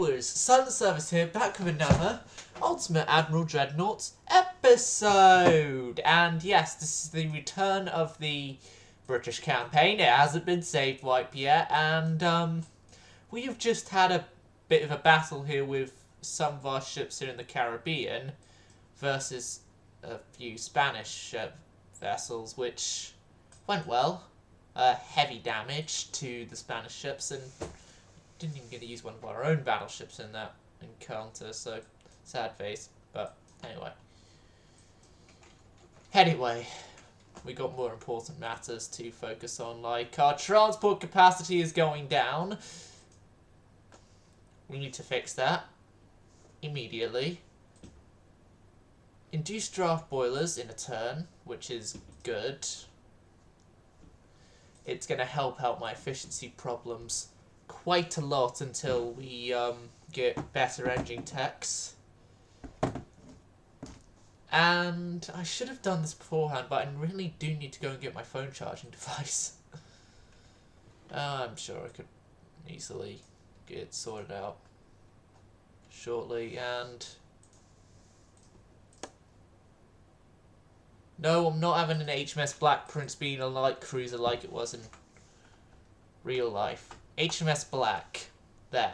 viewers, Silent Service here, back with another Ultimate Admiral Dreadnoughts episode. And yes, this is the return of the British campaign. It hasn't been saved wipe yet, and we have just had a bit of a battle here with some of our ships here in the Caribbean versus a few Spanish vessels, which went well. Heavy damage to the Spanish ships, and didn't even get to use one of our own battleships in that encounter, so sad face. But anyway, we got more important matters to focus on, like our transport capacity is going down. We need to fix that immediately. Induced draft boilers in a turn, which is good. It's going to help out my efficiency problems quite a lot until we get better engine techs. And I should have done this beforehand, but I really do need to go and get my phone charging device. I'm sure I could easily get it sorted out shortly. And no, I'm not having an HMS Black Prince being a light cruiser like it was in real life. HMS Black. There.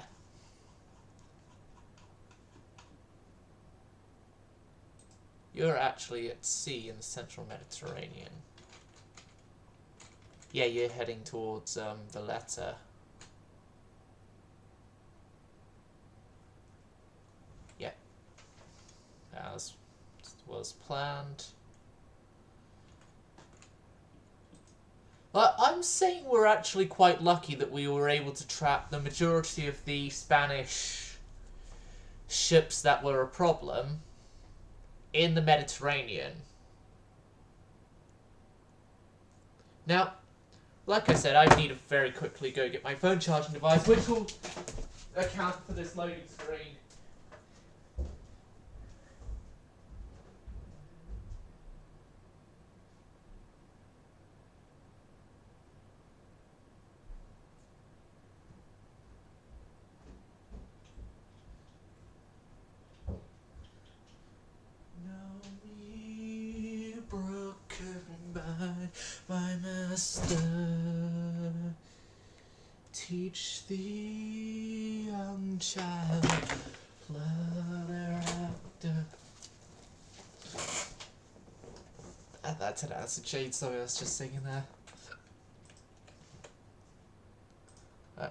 You're actually at sea in the central Mediterranean. Yeah, you're heading towards Valletta. Yeah. As was planned. But I'm saying we're actually quite lucky that we were able to trap the majority of the Spanish ships that were a problem in the Mediterranean. Now, like I said, I need to very quickly go get my phone charging device, which will account for this loading screen. My master, teach the young child, flutter after. That's an acid shade, sorry, I was just singing there.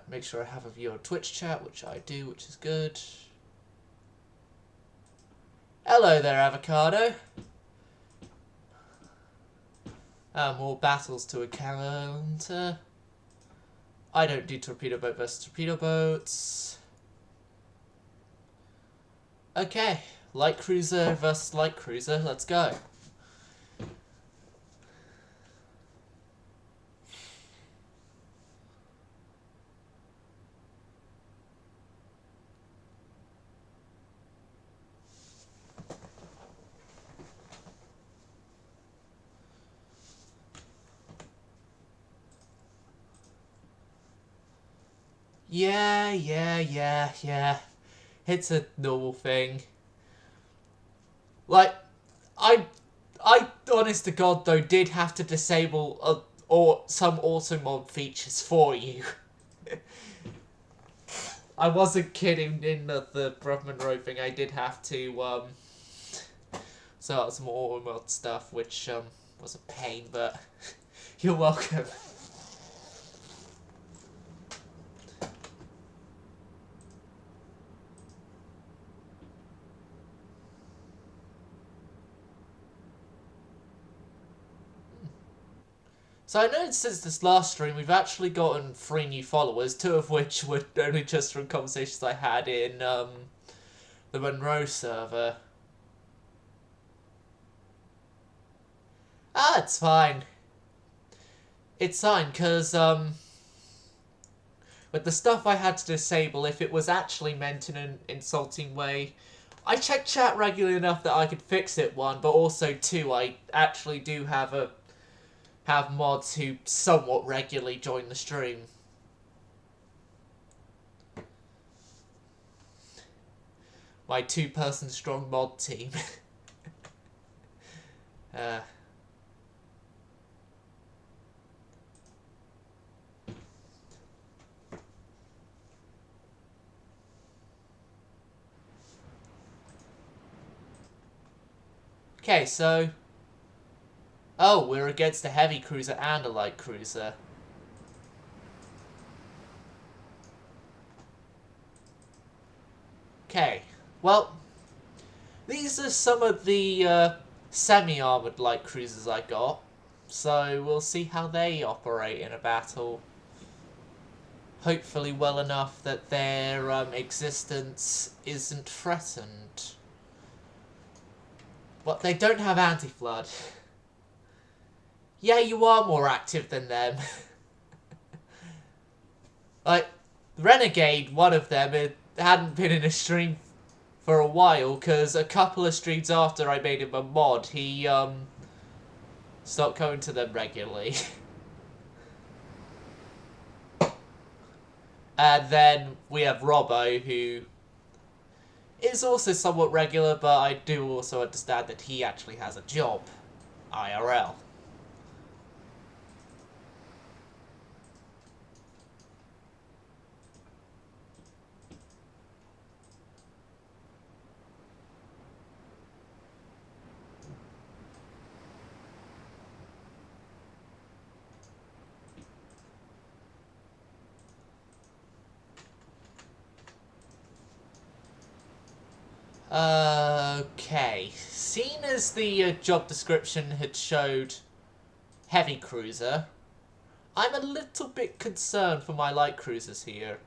Make sure I have a view on Twitch chat, which I do, which is good. Hello there, Avocado. More battles to encounter. I don't do torpedo boat versus torpedo boats. Okay, light cruiser versus light cruiser, let's go. Yeah. It's a normal thing. Like, I honest to God, though, did have to disable some auto mod features for you. I wasn't kidding in the Brotman Road thing. I did have to sort out some auto mod stuff, which was a pain, but you're welcome. So I know since this last stream, we've actually gotten 3 new followers, 2 of which were only just from conversations I had in the Monroe server. It's fine. It's fine, because with the stuff I had to disable, if it was actually meant in an insulting way, I check chat regularly enough that I could fix it, 1, but also 2, I actually do have mods who somewhat regularly join the stream. my 2-person strong mod team. Okay, so... Oh, we're against a heavy cruiser and a light cruiser. Okay, well... These are some of the semi-armoured light cruisers I got. So we'll see how they operate in a battle. Hopefully well enough that their existence isn't threatened. But they don't have anti-flood. Yeah, you are more active than them. Like, Renegade, one of them, it hadn't been in a stream for a while, because a couple of streams after I made him a mod, he, stopped coming to them regularly. And then we have Robbo, who is also somewhat regular, but I do also understand that he actually has a job. IRL. Okay. Seeing as the job description had showed heavy cruiser, I'm a little bit concerned for my light cruisers here.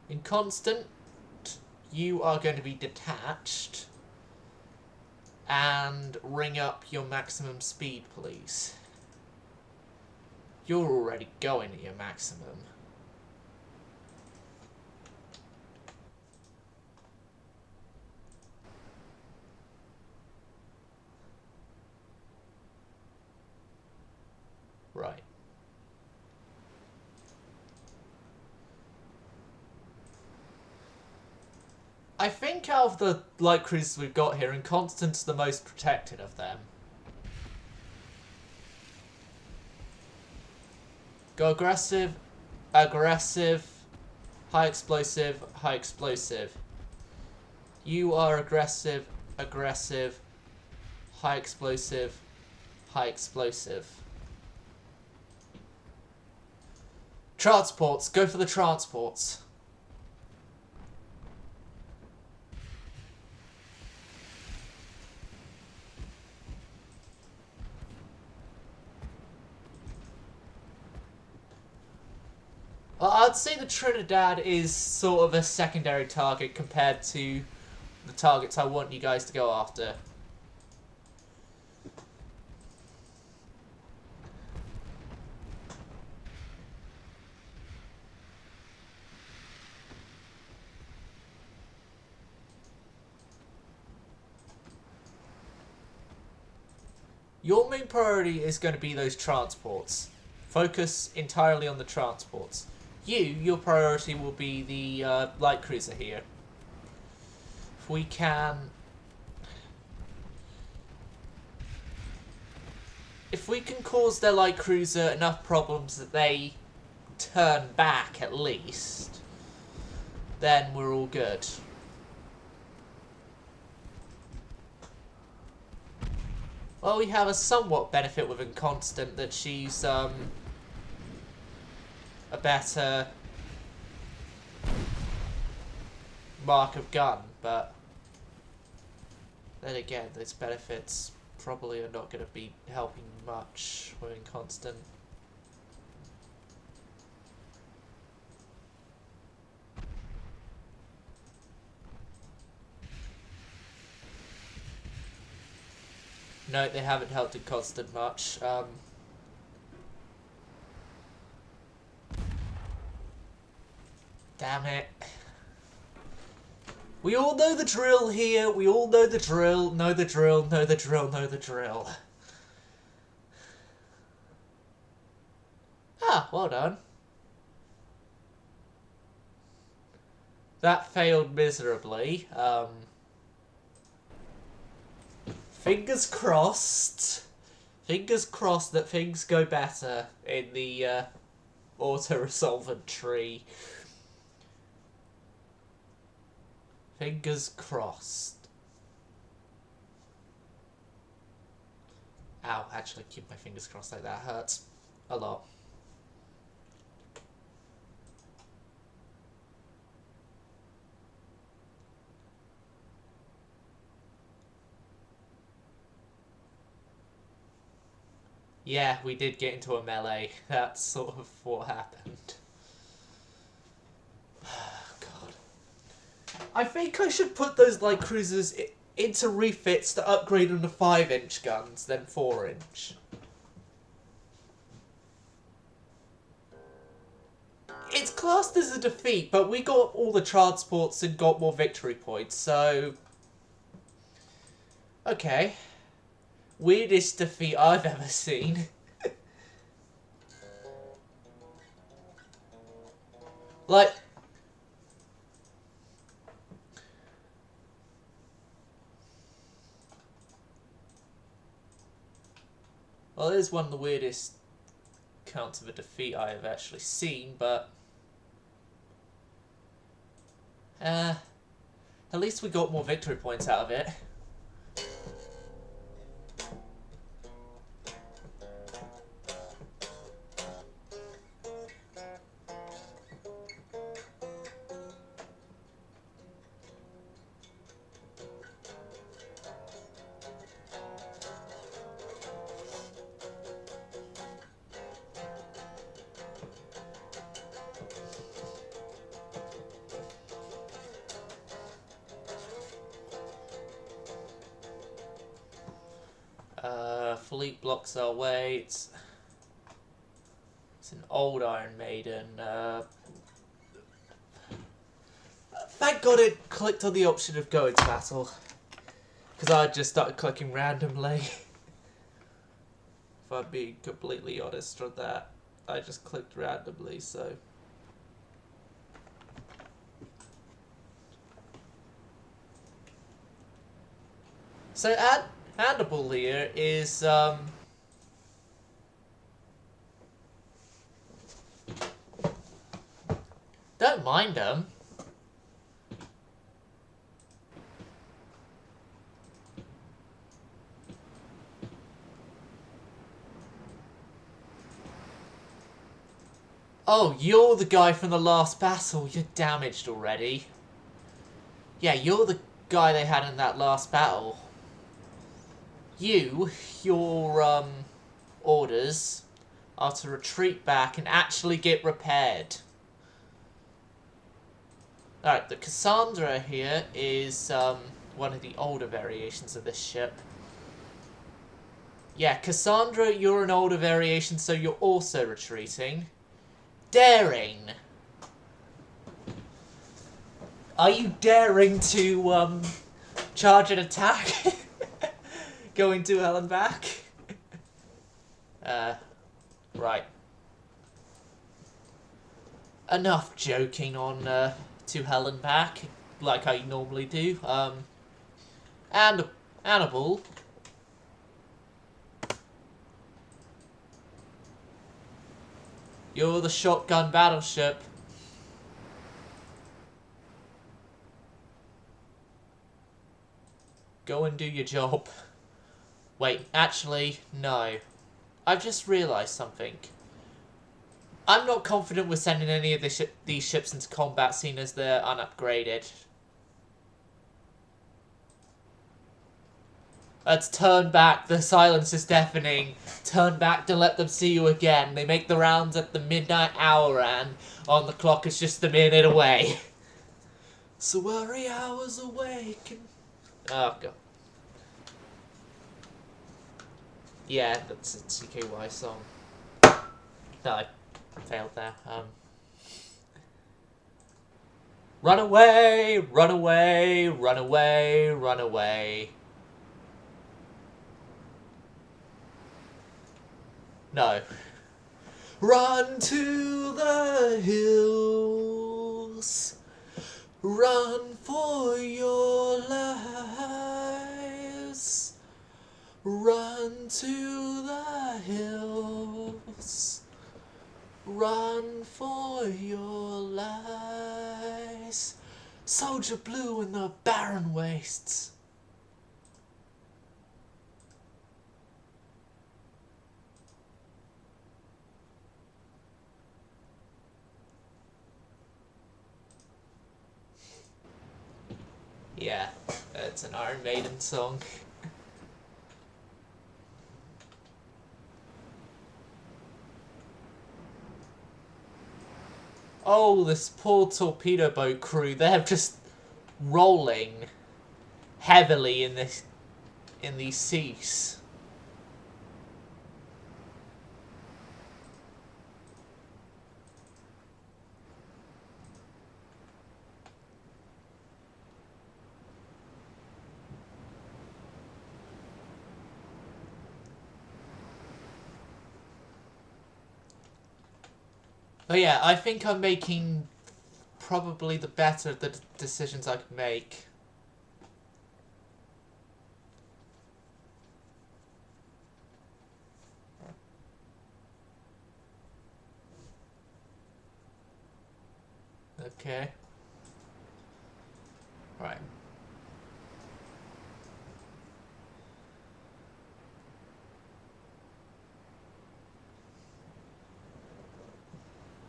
In constant, you are going to be detached and ring up your maximum speed, please. You're already going at your maximum. Right. I think out of the light cruisers we've got here, Inconstant's the most protected of them. Go aggressive, aggressive, high explosive, high explosive. You are aggressive, aggressive, high explosive, high explosive. Transports, go for the transports. Well, I'd say the Trinidad is sort of a secondary target compared to the targets I want you guys to go after. Your main priority is going to be those transports. Focus entirely on the transports. Your priority will be the light cruiser here. If we can... If we can cause their light cruiser enough problems that they turn back at least, then we're all good. Well, we have a somewhat benefit with Inconstant that she's a better mark of gun, but then again, those benefits probably are not going to be helping much with Inconstant. No, they haven't helped Inconstant much. Damn it. We all know the drill here. We all know the drill. Know the drill. Know the drill. Know the drill. Ah, well done. that failed miserably. Fingers crossed. Fingers crossed that things go better in the auto-resolvent tree. Fingers crossed. Ow, actually keep my fingers crossed like that hurts a lot. Yeah, we did get into a melee. That's sort of what happened. God. I think I should put those light cruisers into refits to upgrade them to 5-inch guns, then 4-inch. It's classed as a defeat, but we got all the transports and got more victory points, so... Okay. Weirdest defeat I've ever seen. Like... Well, it is one of the weirdest counts of a defeat I have actually seen, but... at least we got more victory points out of it. Fleet blocks our way. It's an old Iron Maiden. Thank God it clicked on the option of going to battle. Because I just started clicking randomly. If I'm being completely honest on that. I just clicked randomly, so... So Hannibal here is, don't mind him. Oh, you're the guy from the last battle. You're damaged already. Yeah, you're the guy they had in that last battle. Your orders are to retreat back and actually get repaired. Alright, the Cassandra here is one of the older variations of this ship. Yeah, Cassandra, you're an older variation, so you're also retreating. Daring! Are you daring to charge an attack? Going to hell and back? Right. Enough joking on to hell and back, like I normally do. And Hannibal. You're the shotgun battleship. Go and do your job. Wait, actually, no. I've just realised something. I'm not confident we're sending any of these ships into combat, seeing as they're unupgraded. Let's turn back. The silence is deafening. Turn back to let them see you again. They make the rounds at the midnight hour, and on the clock it's just a minute away. So weary hours awake. Oh, God. Yeah, that's a CKY song. No, I failed there. Run away, run away, run away, run away. No. Run to the hills. Run for your lives. Run to the hills. Run for your lives. Soldier blue in the barren wastes. Yeah, it's an Iron Maiden song. Oh, this poor torpedo boat crew, they're just rolling heavily in these seas. But yeah, I think I'm making probably the better of the decisions I can make. Okay. Right.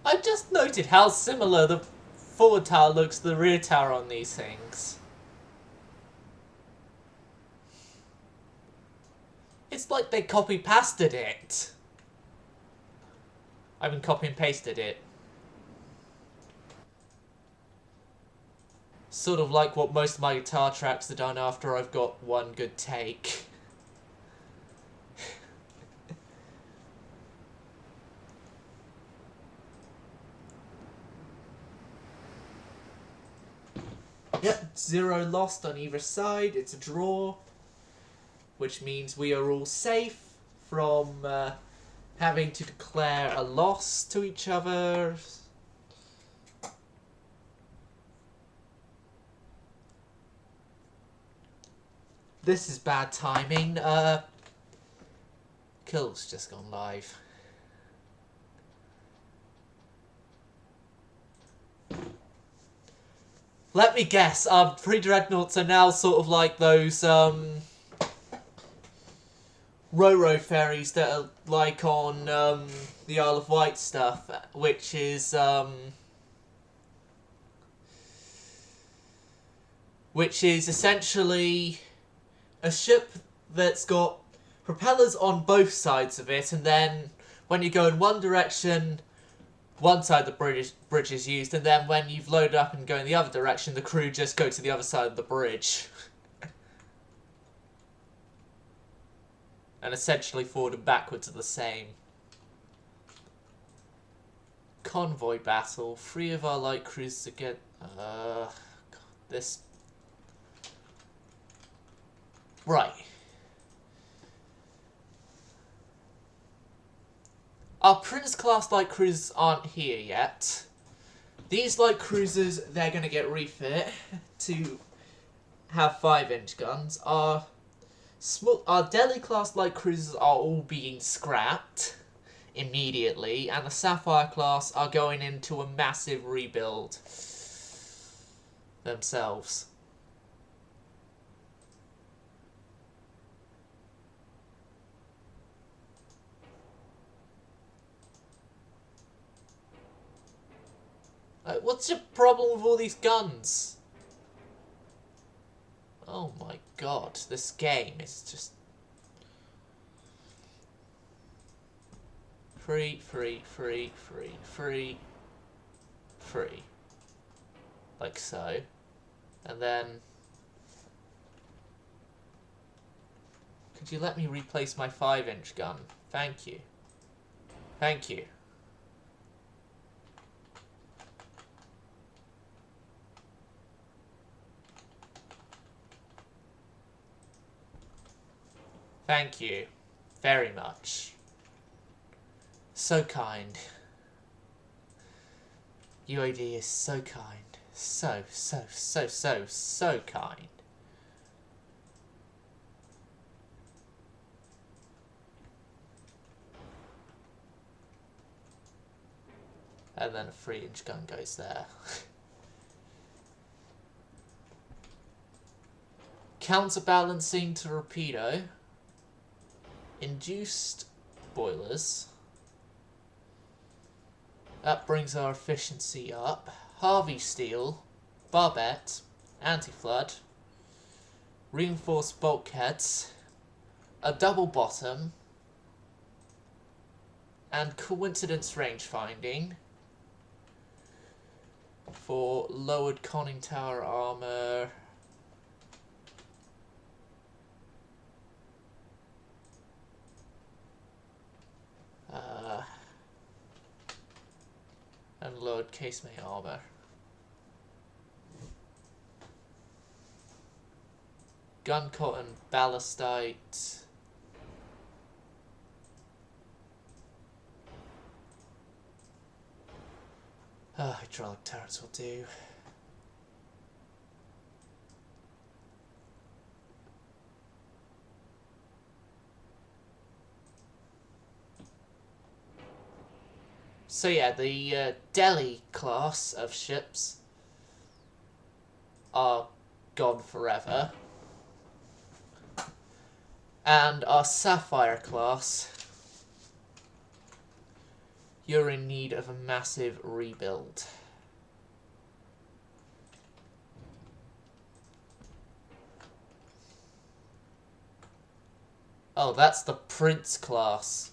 I just noted how similar the forward tower looks to the rear tower on these things. It's like they copy-pasted it. I mean, copy and pasted it. Sort of like what most of my guitar tracks are done after I've got one good take. Yep, 0 lost on either side. It's a draw, which means we are all safe from having to declare a loss to each other. This is bad timing. Kill's just gone live. Let me guess, pre-dreadnoughts are now sort of like those, Ro-Ro ferries that are like on, the Isle of Wight stuff, which is essentially a ship that's got propellers on both sides of it, and then when you go in one direction, one side of the bridge is used, and then when you've loaded up and go in the other direction, the crew just go to the other side of the bridge. And essentially forward and backwards are the same. Convoy battle. 3 of our light cruisers get... God, this... Right. Our Prince-class light cruisers aren't here yet. These light cruisers, they're going to get refit to have 5-inch guns. Our Delhi-class light cruisers are all being scrapped immediately, and the Sapphire-class are going into a massive rebuild themselves. What's your problem with all these guns? Oh my god, this game is just... Free. Like so. And then... Could you let me replace my 5-inch gun? Thank you. Thank you. Thank you. Very much. So kind. UAD is so kind. So kind. And then a 3-inch gun goes there. Counterbalancing torpedo. Induced boilers. That brings our efficiency up. Harvey steel. Barbette. Anti-flood. Reinforced bulkheads. A double bottom. And coincidence range finding. For lowered conning tower armor. And lowered casemate armor. Gun cotton ballastite. Hydraulic turrets will do. So yeah, the Delhi class of ships are gone forever. And our Sapphire class, you're in need of a massive rebuild. Oh, that's the Prince class.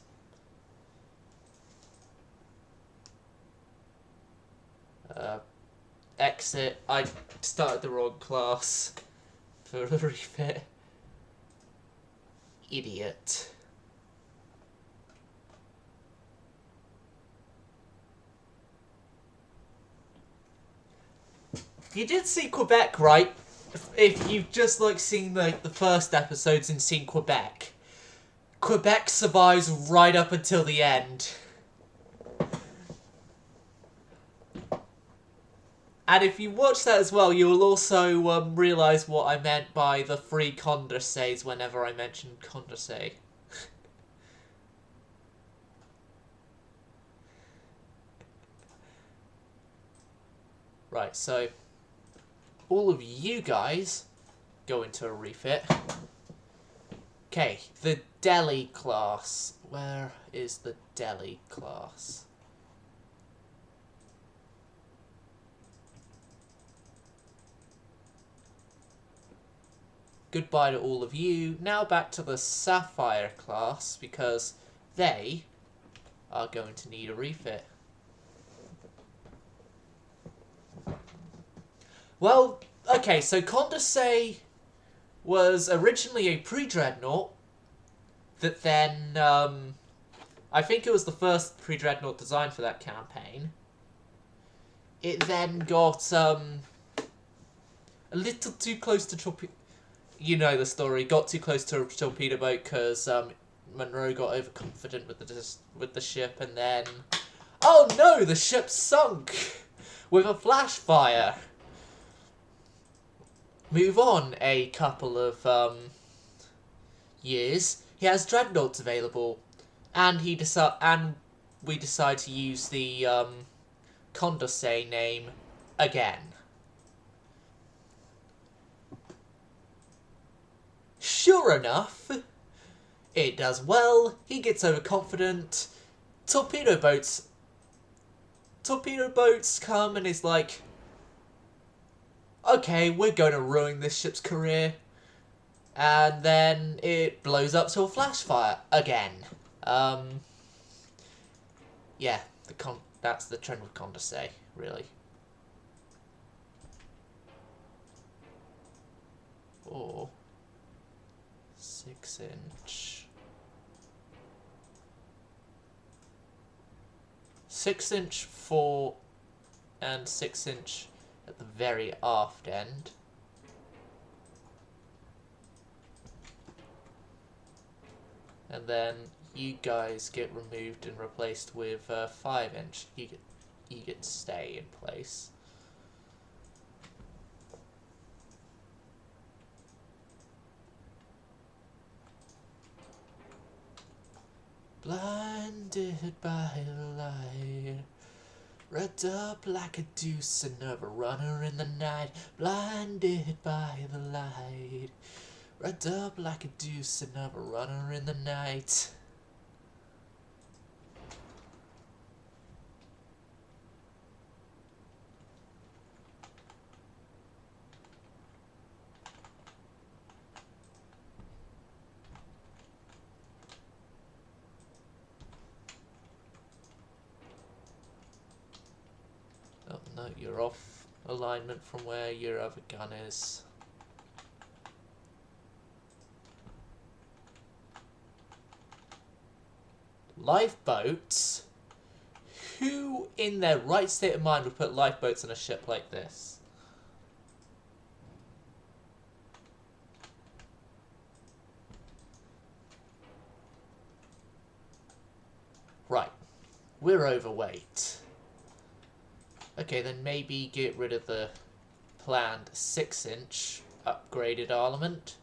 Exit. I started the wrong class for the refit. Idiot. You did see Quebec, right? If you've just seen the first episodes and seen Quebec, Quebec survives right up until the end. And if you watch that as well, you will also realise what I meant by the 3 Condorcets whenever I mentioned Condorcet. Right, so all of you guys go into a refit. Okay, the Delhi class. Where is the Delhi class? Goodbye to all of you. Now back to the Sapphire class, because they are going to need a refit. Well, okay, so Condorcet was originally a pre-dreadnought that then, I think it was the first pre-dreadnought designed for that campaign. It then got, a little too close to torpedo. You know the story. Got too close to a torpedo boat because Monroe got overconfident with the ship, and then, oh no, the ship sunk with a flash fire. Move on a couple of years. He has dreadnoughts available, and we decide to use the Condorcet name again. Sure enough, it does well. He gets overconfident. Torpedo boats come and is like, okay, we're going to ruin this ship's career. And then it blows up to a flash fire again. Yeah, that's the trend with Condorcet, really. Or 6-inch. 6-inch fore and 6-inch at the very aft end. And then you guys get removed and replaced with 5-inch. You get to stay in place. Blinded by the light, red up like a deuce, another runner in the night. Blinded by the light, red up like a deuce, another runner in the night. Oh no, you're off alignment from where your other gun is. Lifeboats? Who in their right state of mind would put lifeboats on a ship like this? Right, we're overweight. Okay, then maybe get rid of the planned 6-inch upgraded armament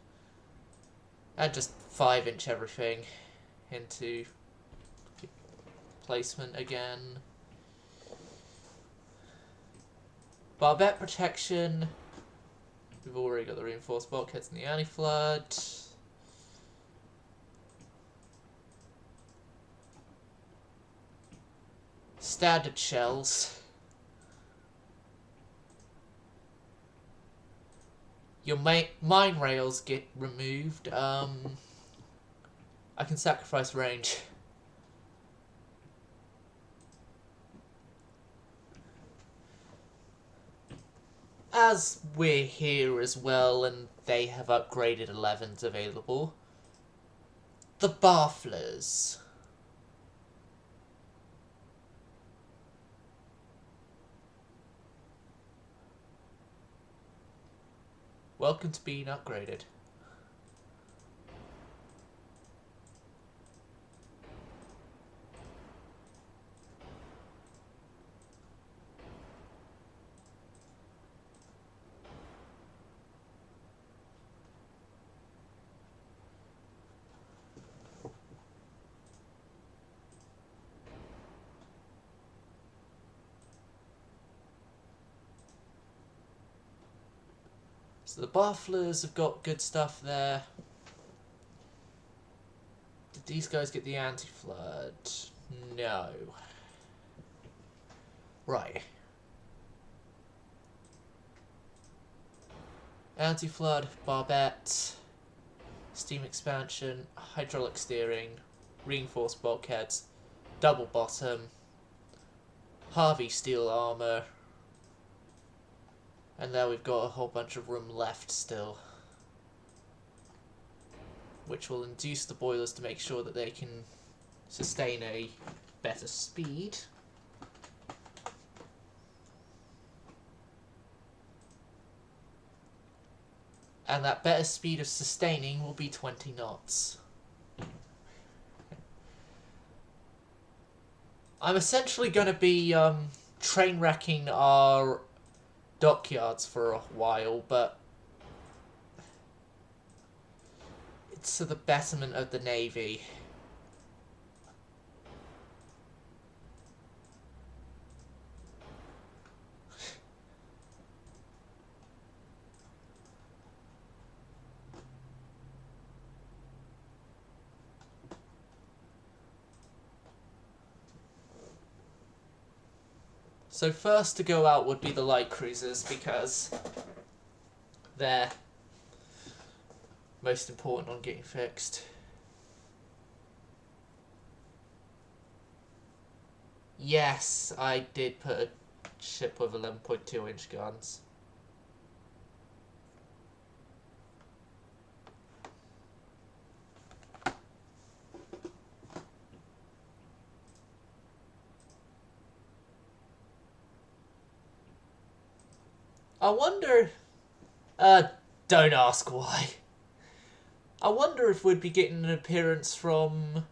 and just 5-inch everything into placement again. Barbette protection. We've already got the reinforced bulkheads and the anti-flood. Standard shells. Your mine rails get removed. I can sacrifice range. As we're here as well, and they have upgraded 11s available. The Bafflers. Welcome to being upgraded. So the Bafflers have got good stuff there. Did these guys get the anti-flood? No. Right. Anti-flood, barbette, steam expansion, hydraulic steering, reinforced bulkheads, double bottom, Harvey steel armor, and now we've got a whole bunch of room left still, which will induce the boilers to make sure that they can sustain a better speed. And that better speed of sustaining will be 20 knots. I'm essentially going to be train wrecking our dockyards for a while, but it's to the betterment of the Navy. So first to go out would be the light cruisers, because they're most important on getting fixed. Yes, I did put a ship with 11.2-inch guns. I wonder... don't ask why. I wonder if we'd be getting an appearance from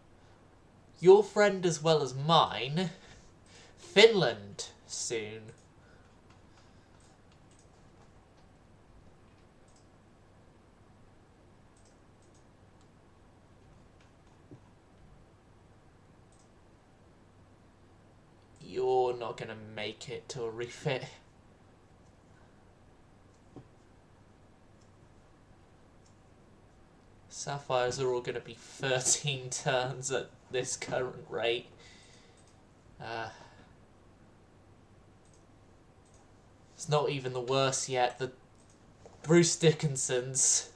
your friend as well as mine, Finland, soon. not going to make it to a refit. Sapphires are all going to be 13 turns at this current rate. It's not even the worst yet. The Bruce Dickinsons,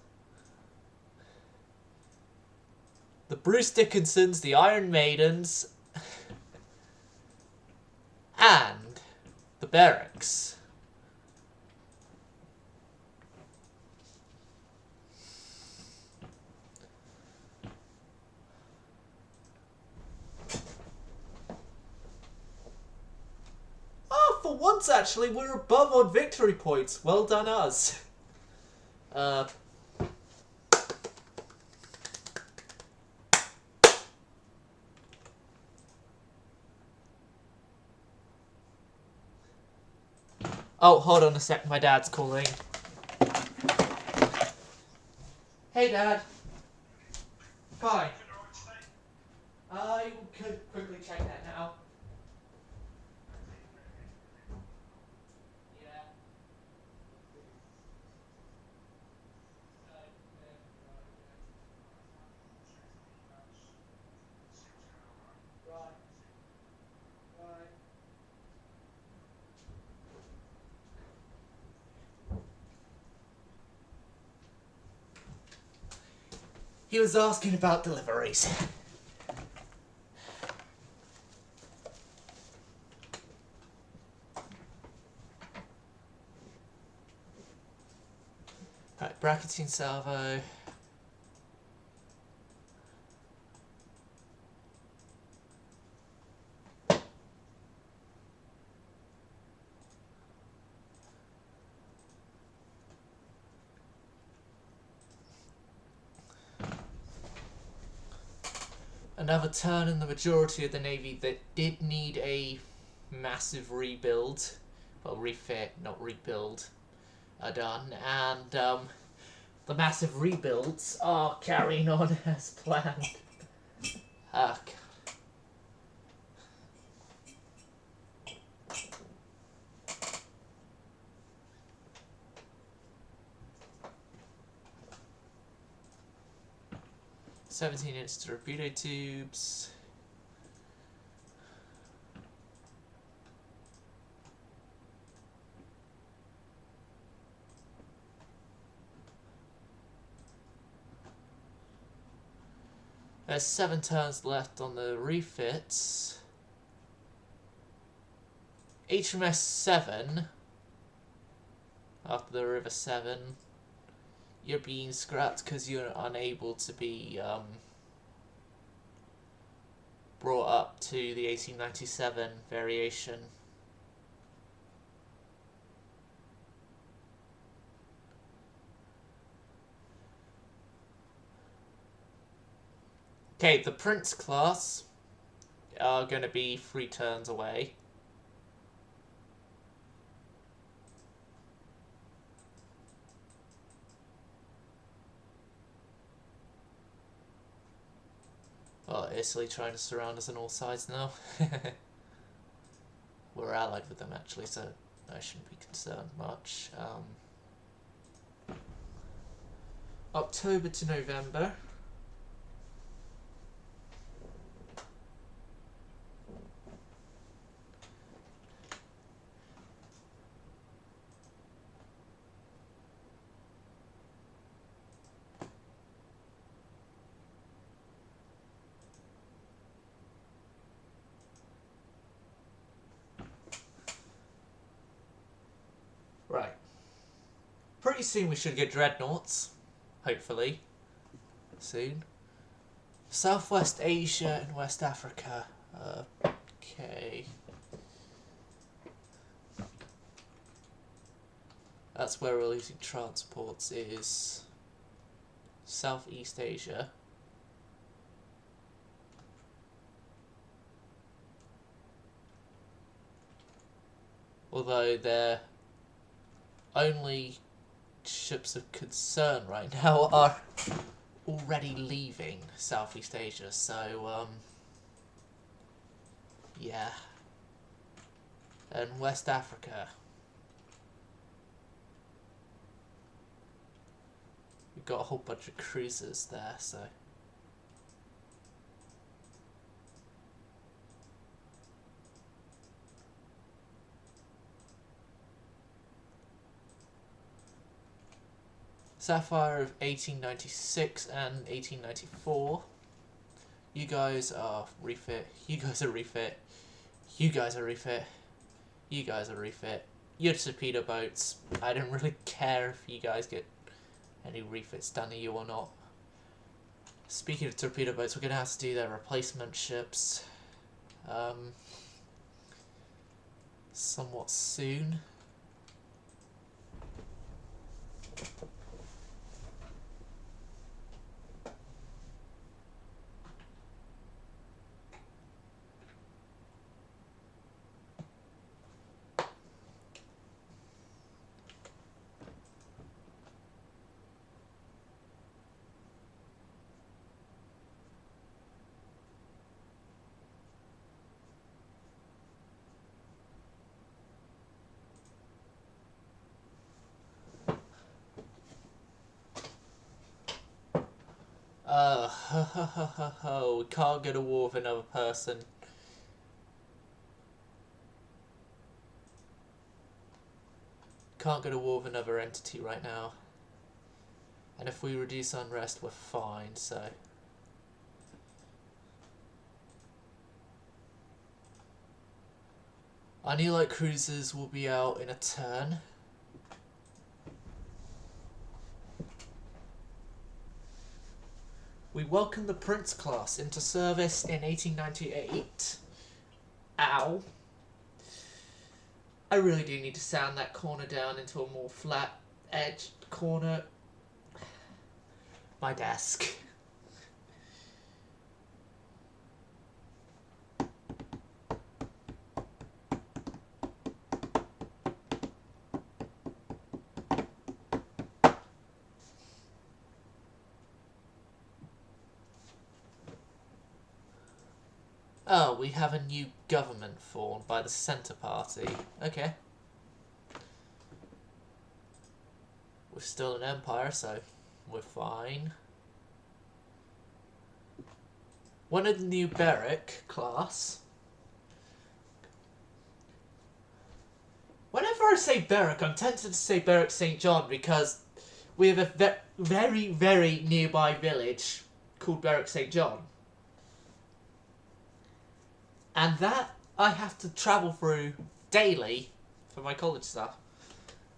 the Iron Maidens, and the Berrics. Oh, for once actually, we're above on victory points. Well done us. Oh, hold on a sec, my dad's calling. Hey, Dad. Fine. I could quickly check that now. Yeah. Right. Right. He was asking about deliveries. Right, bracketing salvo. Another turn in the majority of the Navy that did need a massive rebuild, well, refit, not rebuild, are done, and the massive rebuilds are carrying on as planned. God. 17-inch torpedo tubes. There's 7 turns left on the refits. HMS 7, after the River 7, you're being scrapped because you're unable to be brought up to the 1897 variation. Okay, the Prince class are going to be 3 turns away. Oh, Italy trying to surround us on all sides now. We're allied with them actually, so I shouldn't be concerned much. October to November. Right. Pretty soon we should get dreadnoughts. Hopefully. Soon. Southwest Asia and West Africa. Okay. That's where we're using transports is Southeast Asia. Although they're only ships of concern right now are already leaving Southeast Asia, so yeah. And West Africa. We've got a whole bunch of cruisers there, so... Sapphire of 1896 and 1894. You guys are refit. You guys are refit. You guys are refit. You guys are refit. You're torpedo boats. I don't really care if you guys get any refits done to you or not. Speaking of torpedo boats, we're going to have to do their replacement ships. Somewhat soon. We can't go to war with another person. Can't go to war with another entity right now. And if we reduce unrest, we're fine, so... Our new light cruisers will be out in a turn. We welcomed the Prince class into service in 1898. Ow. I really do need to sand that corner down into a more flat-edged corner. My desk. Oh, we have a new government formed by the Centre Party. Okay. We're still an empire, so we're fine. One of the new Berwick class. Whenever I say Berwick, I'm tempted to say Berwick St. John because we have a very, very nearby village called Berwick St. John. And that I have to travel through daily for my college stuff.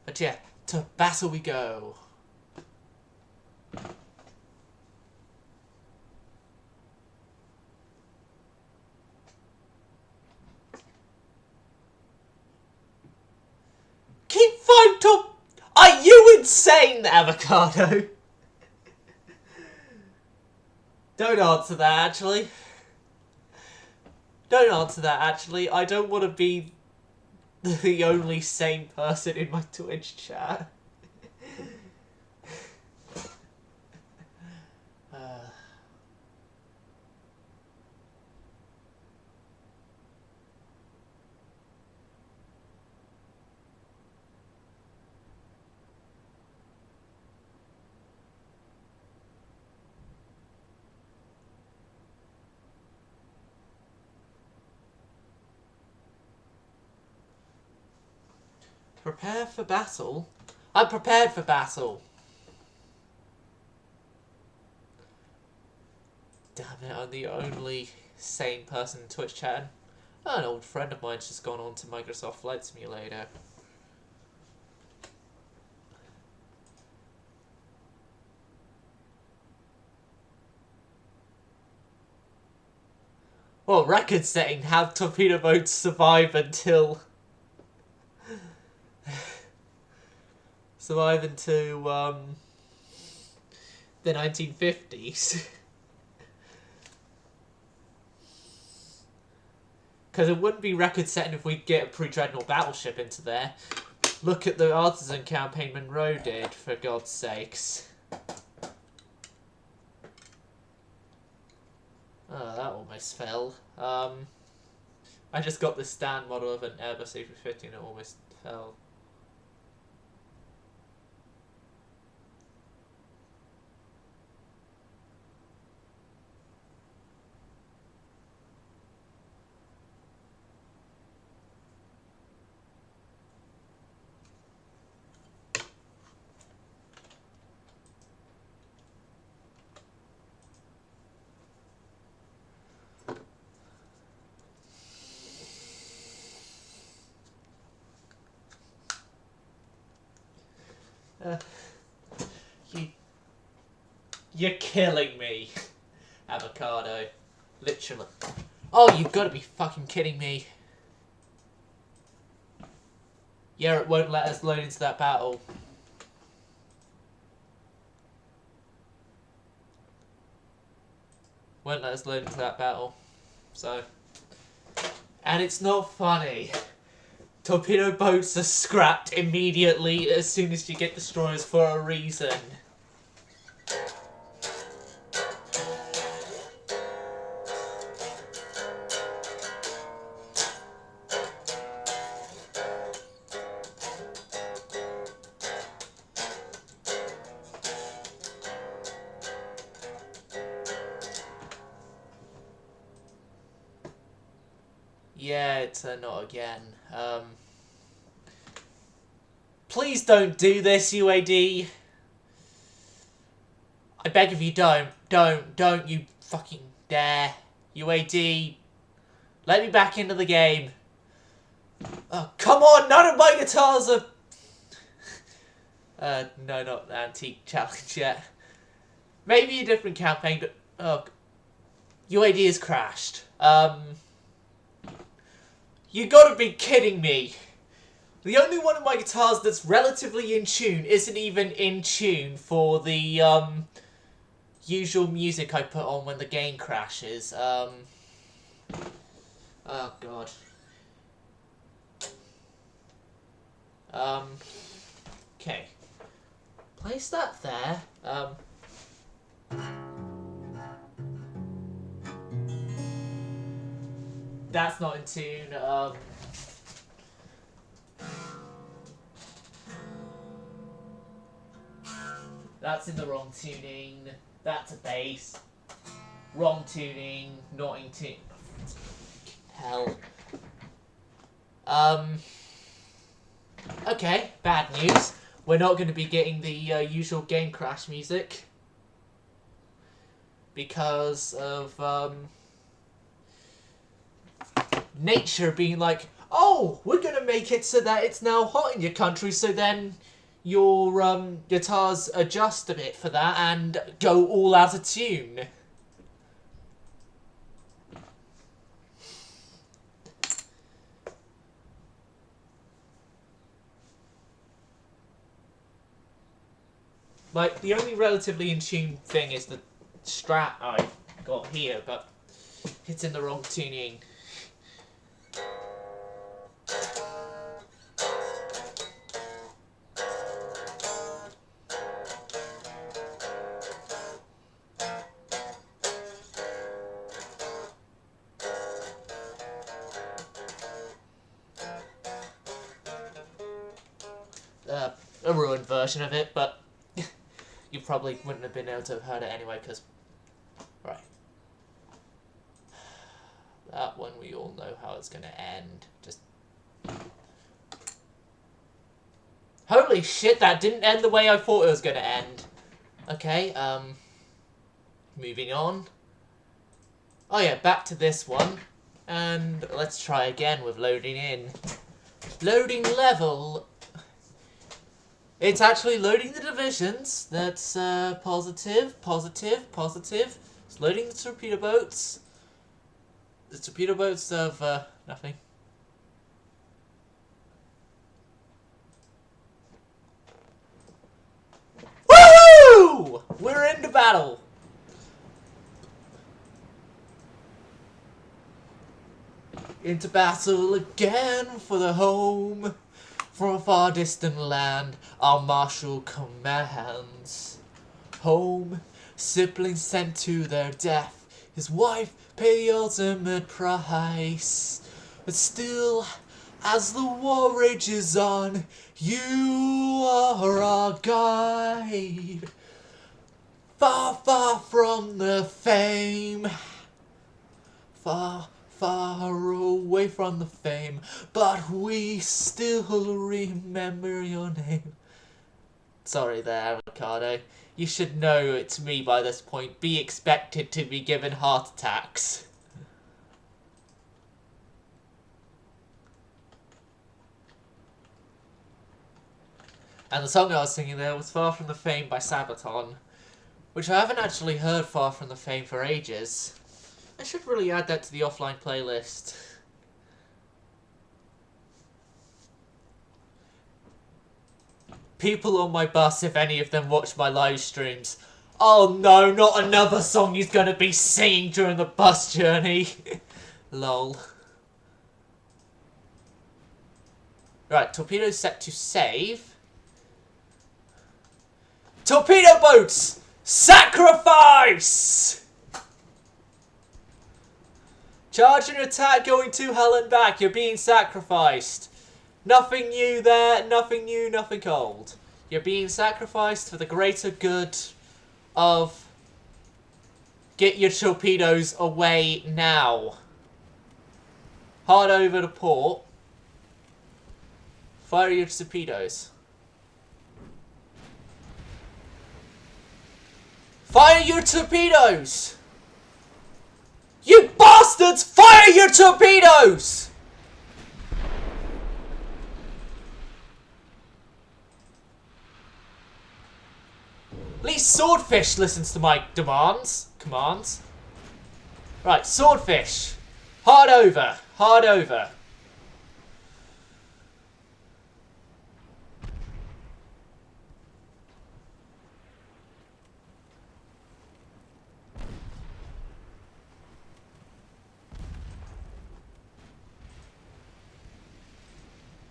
But yeah, to battle we go. Keep fighting to... Are you insane, Avocado? Don't answer that, actually. Don't answer that, actually. I don't want to be the only sane person in my Twitch chat. Prepare for battle? I'm prepared for battle. Damn it, I'm the only sane person in Twitch chatting. Oh, an old friend of mine's just gone on to Microsoft Flight Simulator. Well, record setting, have torpedo boats survive until... survive into, the 1950s. Because it wouldn't be record setting if we get a pre-dreadnought battleship into there. Look at the artisan campaign Monroe did, for God's sakes. Oh, that almost fell. I I just got the stand model of an Airbus A350 and it almost fell. You're killing me, avocado. Literally. Oh, you've got to be fucking kidding me. Yeah, it won't let us load into that battle. Won't let us load into that battle. So. And it's not funny. Torpedo boats are scrapped immediately as soon as you get destroyers for a reason. Yeah, it's not again. Please don't do this, UAD. I beg of you, don't you fucking dare. UAD, let me back into the game. Oh, come on, none of my guitars are... no, not the antique challenge yet. Maybe a different campaign, but... Oh, UAD has crashed. You gotta be kidding me. The only one of my guitars that's relatively in tune isn't even in tune for the, usual music I put on when the game crashes. Oh, God. Okay. Place that there. That's not in tune. That's in the wrong tuning. That's a bass. Wrong tuning. Not in tune. Hell. Okay, bad news. We're not going to be getting the usual game crash music. Because of, nature being like, oh, we're going to make it so that it's now hot in your country, so then your guitars adjust a bit for that and go all out of tune. Like, the only relatively in tune thing is the Strat I've got here, but it's in the wrong tuning. A ruined version of it, but you probably wouldn't have been able to have heard it anyway, because... Right. That one we all know how it's going to end. Just... Holy shit, that didn't end the way I thought it was going to end. Okay, moving on. Oh yeah, back to this one. And let's try again with loading in. Loading level... It's actually loading the divisions. That's positive, positive, positive. It's loading the torpedo boats. The torpedo boats of nothing. Woo! We're into battle. Into battle again for the home. From a far distant land, our marshal commands. Home, siblings sent to their death. His wife pay the ultimate price. But still, as the war rages on, you are our guide. Far, far from the fame. Far, far away from the fame. But we still remember your name. Sorry there, Avocado. You should know it's me by this point. Be expected to be given heart attacks. And the song I was singing there was Far From the Fame by Sabaton, which I haven't actually heard Far From the Fame for ages. I should really add that to the offline playlist. People on my bus, if any of them watch my live streams. Oh no, not another song he's gonna be singing during the bus journey. Lol. Right, torpedo set to save. Torpedo boats! Sacrifice! Charge and attack going to hell and back. You're being sacrificed. Nothing new there, nothing new, nothing old. You're being sacrificed for the greater good of... Get your torpedoes away now. Hard over to port. Fire your torpedoes. Fire your torpedoes! You bastards! Fire your torpedoes! At least Swordfish listens to my commands. Right, Swordfish. Hard over. Hard over.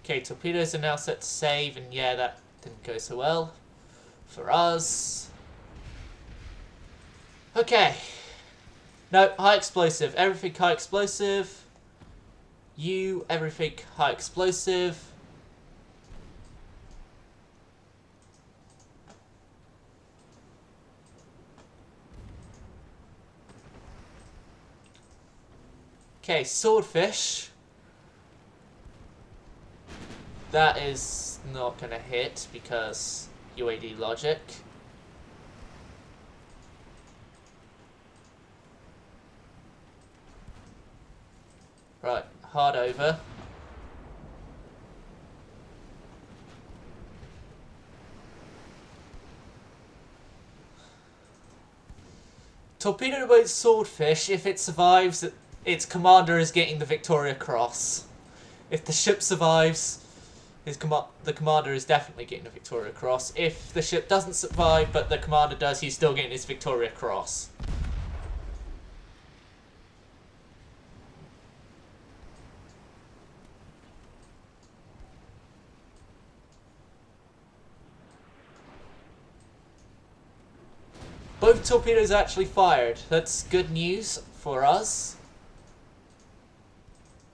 Okay, torpedoes are now set to save, and yeah, that didn't go so well for us. Okay. No, high explosive. Everything high explosive. You, everything high explosive. Okay, Swordfish. That is not gonna hit because UAD logic. Right, hard over. Torpedo boat Swordfish, if it survives, its commander is getting the Victoria Cross. If the ship survives, the commander is definitely getting the Victoria Cross. If the ship doesn't survive, but the commander does, he's still getting his Victoria Cross. Both torpedoes actually fired. That's good news for us.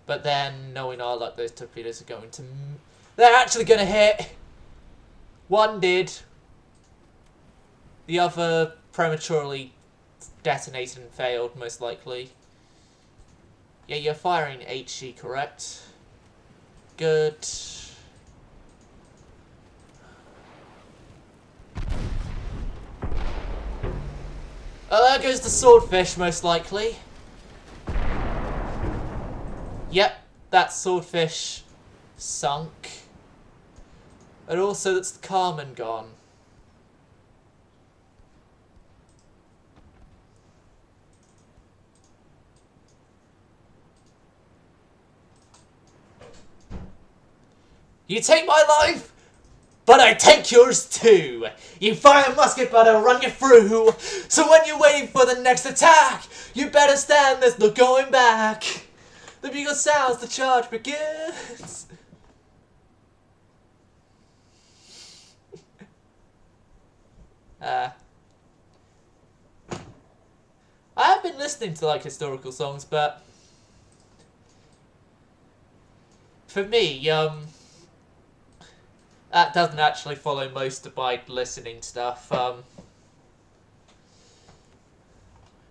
But then, knowing our luck, those torpedoes are going to... They're actually going to hit! One did. The other prematurely detonated and failed, most likely. Yeah, you're firing HE, correct? Good. Oh, there goes the Swordfish, most likely. Yep, that Swordfish sunk. And also, that's the Carmen gone. You take my life, but I take yours too. You fire a musket, but I'll run you through. So when you're waiting for the next attack, you better stand, there's no going back. The bugle sounds, the charge begins. I have been listening to like historical songs, but for me, that doesn't actually follow most of my listening stuff.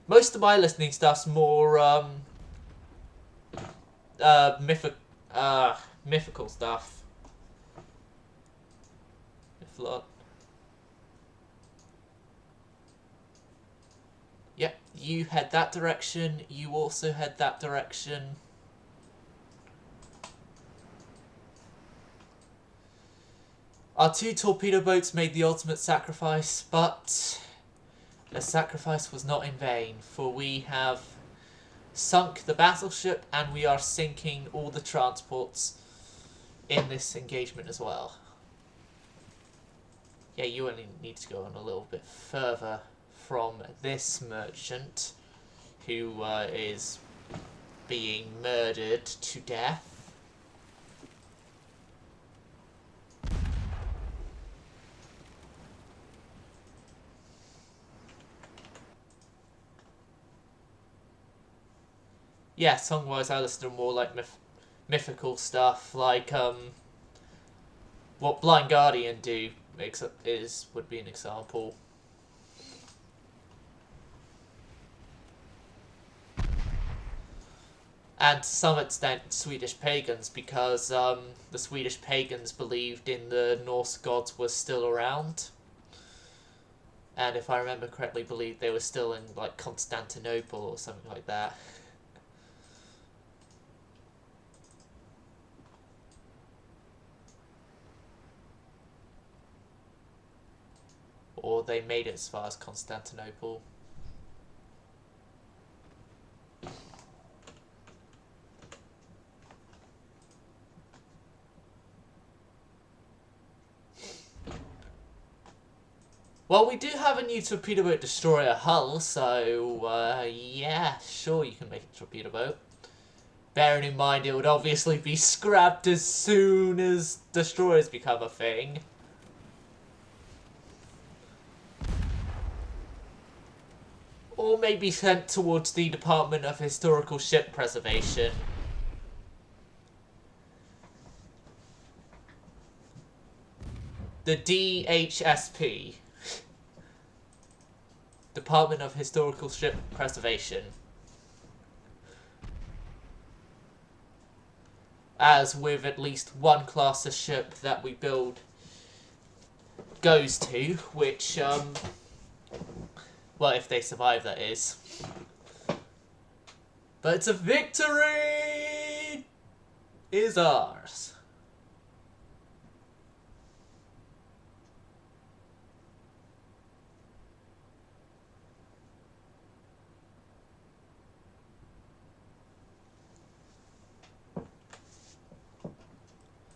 Most of my listening stuff's more, mythical stuff. Mytholog. Yep, you head that direction, you also head that direction. Our 2 torpedo boats made the ultimate sacrifice, but the sacrifice was not in vain, for we have sunk the battleship and we are sinking all the transports in this engagement as well. Yeah, you only need to go on a little bit further from this merchant who is being murdered to death. Yeah, song-wise I listen to more like mythical stuff, like what Blind Guardian do would be an example. And to some extent Swedish pagans, because the Swedish pagans believed in the Norse gods were still around. And if I remember correctly, believed they were still in like Constantinople or something like that. Or they made it as far as Constantinople. Well, we do have a new torpedo boat destroyer hull, so yeah, sure you can make a torpedo boat. Bearing in mind it would obviously be scrapped as soon as destroyers become a thing. Or maybe sent towards the Department of Historical Ship Preservation. The DHSP. Department of Historical Ship Preservation. As with at least one class of ship that we build goes to, which, well, if they survive, that is. But it's a victory is ours.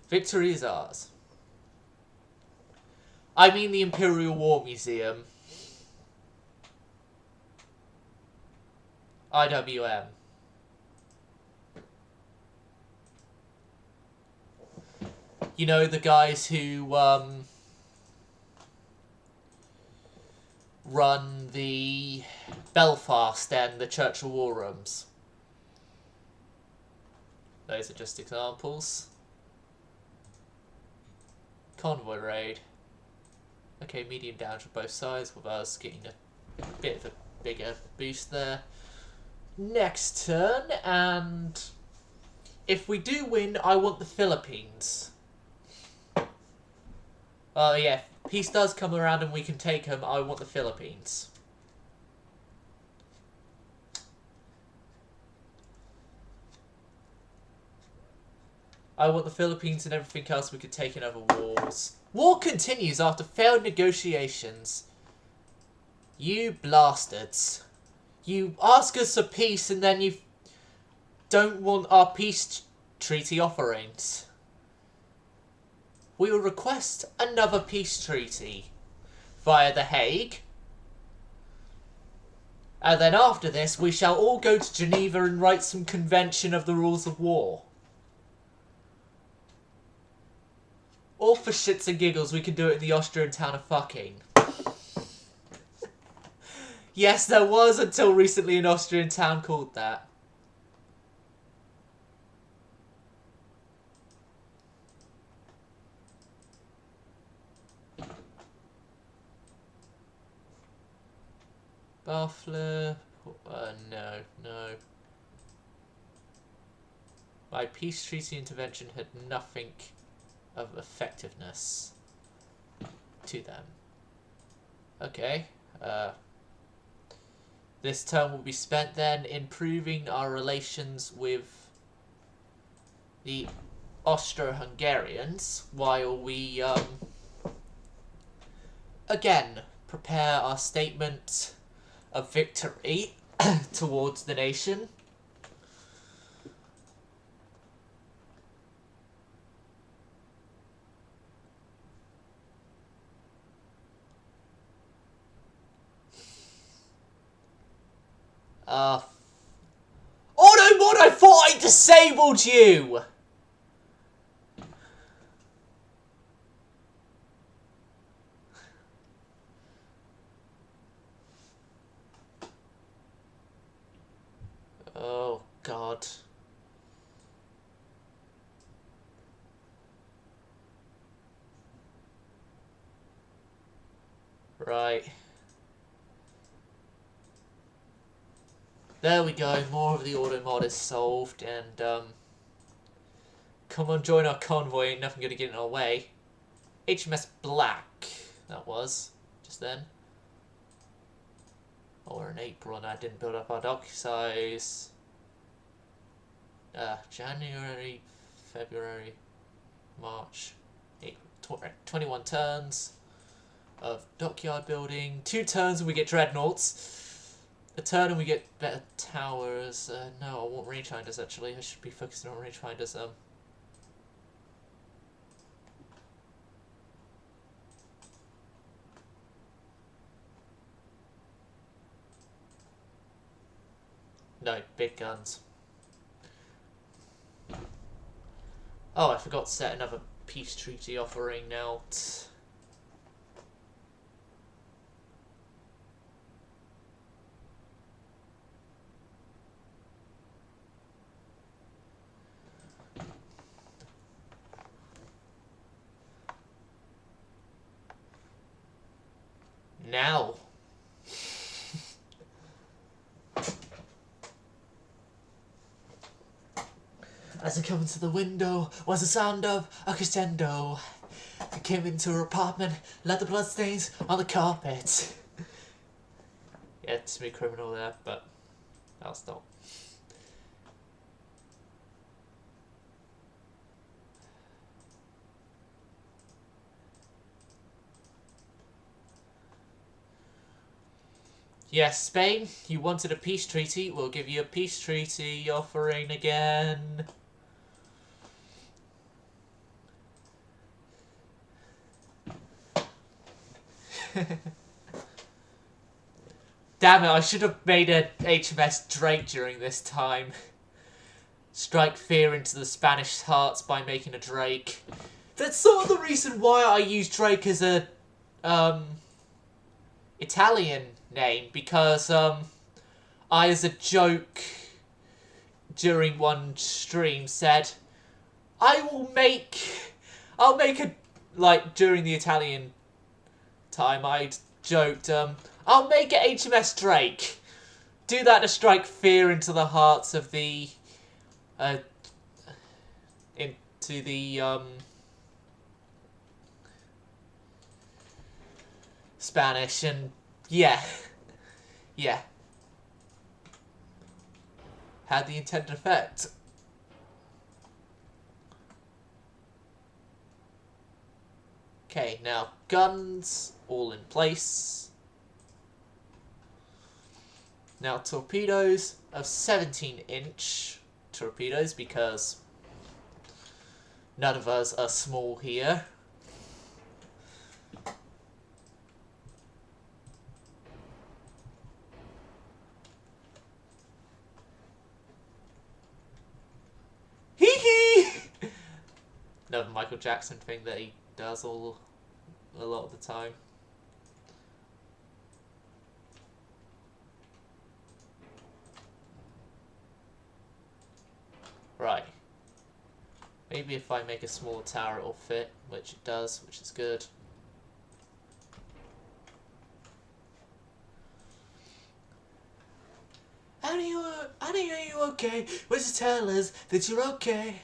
Victory is ours. I mean the Imperial War Museum. IWM. You know, the guys who run the Belfast and the Churchill War Rooms. Those are just examples. Convoy raid. Okay, medium damage on both sides, with us getting a bit of a bigger boost there. Next turn, and if we do win, I want the Philippines. Yeah, if peace does come around and we can take them, I want the Philippines. I want the Philippines and everything else we could take in other wars. War continues after failed negotiations. You bastards. You ask us for peace and then you don't want our peace treaty offerings. We will request another peace treaty via The Hague. And then after this, we shall all go to Geneva and write some convention of the rules of war. Or for shits and giggles, we can do it in the Austrian town of fucking. Yes, there was until recently an Austrian town called that. Baffler. No, no. My peace treaty intervention had nothing of effectiveness to them. Okay. This turn will be spent then improving our relations with the Austro-Hungarians while we, again, prepare our statement of victory towards the nation. Oh no, Mod, I thought I disabled you! Oh, God. Right. There we go, more of the auto mod is solved, and, come on, join our convoy, ain't nothing gonna get in our way. HMS Black, that was, just then. Oh, we're in April and I didn't build up our dock size. January, February, March, April, 21 turns of dockyard building. 2 turns and we get dreadnoughts. A turn and we get better towers. No, I want rangefinders actually. I should be focusing on rangefinders. No, big guns. Oh, I forgot to set another peace treaty offering out. Now. As I come into the window was the sound of a crescendo. I came into her apartment, left the bloodstains on the carpet. Yeah, it's me criminal there, but I'll stop. Yes, Spain, you wanted a peace treaty. We'll give you a peace treaty offering again. Damn it, I should have made a HMS Drake during this time. Strike fear into the Spanish hearts by making a Drake. That's sort of the reason why I use Drake as a Italian name, because I, as a joke during one stream, said I'll make a, like, during the Italian time I'd joked, I'll make it HMS Drake. Do that to strike fear into the hearts of the into the Spanish, and yeah. Had the intended effect. Okay, now guns all in place. Now torpedoes of 17-inch torpedoes, because none of us are small here. Hee hee! Another Michael Jackson thing that he does a lot of the time. Right. Maybe if I make a smaller tower it'll fit, which it does, which is good. Annie, are you okay? Would you tell us that you're okay?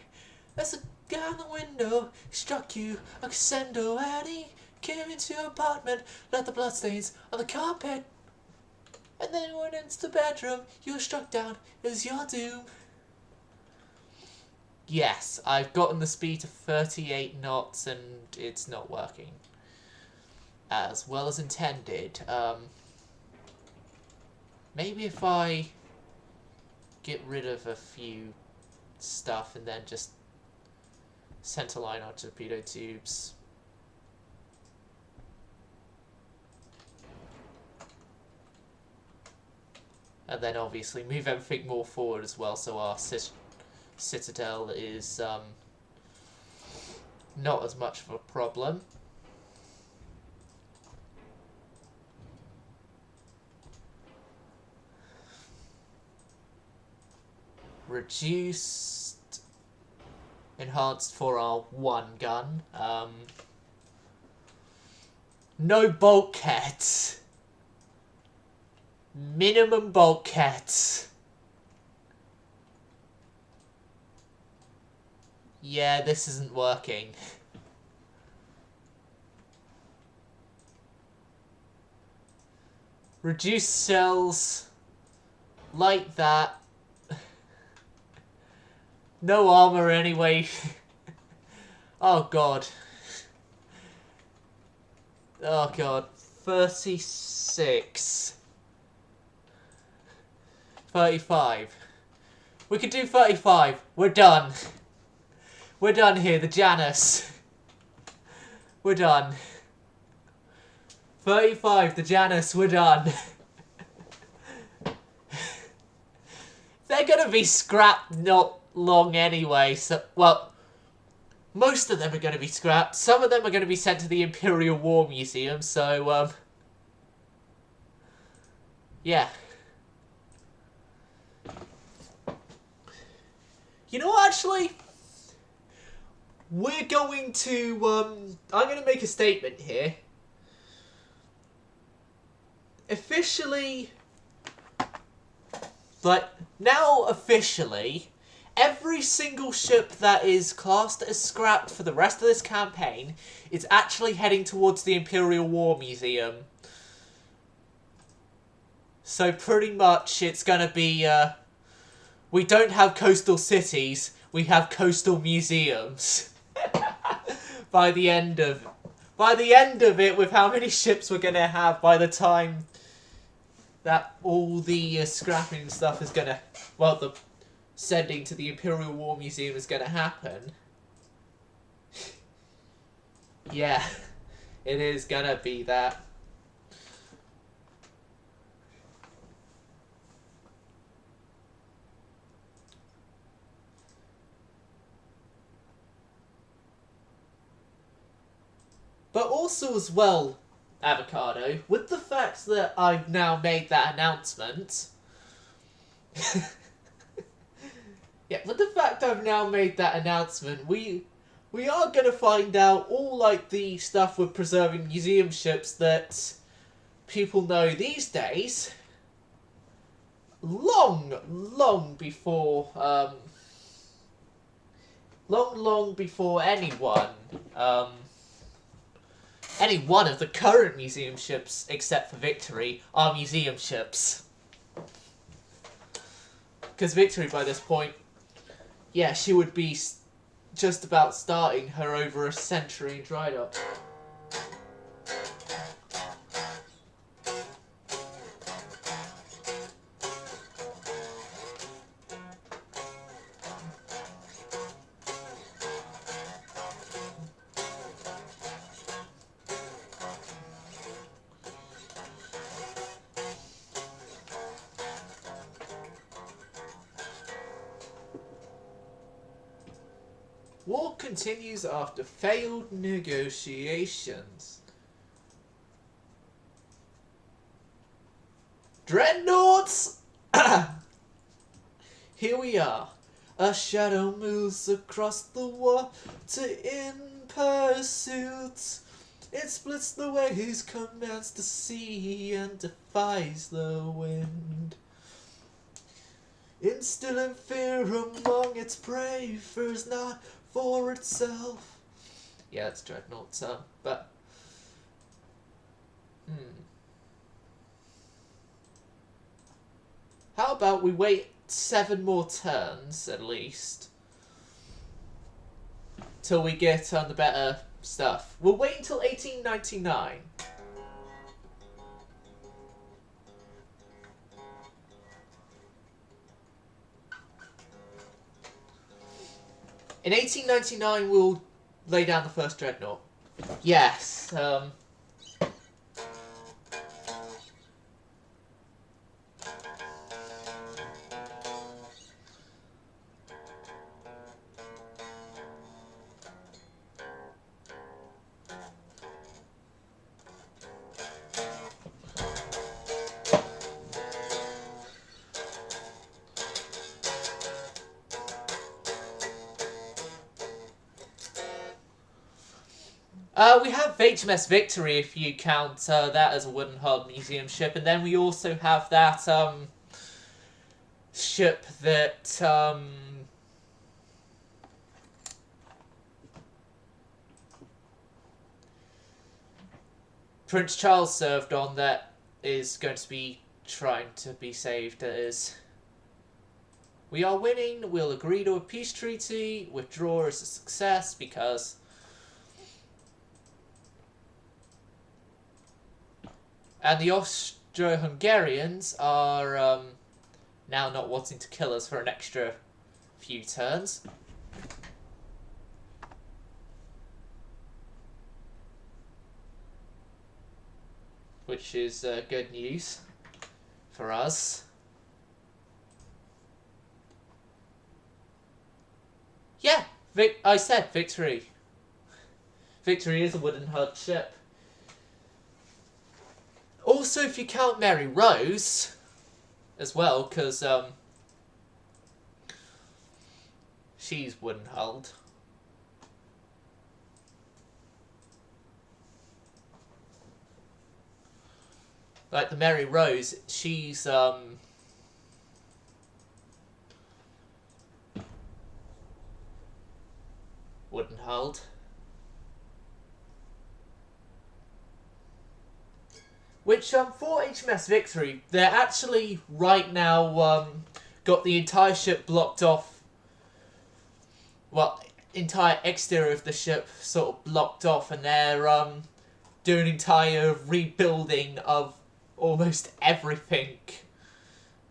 There's a guy on the window, he struck you a crescendo. Annie came into your apartment, left the bloodstains on the carpet, and then went into the bedroom. You were struck down. It was your doom. Yes, I've gotten the speed to 38 knots and it's not working as well as intended. Maybe if I get rid of a few stuff and then just centerline our torpedo tubes. And then obviously move everything more forward as well, so our citadel is not as much of a problem. Reduced, enhanced for our one gun. No bulkheads. Minimum bulkheads. Yeah, this isn't working. Reduce cells like that. No armor anyway. Oh god. Oh god. 36. 35. We could do 35. We're done. We're done here, the Janus. We're done. 35, the Janus, we're done. They're gonna be scrapped not long anyway, so, well, most of them are gonna be scrapped. Some of them are gonna be sent to the Imperial War Museum, so, yeah. You know what, actually? We're going to, I'm going to make a statement here. Officially, like, now officially, every single ship that is classed as scrapped for the rest of this campaign is actually heading towards the Imperial War Museum. So pretty much it's going to be, we don't have coastal cities, we have coastal museums. By the end of it, with how many ships we're gonna have by the time that all the scrapping stuff is gonna, well, the sending to the Imperial War Museum is gonna happen. Yeah, it is gonna be that. But also as well, Avocado, with the fact that I've now made that announcement... yeah, with the fact I've now made that announcement, we are going to find out all, like, the stuff with preserving museum ships that people know these days. Long before, long before anyone, any one of the current museum ships, except for Victory, are museum ships. Because Victory, by this point, yeah, she would be just about starting her over a century in dry dock. War continues after failed negotiations. Dreadnoughts! Here we are. A shadow moves across the water in pursuit. It splits the waves, commands the sea, and defies the wind. instilling fear among its prey, fears not for itself. Yeah, that's Dreadnoughts, but... How about we wait 7 more turns, at least, till we get on the better stuff. We'll wait until 1899. In 1899, we'll lay down the first dreadnought. Yes, we have HMS Victory, if you count that as a wooden hull museum ship, and then we also have that ship that Prince Charles served on that is going to be trying to be saved. That is, we are winning, we'll agree to a peace treaty, withdraw is a success because and the Austro-Hungarians are now not wanting to kill us for an extra few turns. Which is good news for us. Yeah, I said Victory. Victory is a wooden hulled ship. Also, if you count Mary Rose as well, because she's wooden hulled. Like the Mary Rose, she's wooden hulled. Which for HMS Victory, they're actually right now got the entire ship blocked off. Well, entire exterior of the ship sort of blocked off, and they're doing entire rebuilding of almost everything.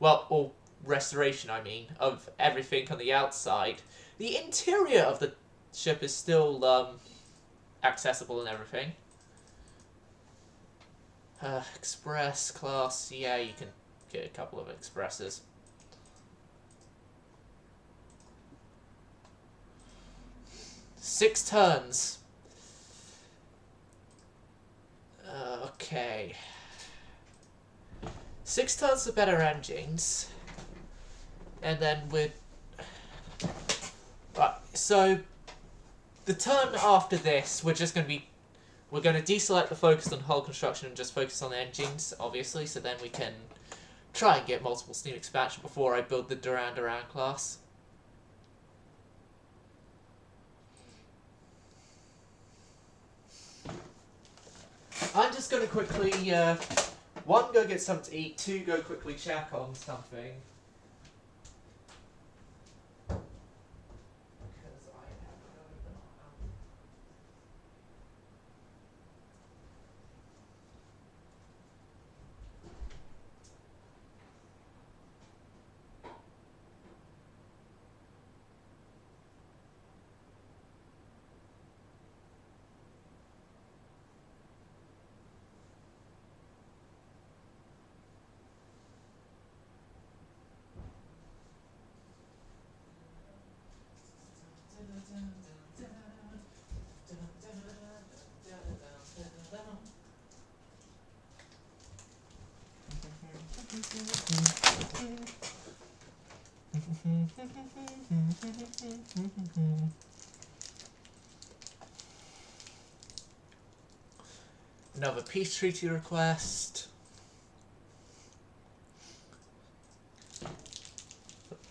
Well, or restoration, I mean, of everything on the outside. The interior of the ship is still accessible and everything. Express class, yeah, you can get a couple of expresses. Six turns. Okay. 6 turns of better engines. And then with... Right, so... The turn after this, we're just going to be... We're going to deselect the focus on hull construction and just focus on the engines, obviously, so then we can try and get multiple steam expansion before I build the Duran Duran class. I'm just going to quickly, 1, go get something to eat, 2, go quickly check on something. Another peace treaty request.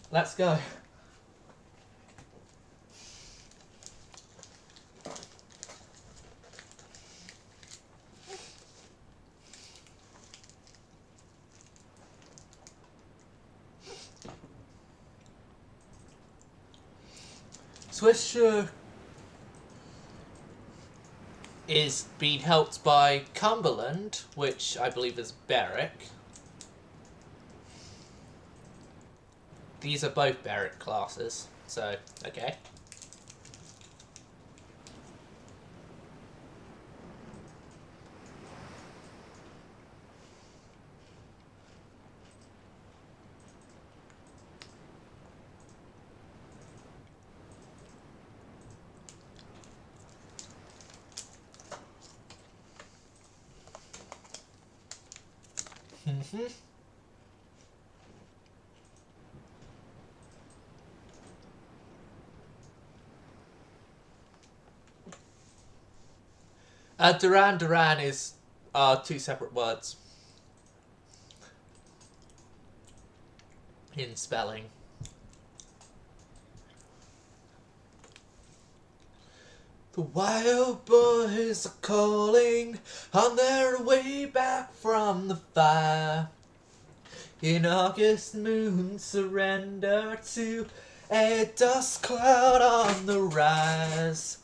Let's go. Swisher is being helped by Cumberland, which I believe is Berwick. These are both Berwick classes, so okay. Duran Duran is two separate words in spelling. The wild boys are calling on their way back from the fire. In August, moon surrender to a dust cloud on the rise.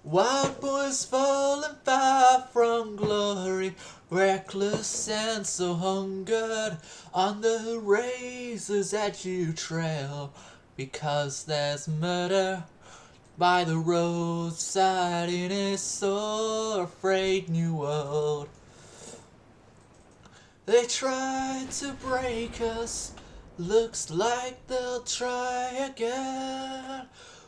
Wild boys falling far from glory, reckless and so hungered on the razor's edge you trail, because there's murder by the roadside in a so afraid new world. They try to break us, looks like they'll try again.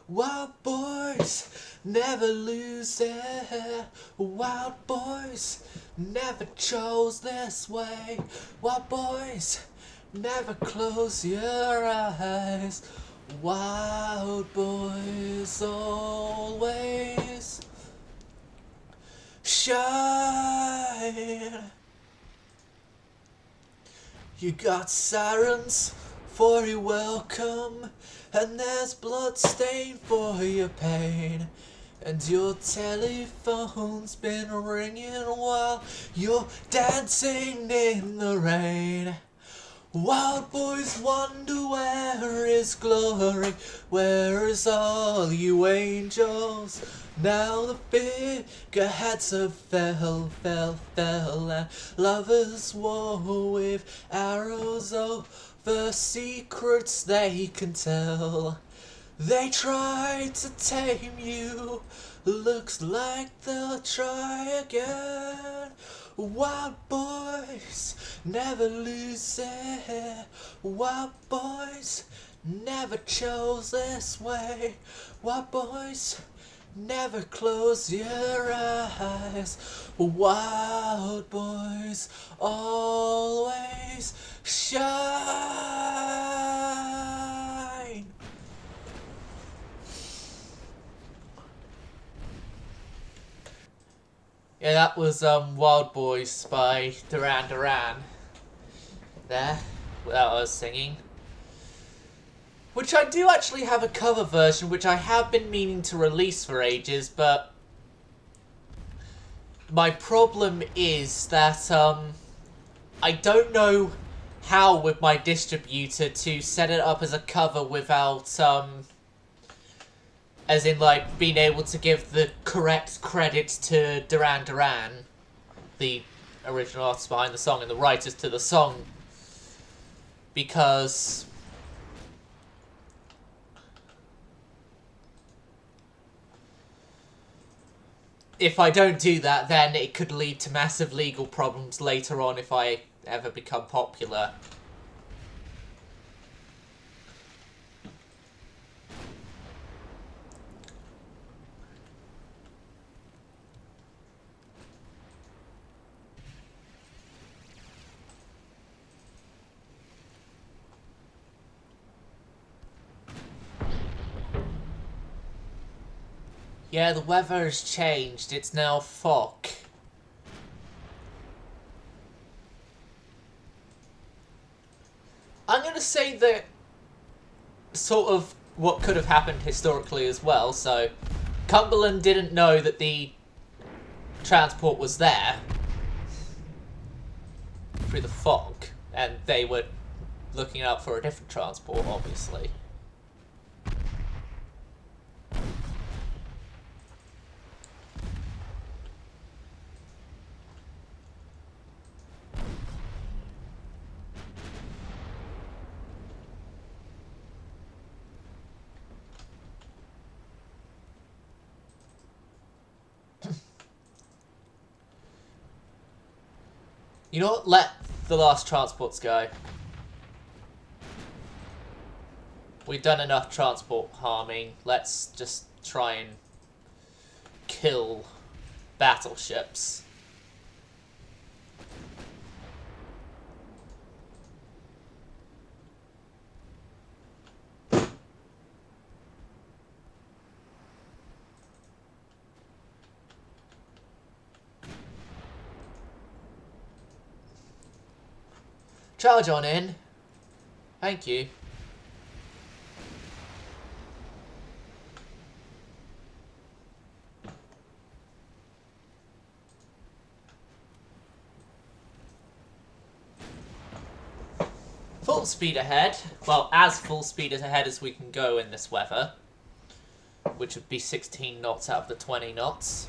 Wild boys never lose it. Wild boys never chose this way. Wild boys never close your eyes. Wild boys always shine. You got sirens for your welcome, and there's blood stain for your pain, and your telephone's been ringing while you're dancing in the rain. Wild boys wonder where is glory, where is all you angels? Now the figureheads have fell, and lovers war with arrows over secrets they can tell. They try to tame you, looks like they'll try again. Wild boys never lose it. Wild boys never chose this way. Wild boys never close your eyes. Wild boys always shine. Yeah, that was Wild Boys by Duran Duran. There, that I was singing. Which I do actually have a cover version, which I have been meaning to release for ages, but my problem is that I don't know how with my distributor to set it up as a cover without as in like being able to give the correct credits to Duran Duran, the original artist behind the song, and the writers to the song, because if I don't do that, then it could lead to massive legal problems later on if I ever become popular. Yeah, the weather has changed. It's now fog. I'm going to say that sort of what could have happened historically as well. So Cumberland didn't know that the transport was there through the fog, and they were looking out for a different transport, obviously. You know what? Let the last transports go. We've done enough transport harming. Let's just try and kill battleships. Charge on in. Thank you. Full speed ahead. Well, as full speed ahead as we can go in this weather. Which would be 16 knots out of the 20 knots.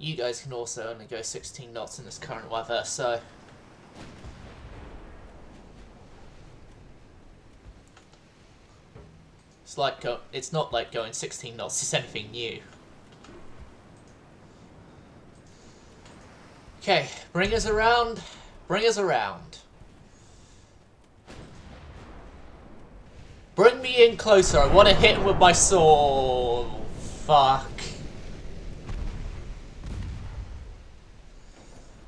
You guys can also only go 16 knots in this current weather, so... It's not like going 16 knots is anything new. Okay, bring us around. Bring us around. Bring me in closer. I want to hit him with my sword. Fuck.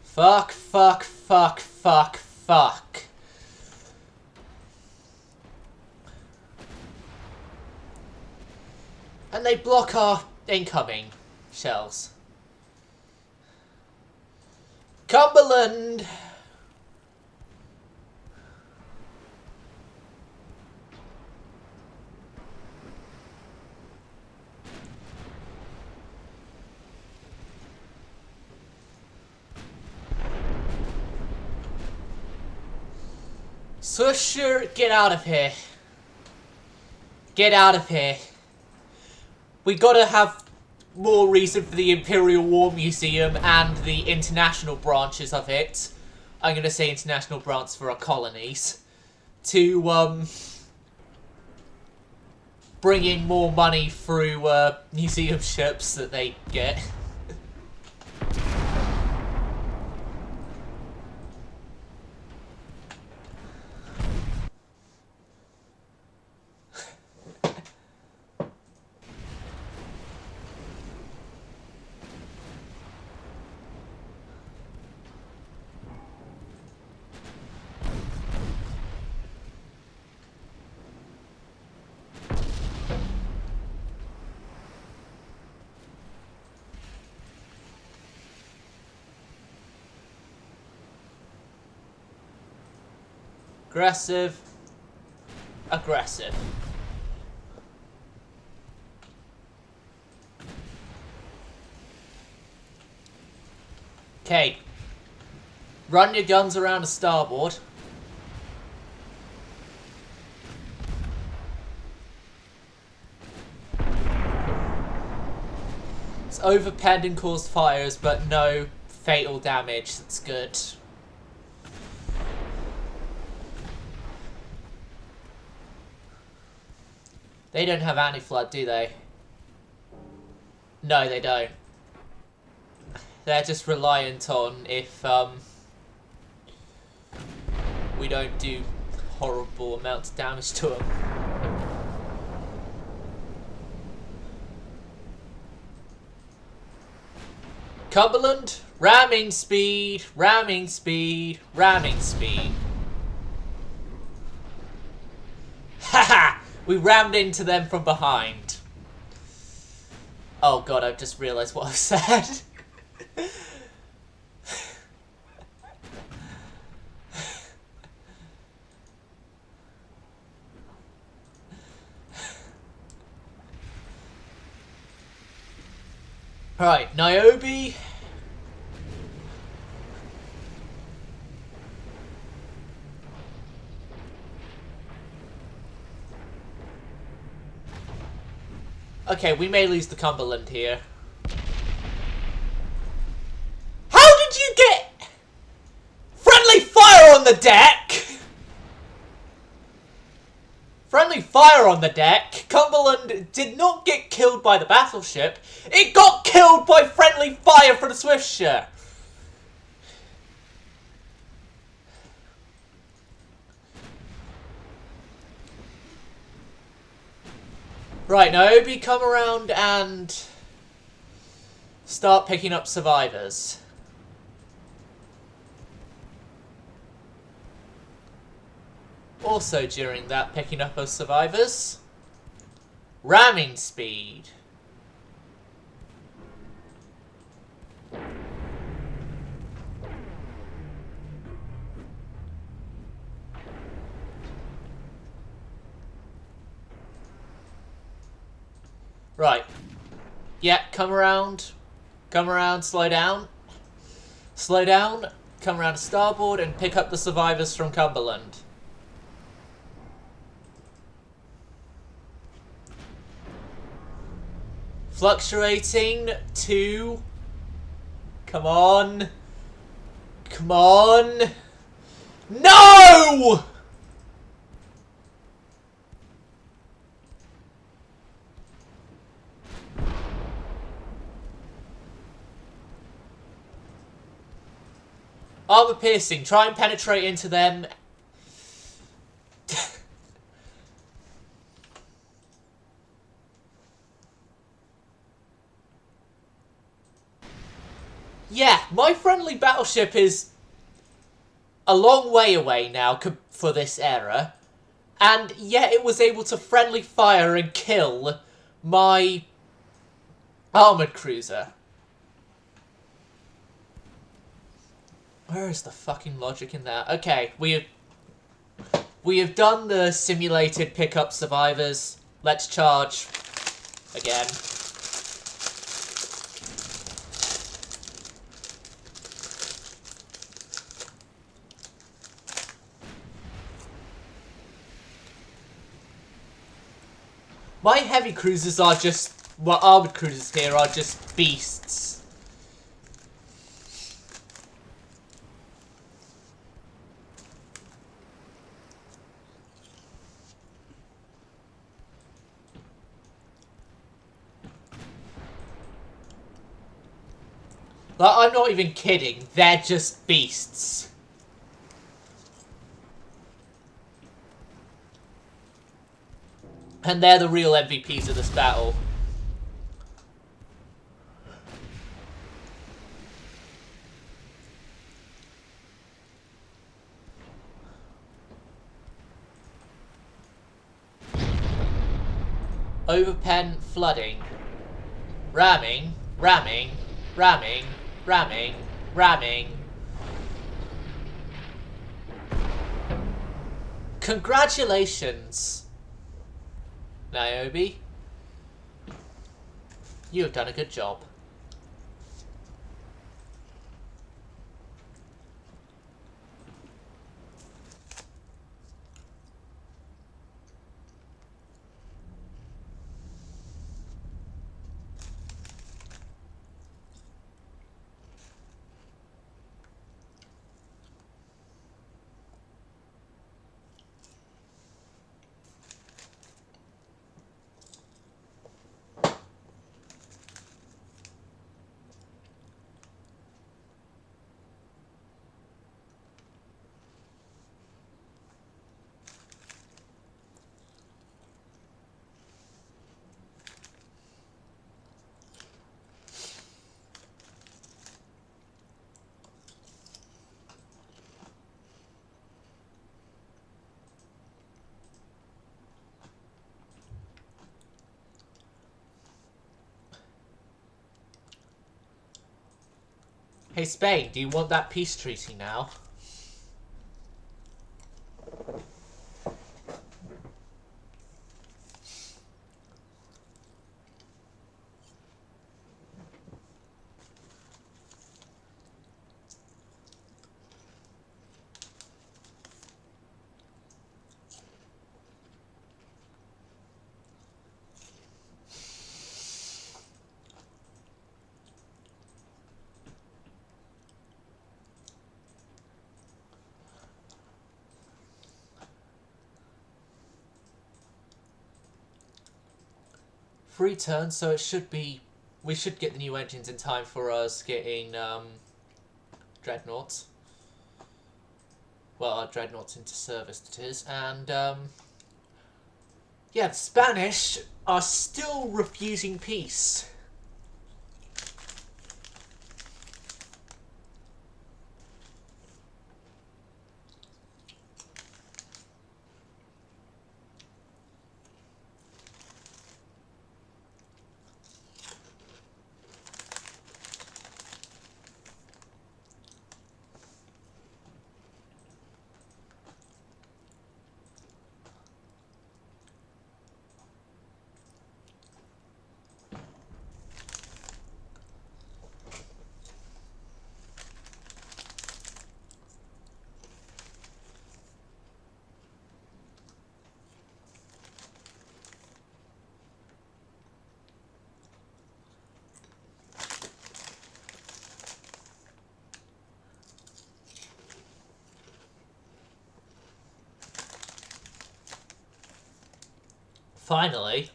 Fuck, fuck, fuck, fuck, fuck. And they block our incoming shells. Cumberland! Swisher, get out of here. Get out of here. We gotta have more reason for the Imperial War Museum and the international branches of it. I'm gonna say international branch for our colonies. To, bring in more money through, museum ships that they get. Aggressive. Aggressive. Okay. Run your guns around to starboard. It's overpenned and caused fires, but no fatal damage. That's good. They don't have anti-flood, do they? No, they don't. They're just reliant on if we don't do horrible amounts of damage to them. Cumberland, ramming speed, ramming speed, ramming speed. Haha! We rammed into them from behind. Oh god, I've just realised what I've said. Right, Niobe. Okay, we may lose the Cumberland here. How did you get friendly fire on the deck? Friendly fire on the deck. Cumberland did not get killed by the battleship. It got killed by friendly fire from the Swiftsure. Right, Niobe, come around and start picking up survivors. Also during that picking up of survivors, ramming speed. Right. Yeah, come around, slow down. Slow down, come around to starboard and pick up the survivors from Cumberland. Fluctuating to... Come on. Come on. No! Armor piercing. Try and penetrate into them. Yeah, my friendly battleship is a long way away now for this era. And yet it was able to friendly fire and kill my armoured cruiser. Where is the fucking logic in that? Okay, we have done the simulated pickup survivors. Let's charge again. My heavy cruisers are just... Well, armoured cruisers here are just beasts. Like, I'm not even kidding. They're just beasts. And they're the real MVPs of this battle. Overpen flooding. Ramming, ramming, ramming, ramming, ramming. Congratulations, Niobe. You have done a good job. Hey Spain, do you want that peace treaty now? Free turn, so it should be... We should get the new engines in time for us getting dreadnoughts. Well, our dreadnoughts into service, it is. And, yeah, the Spanish are still refusing peace. Finally.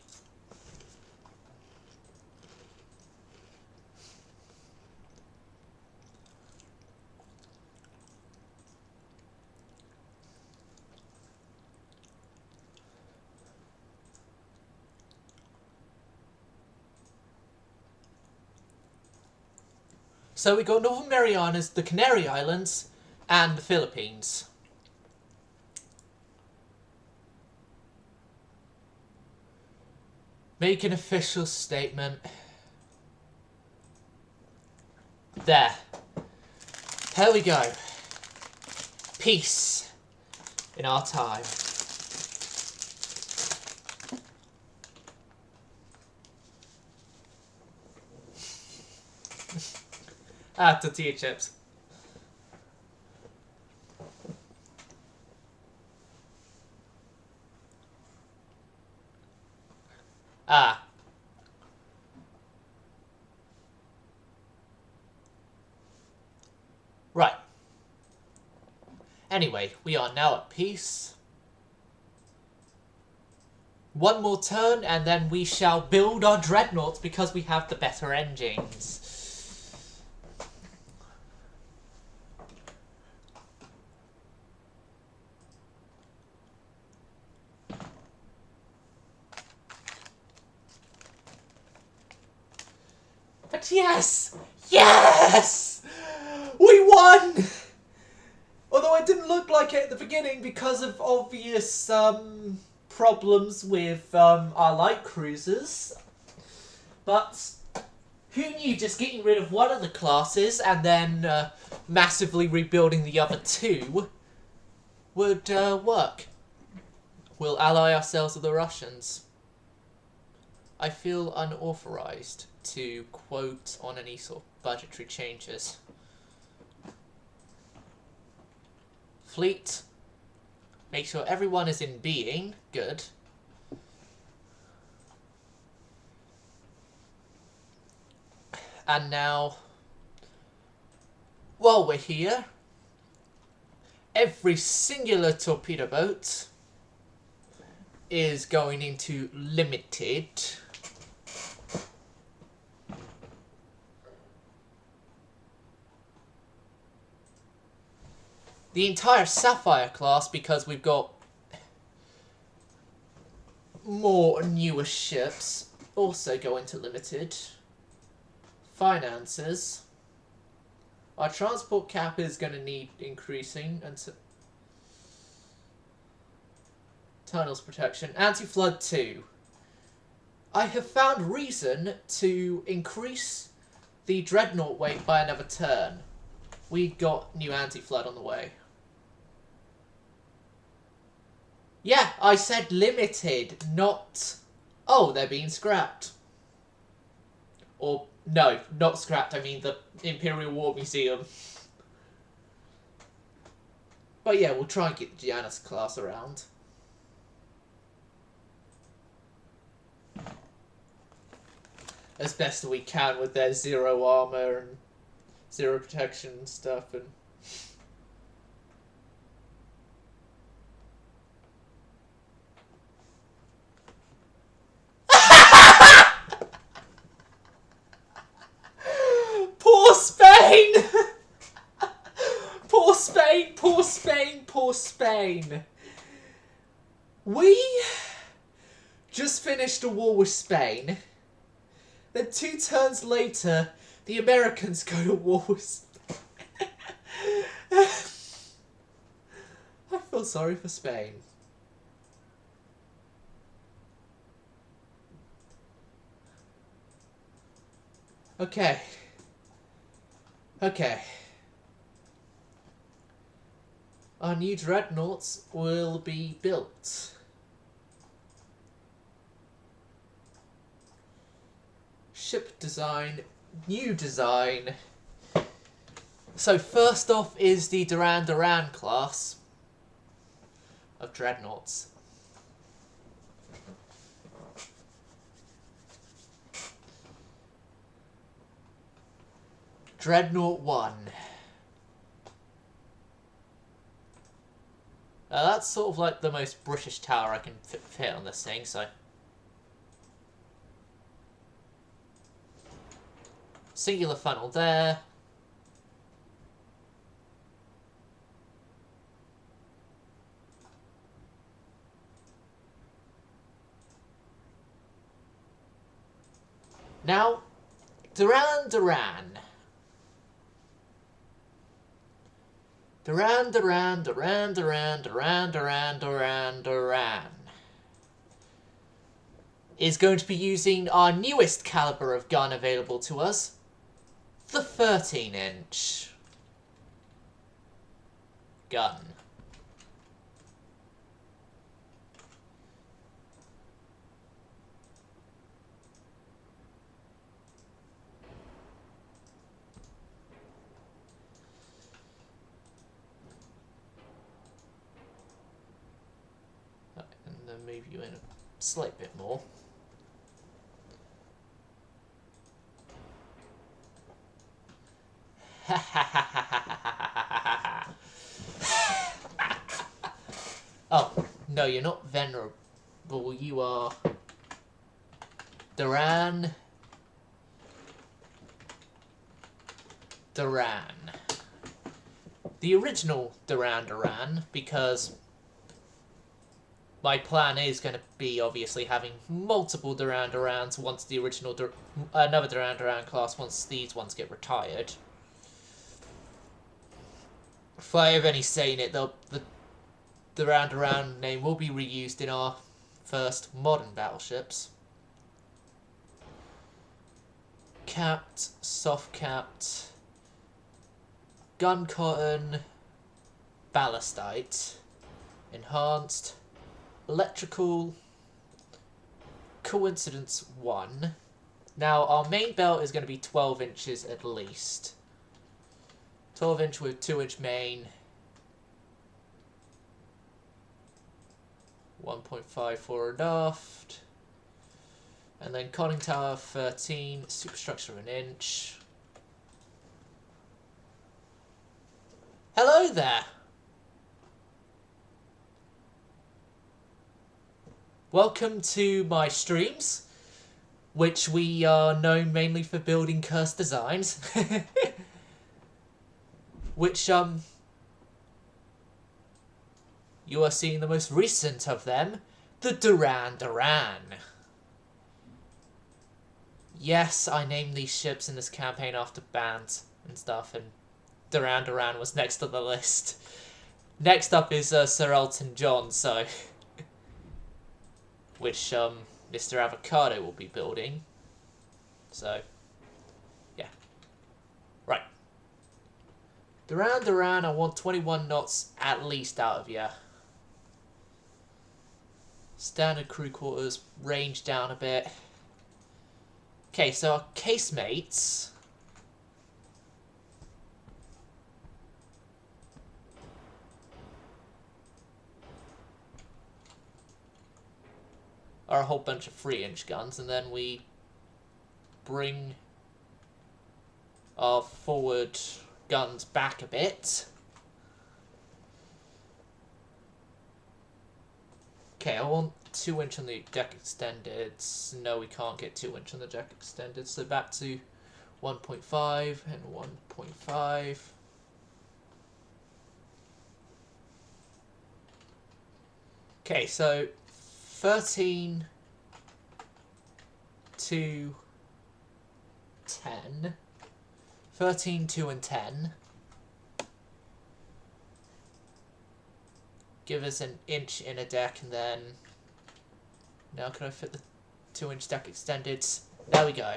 So we got Northern Marianas, the Canary Islands, and the Philippines. Make an official statement. There. Here we go. Peace in our time. Tortilla chips. Right. Anyway, we are now at peace. One more turn and then we shall build our dreadnoughts because we have the better engines. But yes! Yes! We won! Although it didn't look like it at the beginning because of obvious problems with our light cruisers. But who knew just getting rid of one of the classes and then massively rebuilding the other two would work. We'll ally ourselves with the Russians. I feel unauthorized to quote on any sort of budgetary changes. Fleet. Make sure everyone is in being. Good. And now, while we're here, every singular torpedo boat is going into limited. The entire Sapphire class, because we've got more newer ships, also go into limited. Finances. Our transport cap is going to need increasing. And tunnels protection. Anti-flood 2. I have found reason to increase the dreadnought weight by another turn. We got new anti-flood on the way. Yeah, I said limited, not... Oh, they're being scrapped. Or, no, not scrapped, I mean the Imperial War Museum. But yeah, we'll try and get the Janus class around. As best as we can with their 0 armor and 0 protection and stuff. And poor Spain! Poor Spain, poor Spain, poor Spain. We just finished a war with Spain. Then 2 turns later, the Americans go to war with Spain. I feel sorry for Spain. Okay. Okay. Our new dreadnoughts will be built. Ship design, new design. So first off is the Duran Duran class of dreadnoughts. Dreadnought 1. That's sort of like the most British tower I can fit on this thing, so... Singular funnel there. Now, Duran Duran. Duran Duran Duran Duran Duran Duran Duran Duran is going to be using our newest caliber of gun available to us, the 13-inch gun. And then move you in a slight bit more. Oh, no, you're not venerable. You are Duran Duran. The original Duran Duran, because my plan is going to be obviously having multiple Duran Durans once the original another Duran Duran class once these ones get retired. If I have any say in it, the Duran Duran name will be reused in our first modern battleships. Capped, soft capped, gun cotton, ballastite, enhanced, electrical, coincidence 1. Now our main belt is going to be 12 inches at least. 12 inch with 2-inch main. 1.5 forward aft. And then conning tower 13, superstructure 1 inch. Hello there! Welcome to my streams, which we are known mainly for building cursed designs. Which, you are seeing the most recent of them, the Duran Duran. Yes, I named these ships in this campaign after bands and stuff, and Duran Duran was next on the list. Next up is Sir Elton John, so... which, Mr. Avocado will be building. So, yeah. Right. Duran, I want 21 knots at least out of you. Standard crew quarters, range down a bit. Okay, so our casemates are a whole bunch of 3-inch guns, and then we bring our forward guns back a bit. Okay, I want 2-inch on the deck extended. No, we can't get 2-inch on the deck extended, so back to 1.5 and 1.5. Okay, so 13 to 10. 13, 2, and 10. Give us an inch in a deck, and then... Now can I fit the 2-inch deck extended? There we go.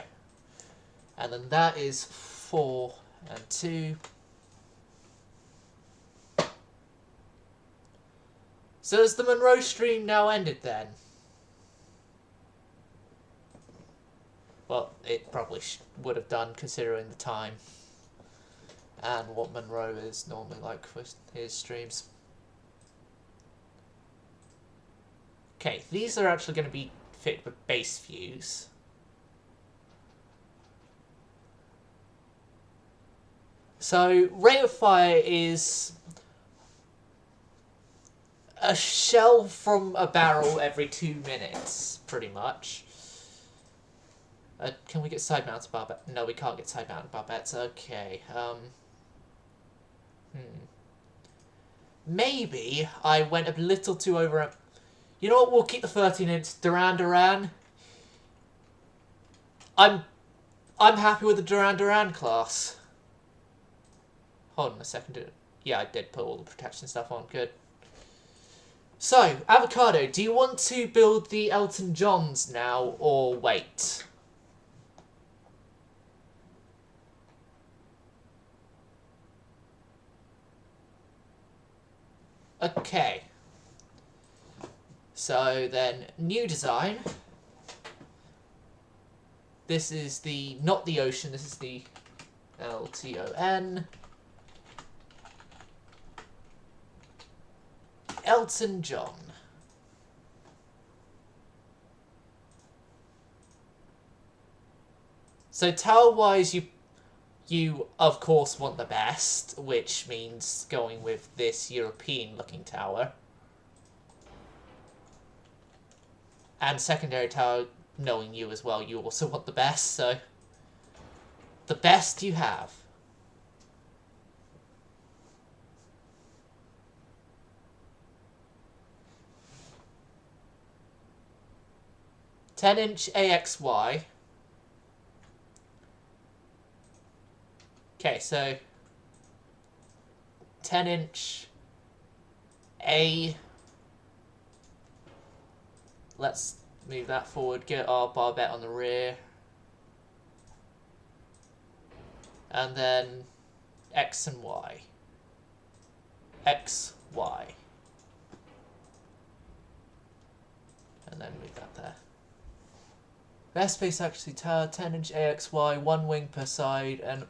And then that is 4 and 2. So has the Monroe stream now ended then? Well, it probably would have done, considering the time and what Monroe is normally like for his streams. Okay, these are actually going to be fit with base views. So, rate of fire is a shell from a barrel every 2 minutes, pretty much. Can we get side-mounted barbettes? No, we can't get side-mounted barbettes. Okay. Maybe I went a little too over... You know what? We'll keep the 13-inch Duran. I'm happy with the Duran class. Hold on a second. Yeah, I did put all the protection stuff on. Good. So, Avocado, do you want to build the Elton Johns now, or wait? Okay. So then, new design. This is the, not the Ocean, this is the LTON. Elton John. So tower-wise, you of course want the best, which means going with this European-looking tower. And secondary tower, knowing you as well, you also want the best, so... The best you have. (10-inch AXY). Okay, so 10-inch A. Let's move that forward, get our barbette on the rear. And then X and Y. X, Y. And then move that there. Best space actually tower, 10-inch AXY, 1 wing per side, and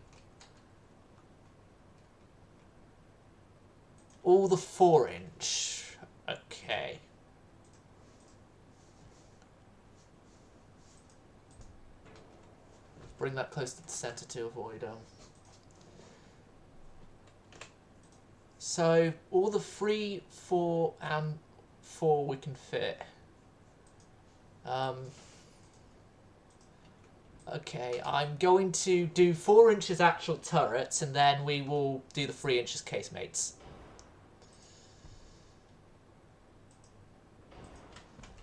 all the 4-inch. Okay. Bring that close to the center to avoid So all the 3, 4, and 4 we can fit. Okay, I'm going to do 4 inches actual turrets, and then we will do the 3 inches casemates.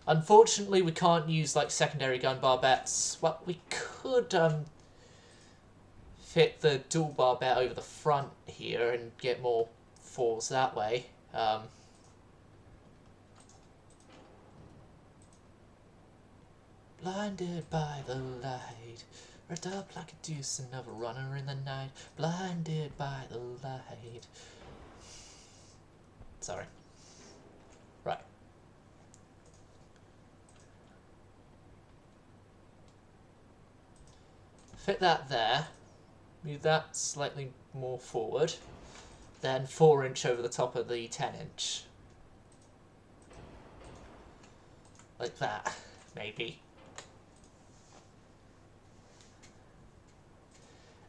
Unfortunately, we can't use like secondary gun barbettes. Well, we could fit the dual barbette over the front here and get more falls that way. Blinded by the light, wrapped up like a deuce, another runner in the night. Blinded by the light. Sorry. Right. Fit that there. Move that slightly more forward. Then 4-inch over the top of the 10-inch. Like that, maybe.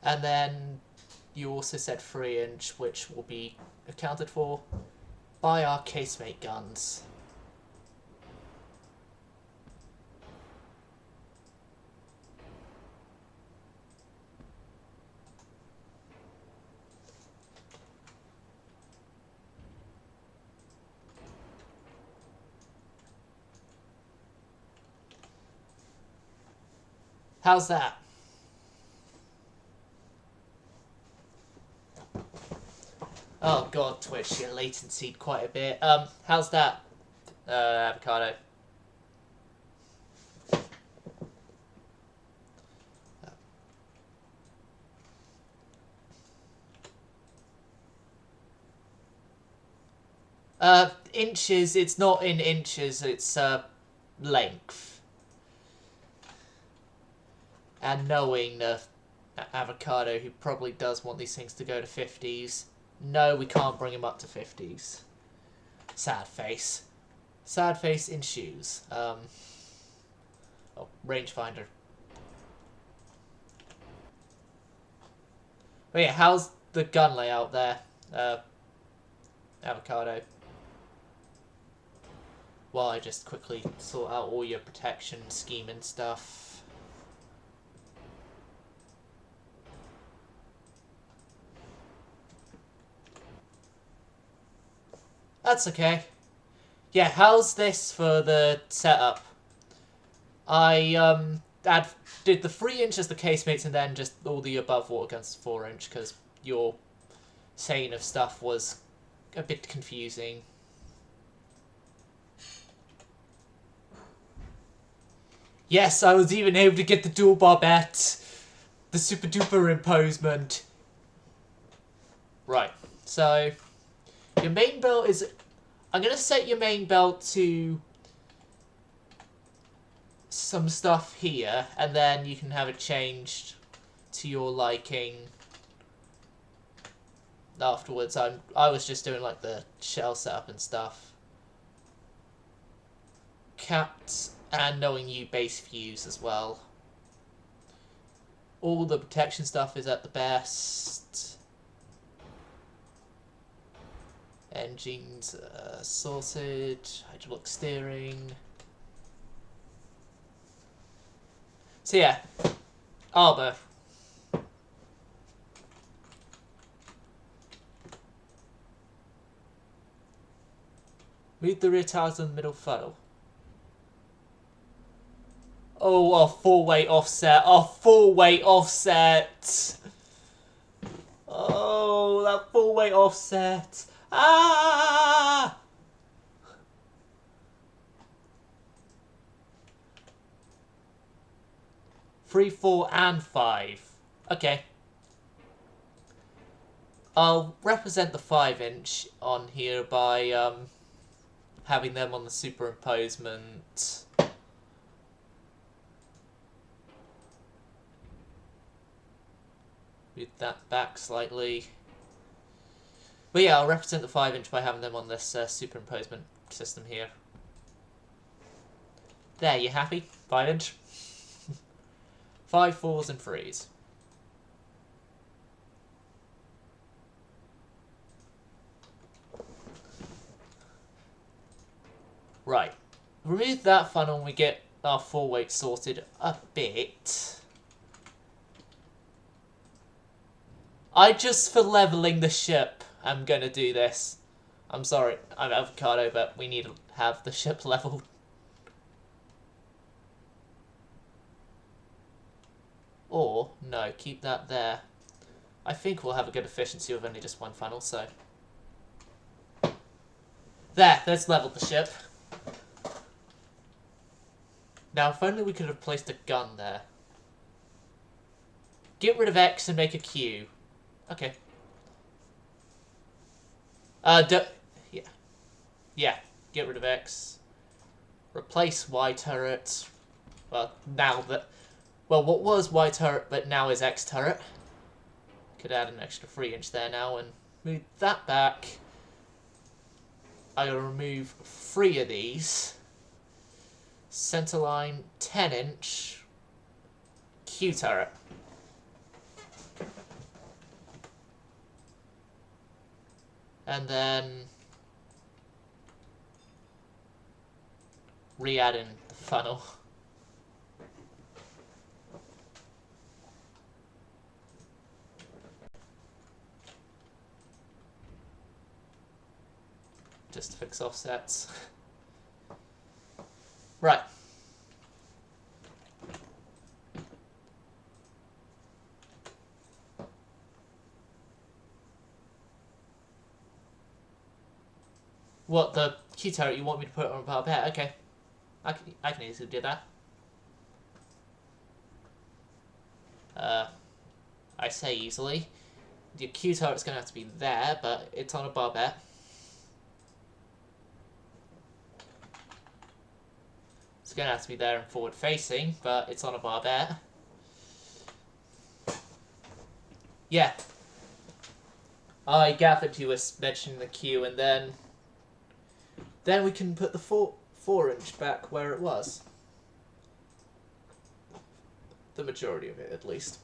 And then you also said 3-inch, which will be accounted for by our casemate guns. How's that? Oh god, Twitch, you latency'd quite a bit. How's that, avocado? Inches, it's not in inches, it's, length. And knowing the avocado, who probably does want these things to go to 50s, no, we can't bring him up to 50s. Sad face. Sad face in shoes. Oh, rangefinder. But yeah, how's the gun layout there, avocado? While I just quickly sort out all your protection scheme and stuff. That's okay. Yeah, how's this for the setup? I did the 3-inch as the casemates and then just all the above water guns 4-inch because your saying of stuff was a bit confusing. Yes, I was even able to get the dual barbette. The super duper imposement. Right, so your main belt is... I'm going to set your main belt to some stuff here, and then you can have it changed to your liking afterwards. I was just doing like the shell setup and stuff. Capped and knowing you base fuse as well. All the protection stuff is at the best. Engines sorted, hydraulic steering. So yeah, armour. Move the rear tires in the middle funnel. Oh, a full weight offset. A full weight offset. Oh, that full weight offset. Ah! Three, 4, and 5. Okay. I'll represent the 5-inch on here by having them on the superimposement. Move that back slightly. But yeah, I'll represent the 5-inch by having them on this superimposement system here. There, you happy? 5-inch? 5, 4s, and 3s. Right. Remove that funnel and we get our full weight sorted a bit. I just, for leveling the ship, I'm going to do this. I'm sorry, I'm avocado, but we need to have the ship leveled. Or, no, keep that there. I think we'll have a good efficiency with only just one funnel, so... There, let's level the ship. Now, if only we could have placed a gun there. Get rid of X and make a Q. Okay. Yeah. Yeah, get rid of X. Replace Y turret. Well, now that... Well, what was Y turret, but now is X turret. Could add an extra 3-inch there now and move that back. I'm going to remove 3 of these. Centerline, 10-inch. Q turret. And then re-add in the funnel. Just to fix offsets. Right. What, the Q turret you want me to put on a barbette? Okay. I can easily do that. I say easily. Your Q turret's going to have to be there, but it's on a barbette. It's going to have to be there and forward facing, but it's on a barbette. Yeah. I gathered you were mentioning the Q, and then we can put the 4-inch back where it was. The majority of it, at least.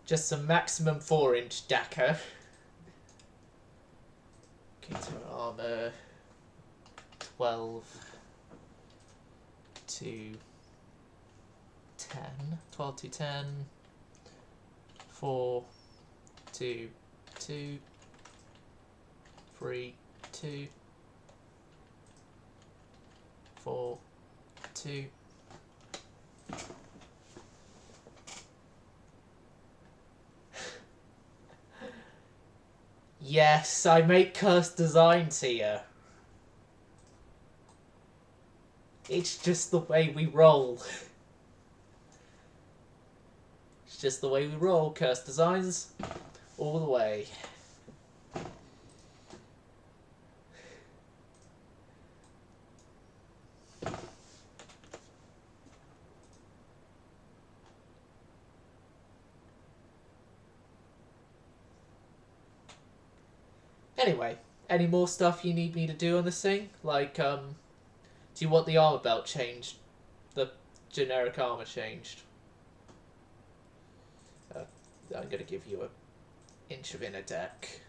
Just some maximum 4-inch DACA. Okay, so armor 12 to 10. 12 to 10. 4 to 2. 3 2. 4 2. Yes, I make cursed designs here. It's just the way we roll. It's just the way we roll. Cursed designs all the way. Anyway, any more stuff you need me to do on this thing? Like, do you want the armor belt changed? The generic armor changed? I'm gonna give you an inch of inner deck.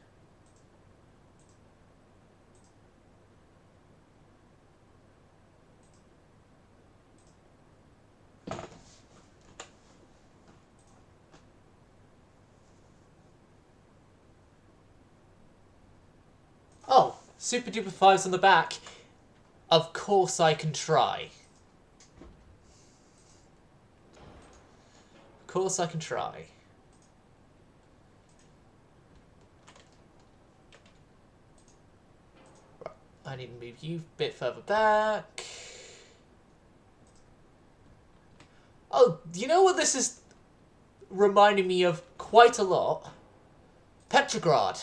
Oh, super duper 5s on the back. Of course I can try. Of course I can try. Right, I need to move you a bit further back. Oh, you know what this is reminding me of quite a lot? Petrograd.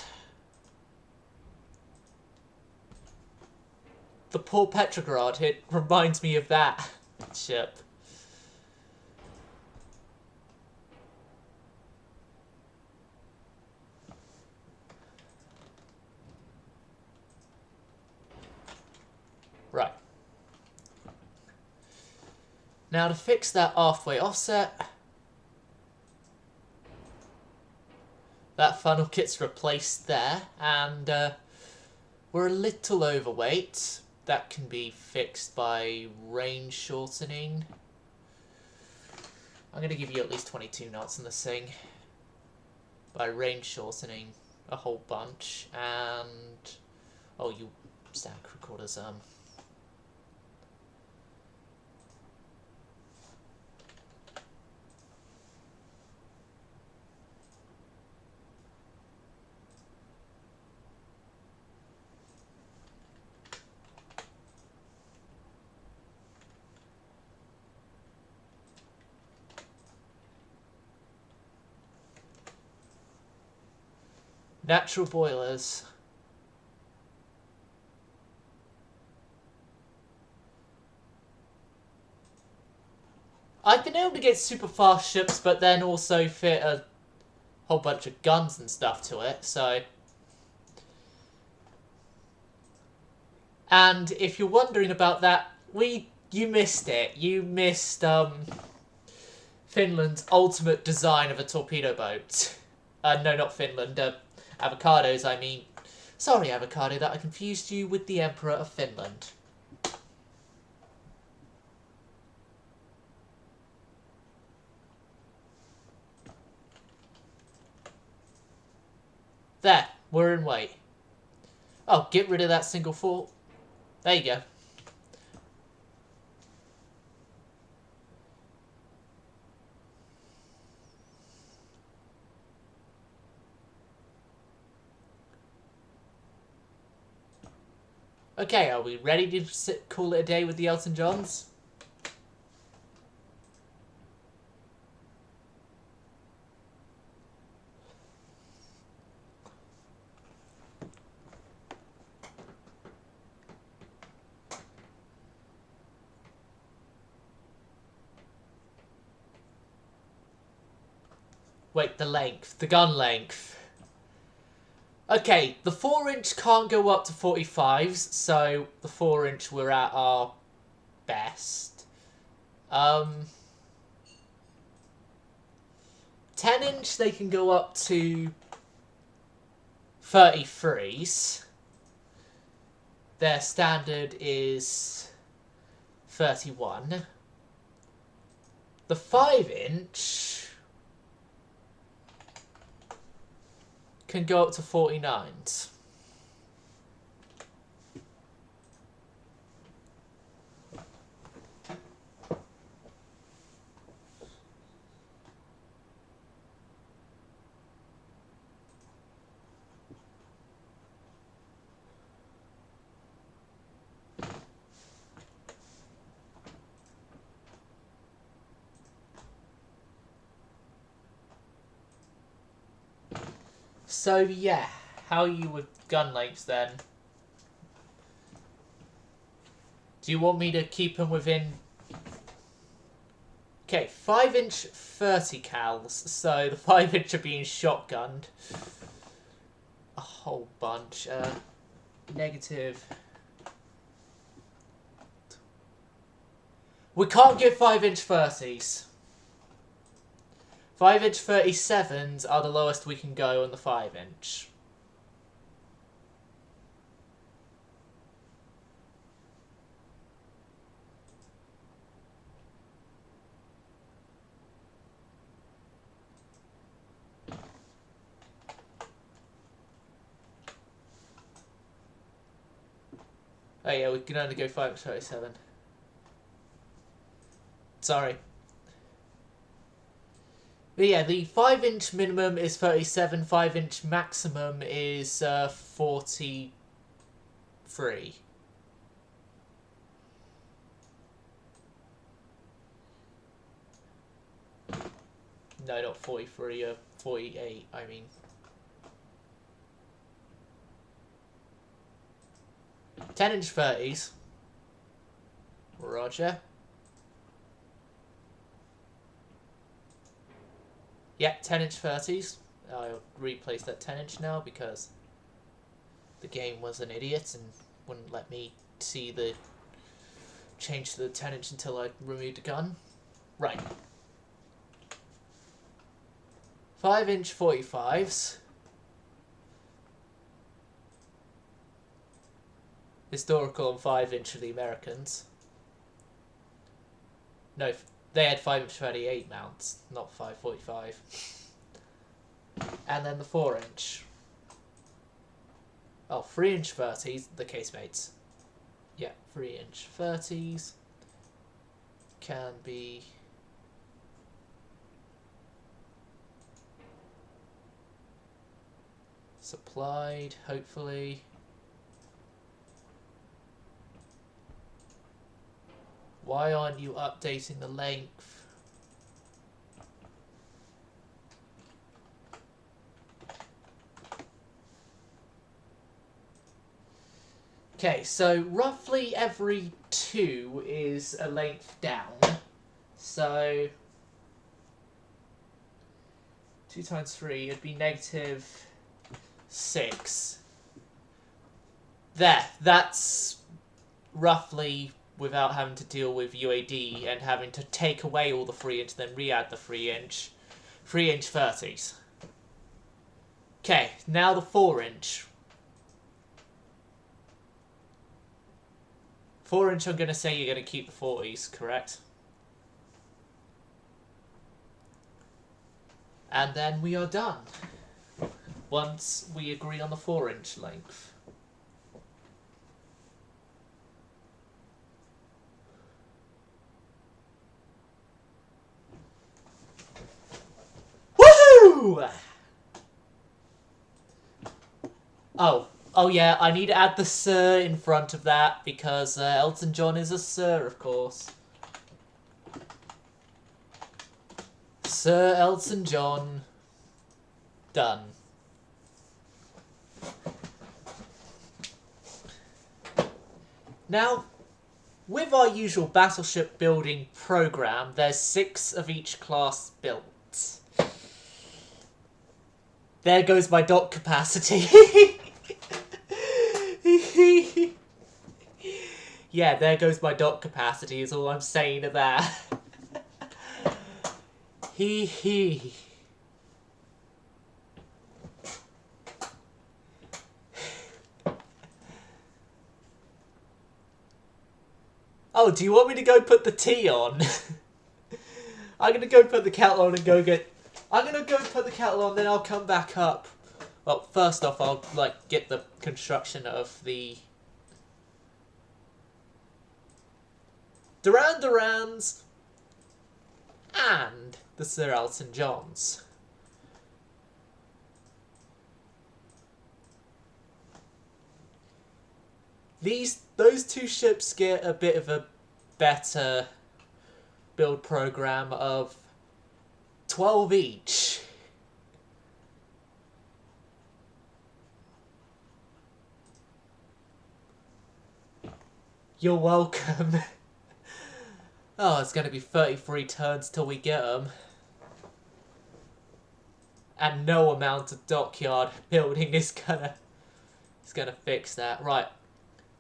The poor Petrograd, it reminds me of that ship. Right. Now to fix that halfway offset, that funnel kit's replaced there, and we're a little overweight. That can be fixed by range shortening. I'm going to give you at least 22 knots in this thing. By range shortening a whole bunch. And... oh, you stack recorders, Natural boilers. I can only get super fast ships, but then also fit a whole bunch of guns and stuff to it, so... And if you're wondering about that, you missed it. You missed Finland's ultimate design of a torpedo boat. No, not Finland. Avocados, I mean. Sorry, Avocado, that I confused you with the Emperor of Finland. There, we're in wait. Oh, get rid of that single fort. There you go. Okay, are we ready to call it a day with the Elton Johns? Wait, the length. The gun length. Okay, the 4-inch can't go up to 45s, so the 4-inch we're at our best. 10-inch they can go up to 33s. Their standard is 31. The 5-inch can go up to 49s. So yeah, how are you with gun lengths then? Do you want me to keep them within... Okay, 5-inch 30 cals, so the 5-inch are being shotgunned. A whole bunch. Negative. We can't get 5-inch 30s. 5-inch 37s are the lowest we can go on the 5-inch. Oh yeah, we can only go 5-inch 37. Sorry. But yeah, the 5-inch minimum is 37, 5-inch maximum is 43. No, not 43, 48, I mean. Ten-inch 30s. Roger. Yeah, 10-inch 30s. I'll replace that 10-inch now because the game was an idiot and wouldn't let me see the change to the 10-inch until I removed the gun. Right. 5-inch 45s. Historical and 5-inch of the Americans. No, they had 5-inch 38 mounts, not 5.45. And then the 4-inch. Oh, 3-inch 30s, the casemates. Yeah, 3-inch 30s can be supplied, hopefully. Why aren't you updating the length? Okay, so roughly every 2 is a length down. So 2 times 3, it'd be -6. There, that's roughly without having to deal with UAD and having to take away all the 3-inch, then re-add the 3-inch. 3-inch 30s. Okay, now the 4-inch. 4-inch, I'm going to say you're going to keep the 40s, correct? And then we are done. Once we agree on the 4-inch length. Woohoo! Oh yeah, I need to add the Sir in front of that because Elton John is a Sir, of course. Sir Elton John. Done. Now, with our usual battleship building program, there's 6 of each class built. There goes my dock capacity. Yeah, there goes my dock capacity is all I'm saying to that. Hee hee. Oh, do you want me to go put the tea on? I'm gonna go put the kettle on and go get... I'm gonna go put the kettle on, then I'll come back up. Well, first off, I'll, get the construction of the... Duran Durans and the Sir Elton Johns. Those 2 ships get a bit of a better build program of 12 each. You're welcome. Oh, it's going to be 33 turns till we get them. And no amount of dockyard building is gonna fix that. Right.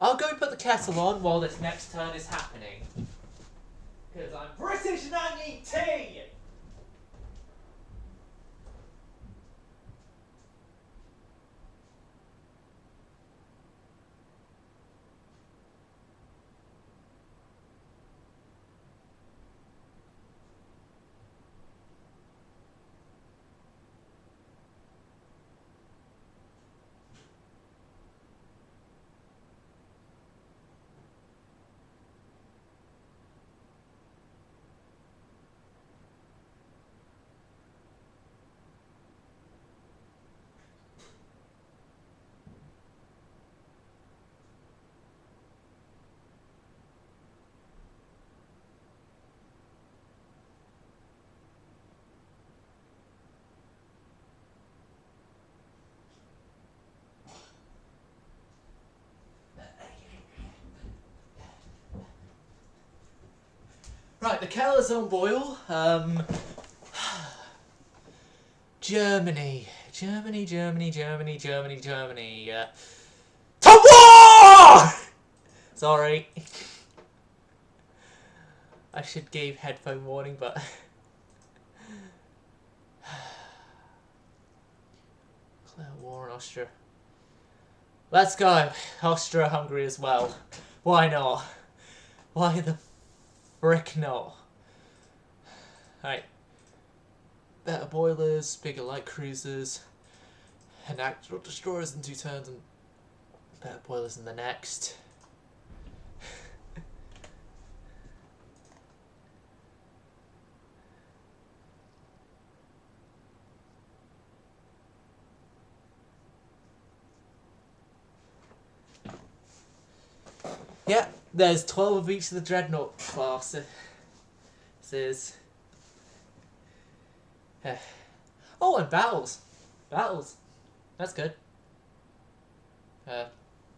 I'll go put the kettle on while this next turn is happening. Because I'm British and I need tea! Right, the kettle is on boil. Germany. Germany. To war! Sorry. I should give headphone warning, but... Declare war on Austria. Let's go. Austria-Hungary as well. Why not? Why the frick not? Right. Better boilers, bigger light cruisers, and actual destroyers in 2 turns, and better boilers in the next. Yeah, there's 12 of each of the dreadnought classes. Oh, and battles. That's good. At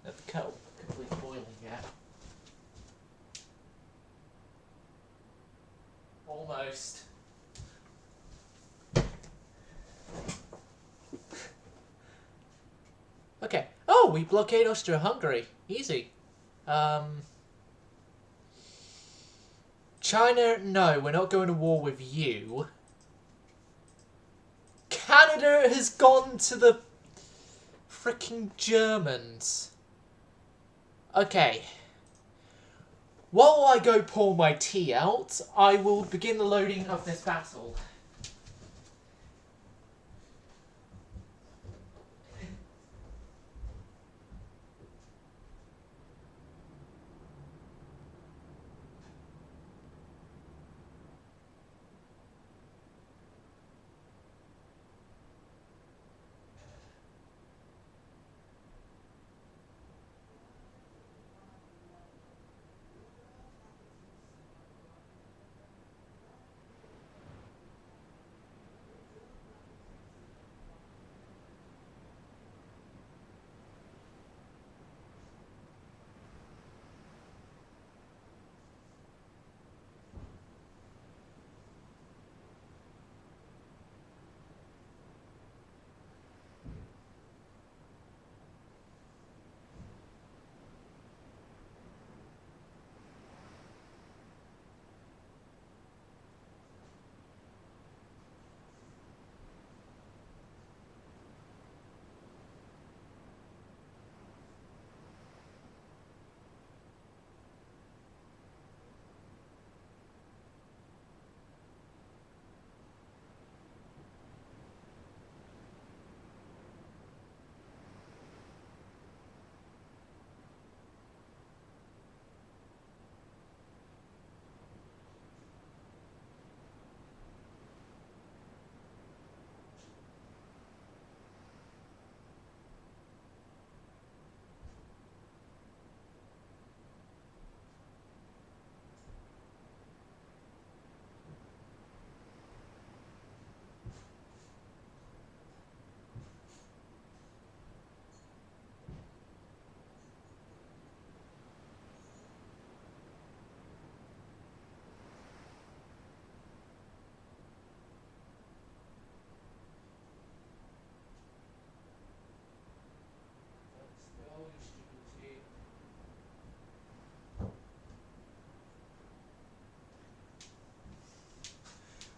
the kettle. completely boiling yet. Almost. Okay. Oh, we blockade Austria-Hungary. Easy. China, no, we're not going to war with you. Canada has gone to the freaking Germans. Okay. While I go pour my tea out, I will begin the loading of this battle.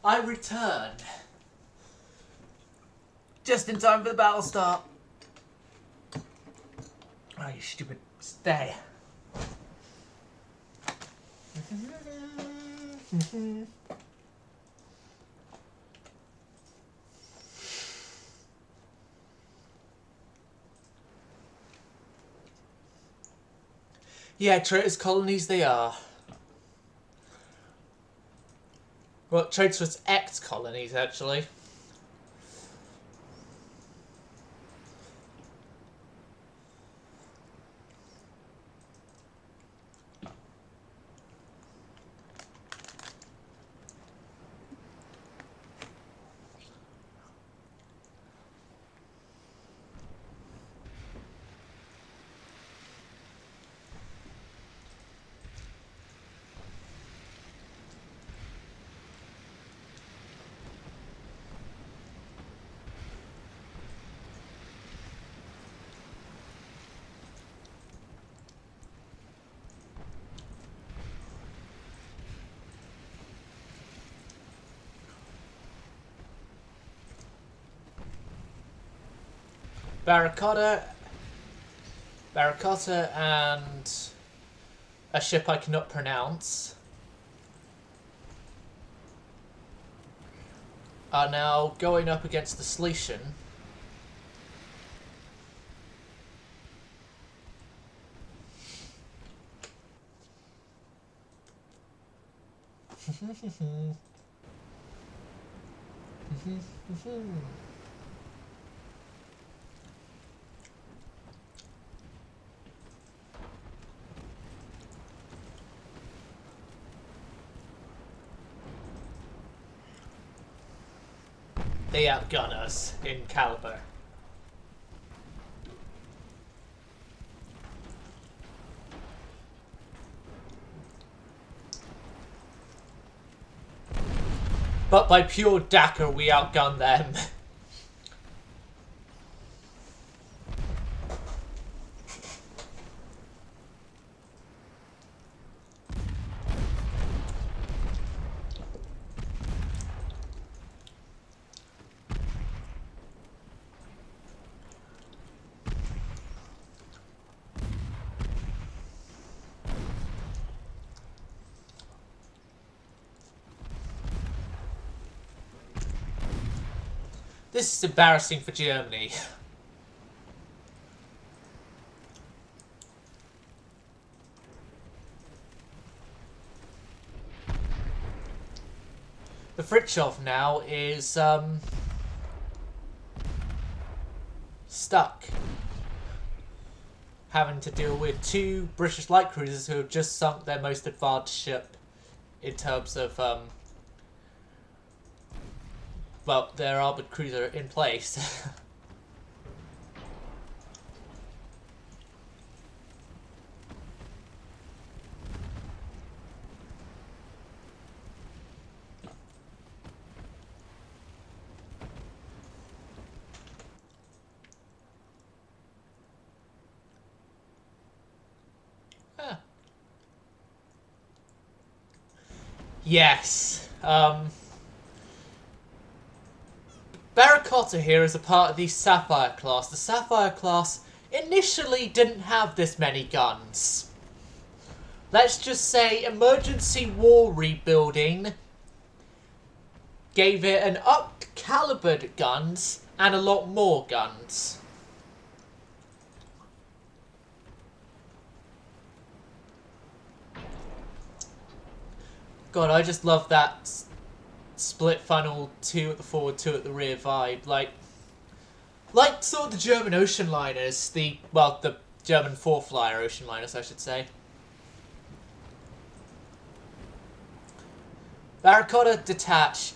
I return. Just in time for the battle start. Oh, you stupid. Stay. Yeah, traitors colonies they are. Well, traitors ex-colonies, actually. Barracotta, and a ship I cannot pronounce are now going up against the Sletian. They outgun us in caliber. But by pure dacre, we outgun them. This is embarrassing for Germany. The Fritjof now is, stuck. Having to deal with 2 British light cruisers who have just sunk their most advanced ship in terms of, well, their armoured cruiser in place. Huh. Yes. Barracotta here is a part of the Sapphire class. The Sapphire class initially didn't have this many guns. Let's just say emergency war rebuilding gave it an up-calibered guns and a lot more guns. God, I just love that split funnel, 2 at the forward, 2 at the rear vibe. Like sort of the German ocean liners, the German 4-flyer ocean liners, I should say. Barracotta detach,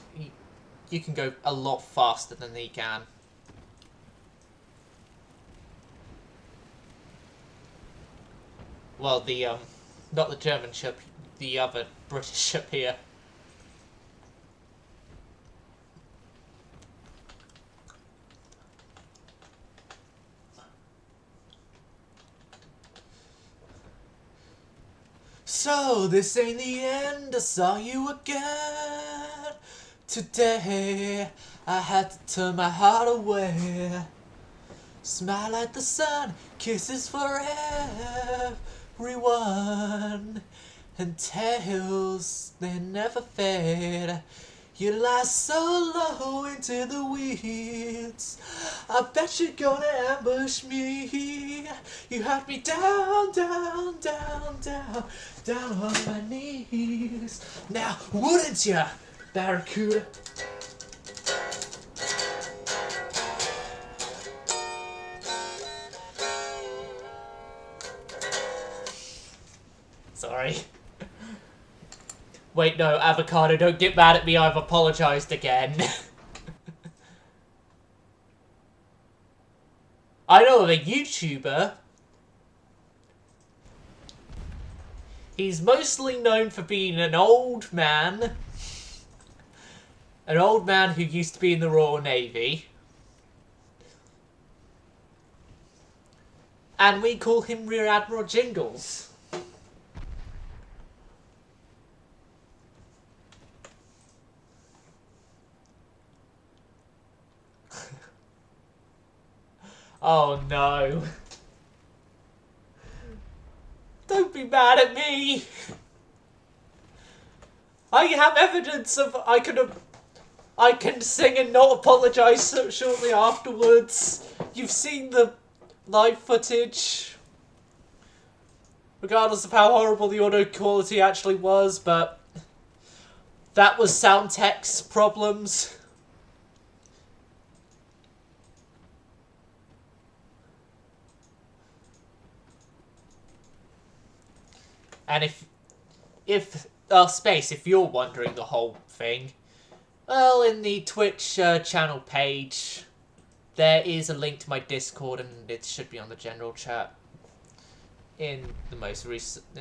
you can go a lot faster than they can. Well, the, not the German ship, the other British ship here. So, this ain't the end, I saw you again. Today, I had to turn my heart away. Smile like the sun, kisses for everyone. And tales, they never fade. You lie so low into the weeds. I bet you're gonna ambush me. You had me down, down, down, down, down on my knees. Now, wouldn't you, Barracuda? Sorry. Wait, no, Avocado, don't get mad at me, I've apologised again. I know of a YouTuber. He's mostly known for being an old man. An old man who used to be in the Royal Navy. And we call him Rear Admiral Jingles. Oh no. Don't be mad at me. I have evidence of I can sing and not apologise so shortly afterwards. You've seen the live footage. Regardless of how horrible the audio quality actually was, but that was sound tech's problems. And if Space, if you're wondering the whole thing, well, in the Twitch channel page, there is a link to my Discord, and it should be on the general chat in the most recent.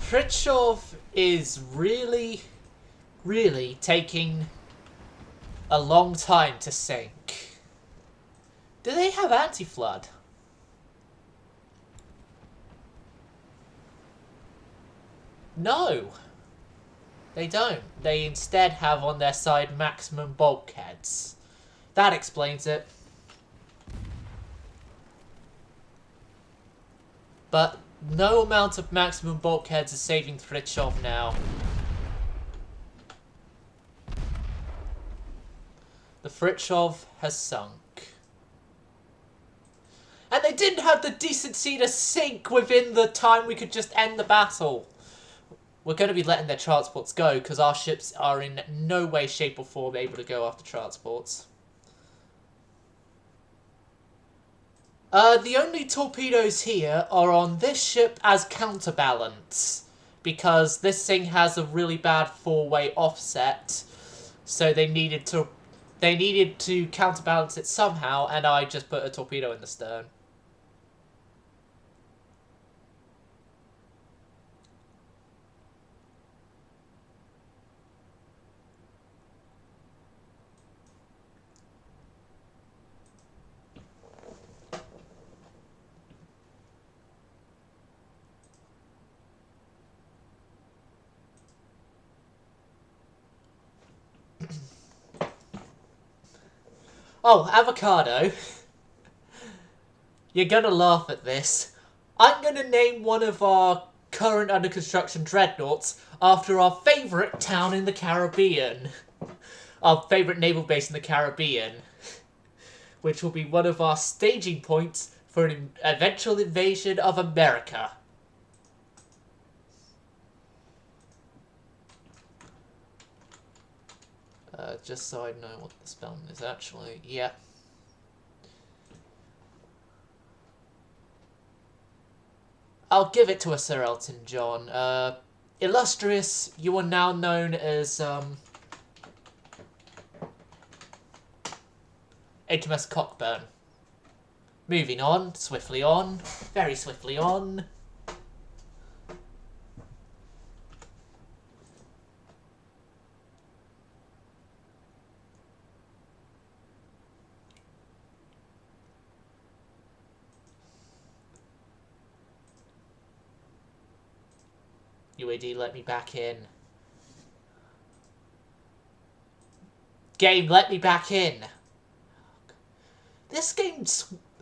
Khrushchev is really, really taking a long time to sink. Do they have anti-flood? No. They don't. They instead have on their side maximum bulkheads. That explains it. But no amount of maximum bulkheads is saving Khrushchev now. The Khrushchev has sunk. And they didn't have the decency to sink within the time we could just end the battle. We're going to be letting their transports go because our ships are in no way, shape or form able to go after transports. The only torpedoes here are on this ship as counterbalance, because this thing has a really bad four-way offset, so they needed to counterbalance it somehow, and I just put a torpedo in the stern. Oh, avocado. You're gonna laugh at this. I'm gonna name one of our current under construction dreadnoughts after our favourite town in the Caribbean. Our favourite naval base in the Caribbean. Which will be one of our staging points for an eventual invasion of America. Just so I know what the spelling is actually. Yeah. I'll give it to a Sir Elton John. Illustrious, you are now known as, HMS Cockburn. Moving on, swiftly on, very swiftly on. UAD, let me back in. Game, let me back in. This game,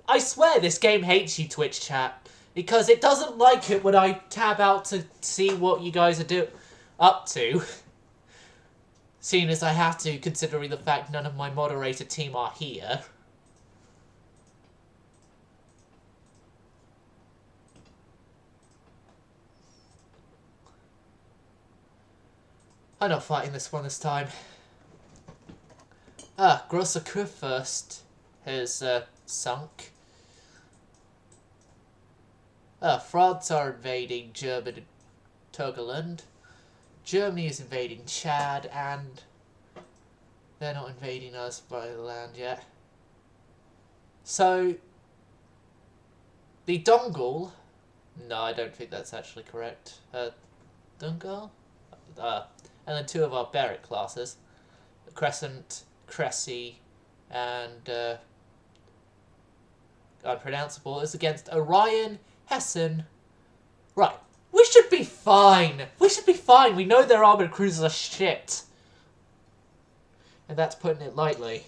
I swear this game hates you, Twitch chat. Because it doesn't like it when I tab out to see what you guys are up to. Seeing as I have to, considering the fact none of my moderator team are here. I'm not fighting this one this time. Grosser Kurfürst has sunk. France are invading German Togoland. Germany is invading Chad, and they're not invading us by the land yet. So, the Dongle... No, I don't think that's actually correct. Dungal? And then two of our Barrett classes, Crescent, Cressy, and unpronounceable, is against Orion, Hessen. Right, we should be fine. We should be fine. We know their armoured cruisers are shit. And that's putting it lightly.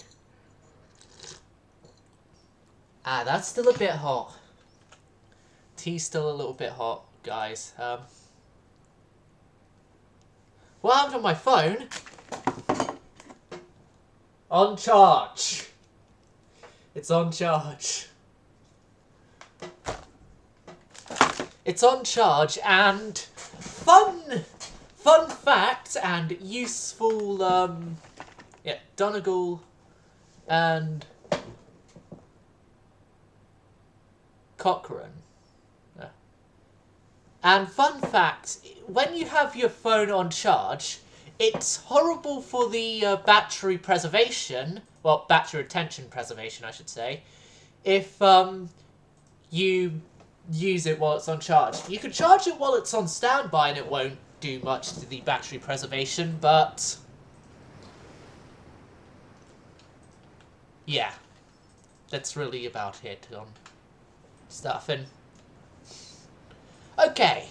That's still a bit hot. Tea's still a little bit hot, guys. What happened on my phone? On charge. It's on charge. It's on charge, and fun fact and useful, Donegal and Cochrane. And fun fact, when you have your phone on charge, it's horrible for the battery preservation, battery retention preservation, I should say, if you use it while it's on charge. You can charge it while it's on standby and it won't do much to the battery preservation, but yeah, that's really about it on stuff. And okay,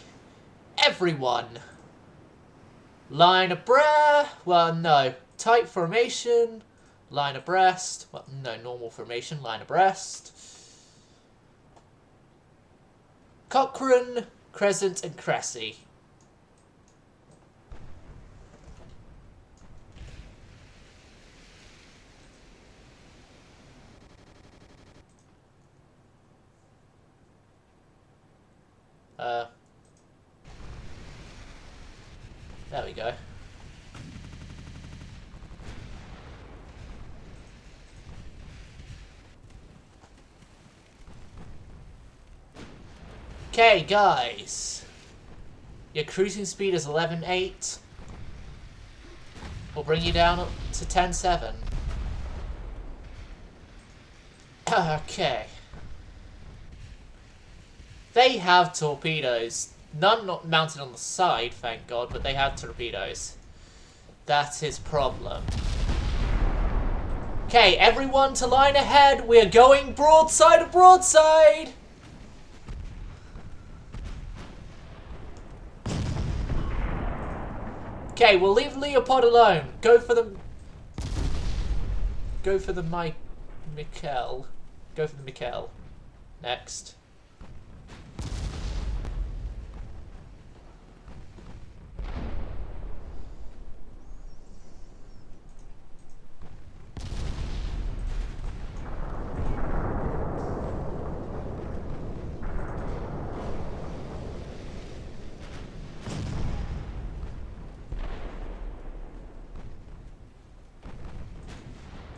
everyone, line abreast. Well, no, tight formation, line abreast. Well, no, normal formation, line abreast. Cochrane, Crescent, and Cressy. There we go. Okay, guys. Your cruising speed is 11.8. We'll bring you down to 10.7. Okay. They have torpedoes. None not mounted on the side, thank God, but they have torpedoes. That's his problem. Okay, everyone to line ahead. We're going broadside to broadside. Okay, we'll leave Leopold alone. Go for the Mikkel. Go for the Mikkel. Next.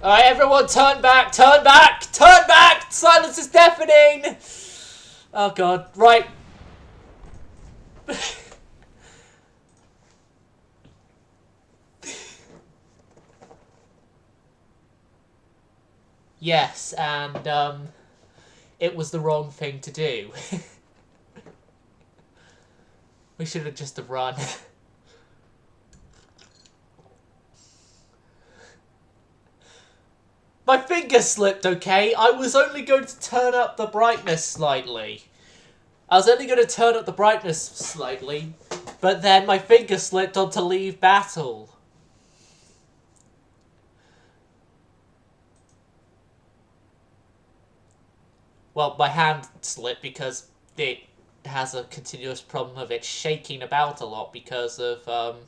Alright, everyone, turn back, turn back, turn back! Silence is deafening! Oh god, right. Yes, and it was the wrong thing to do. We should have just have run. My finger slipped, okay? I was only going to turn up the brightness slightly. But then my finger slipped on to leave battle. Well, my hand slipped because it has a continuous problem of it shaking about a lot because of,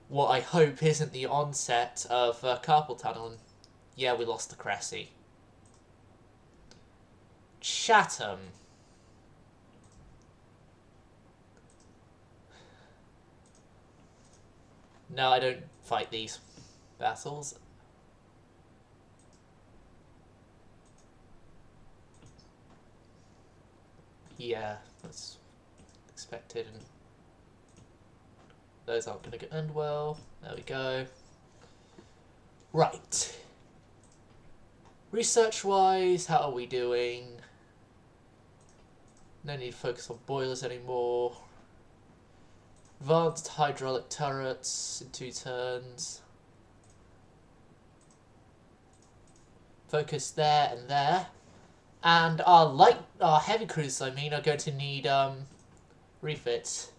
what I hope isn't the onset of carpal tunnel. And yeah, we lost the Cressy. Chatham. No, I don't fight these battles. Yeah, that's expected, and those aren't going to end well. There we go. Right. Research-wise, how are we doing? No need to focus on boilers anymore. Advanced hydraulic turrets in 2 turns. Focus there and there. And our heavy cruisers, I mean, are going to need refits.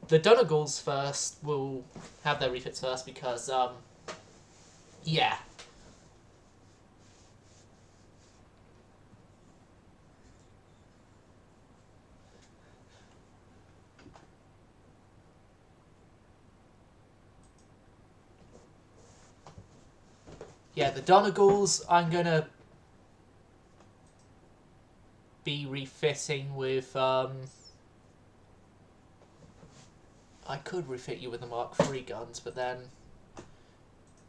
The Donegals first will have their refits first because yeah. Yeah, the Donegals I'm gonna be refitting with I could refit you with the Mark III guns, but then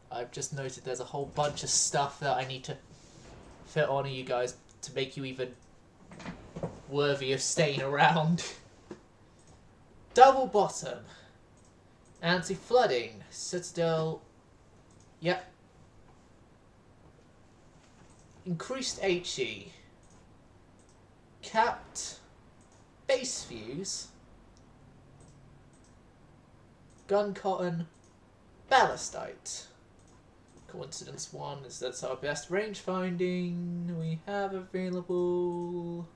I've just noted there's a whole bunch of stuff that I need to fit on you guys to make you even worthy of staying around. Double bottom. Anti-flooding. Citadel. Yep. increased HE, capped base fuse, gun cotton, ballistite. Coincidence 1 is that's our best range finding we have available.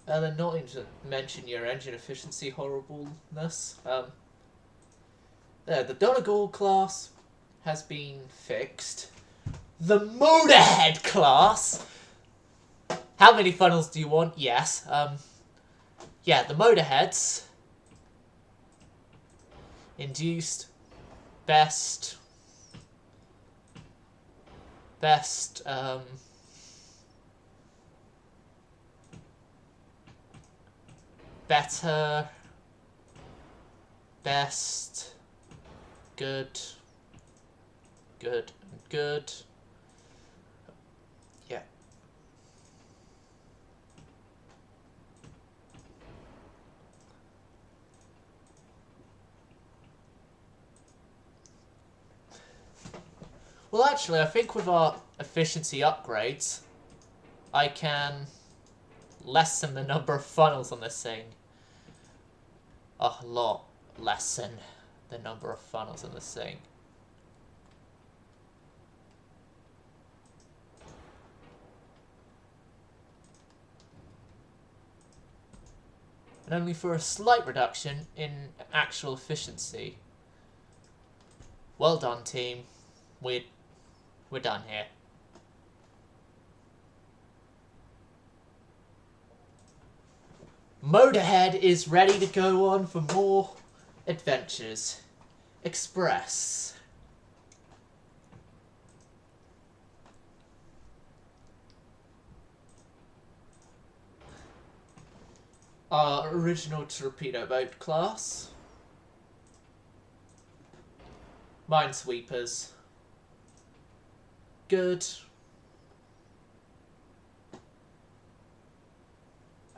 And then not even to mention your engine efficiency horribleness. There, the Donegal class has been fixed. The Motorhead class! How many funnels do you want? Yes. Yeah, the Motorheads. Induced. Best, better, best, good, good, good. Yeah. Well, actually, I think with our efficiency upgrades, I can lessen the number of funnels on this thing. A lot lessen the number of funnels on this thing. And only for a slight reduction in actual efficiency. Well done, team. We're done here. Motorhead is ready to go on for more adventures. Express. Our original torpedo boat class. Minesweepers. Good.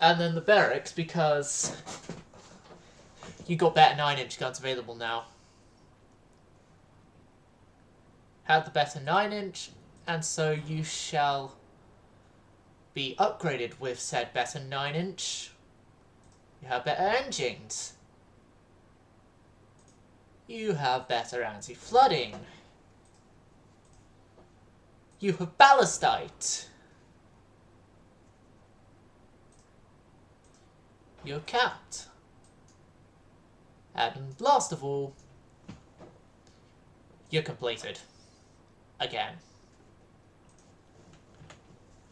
And then the barracks, because you got better 9-inch guns available now. Have the better 9-inch, and so you shall be upgraded with said better 9-inch. You have better engines. You have better anti-flooding. You have ballistite. You're capped. And last of all, you're completed. Again.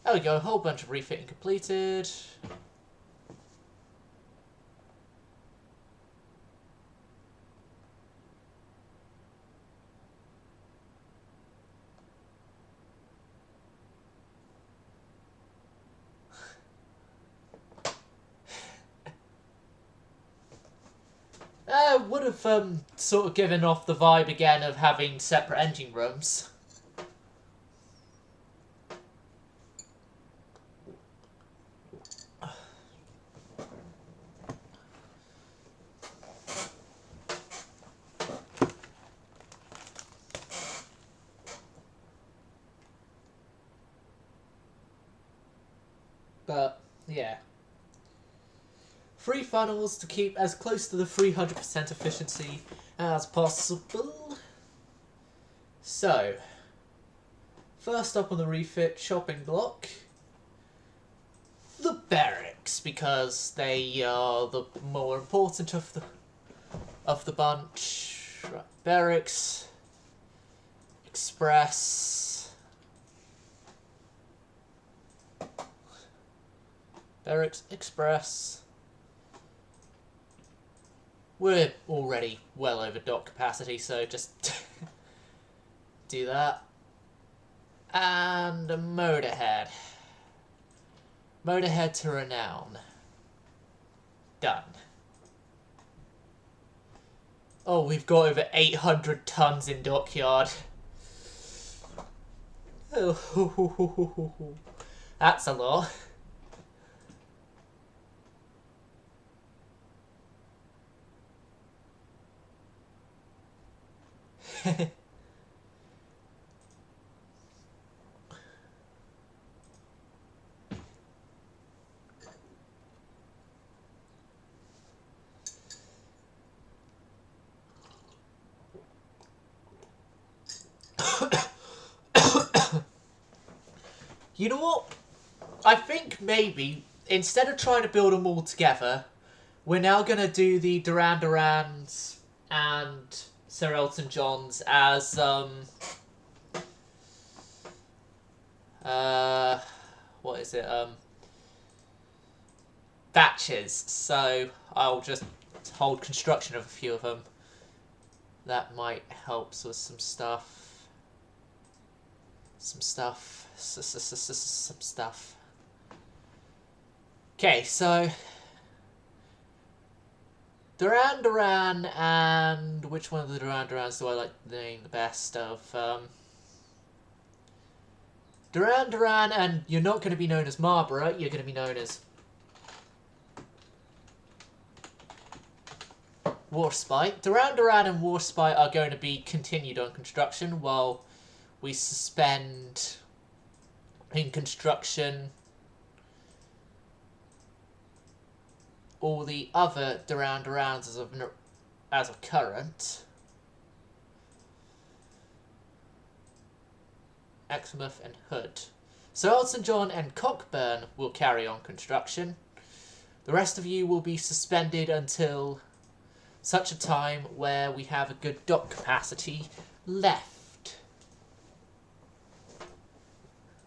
There we go, a whole bunch of refitting completed. Would have sort of given off the vibe again of having separate engine rooms. But, yeah. 3 funnels to keep as close to the 300% efficiency as possible. So, first up on the refit shopping block, the barracks, because they are the more important of the bunch. Right, barracks, express, barracks, express. We're already well over dock capacity, so just do that. And a Motorhead. Motorhead to renown. Done. Oh, we've got over 800 tons in dockyard. Oh, that's a lot. You know what? I think maybe instead of trying to build them all together, we're now going to do the Duran Durans and Sir Elton Johns as what is it? Batches. So I'll just hold construction of a few of them. That might help with some stuff. Some stuff. Okay, so Duran Duran and which one of the Duran Durans do I like the name the best of? Duran Duran, and you're not going to be known as Marlborough, you're going to be known as Warspite. Duran Duran and Warspite are going to be continued on construction while we suspend in construction all the other Duran Durans as of current. Exmouth and Hood. So Elton John and Cockburn will carry on construction. The rest of you will be suspended until such a time where we have a good dock capacity left.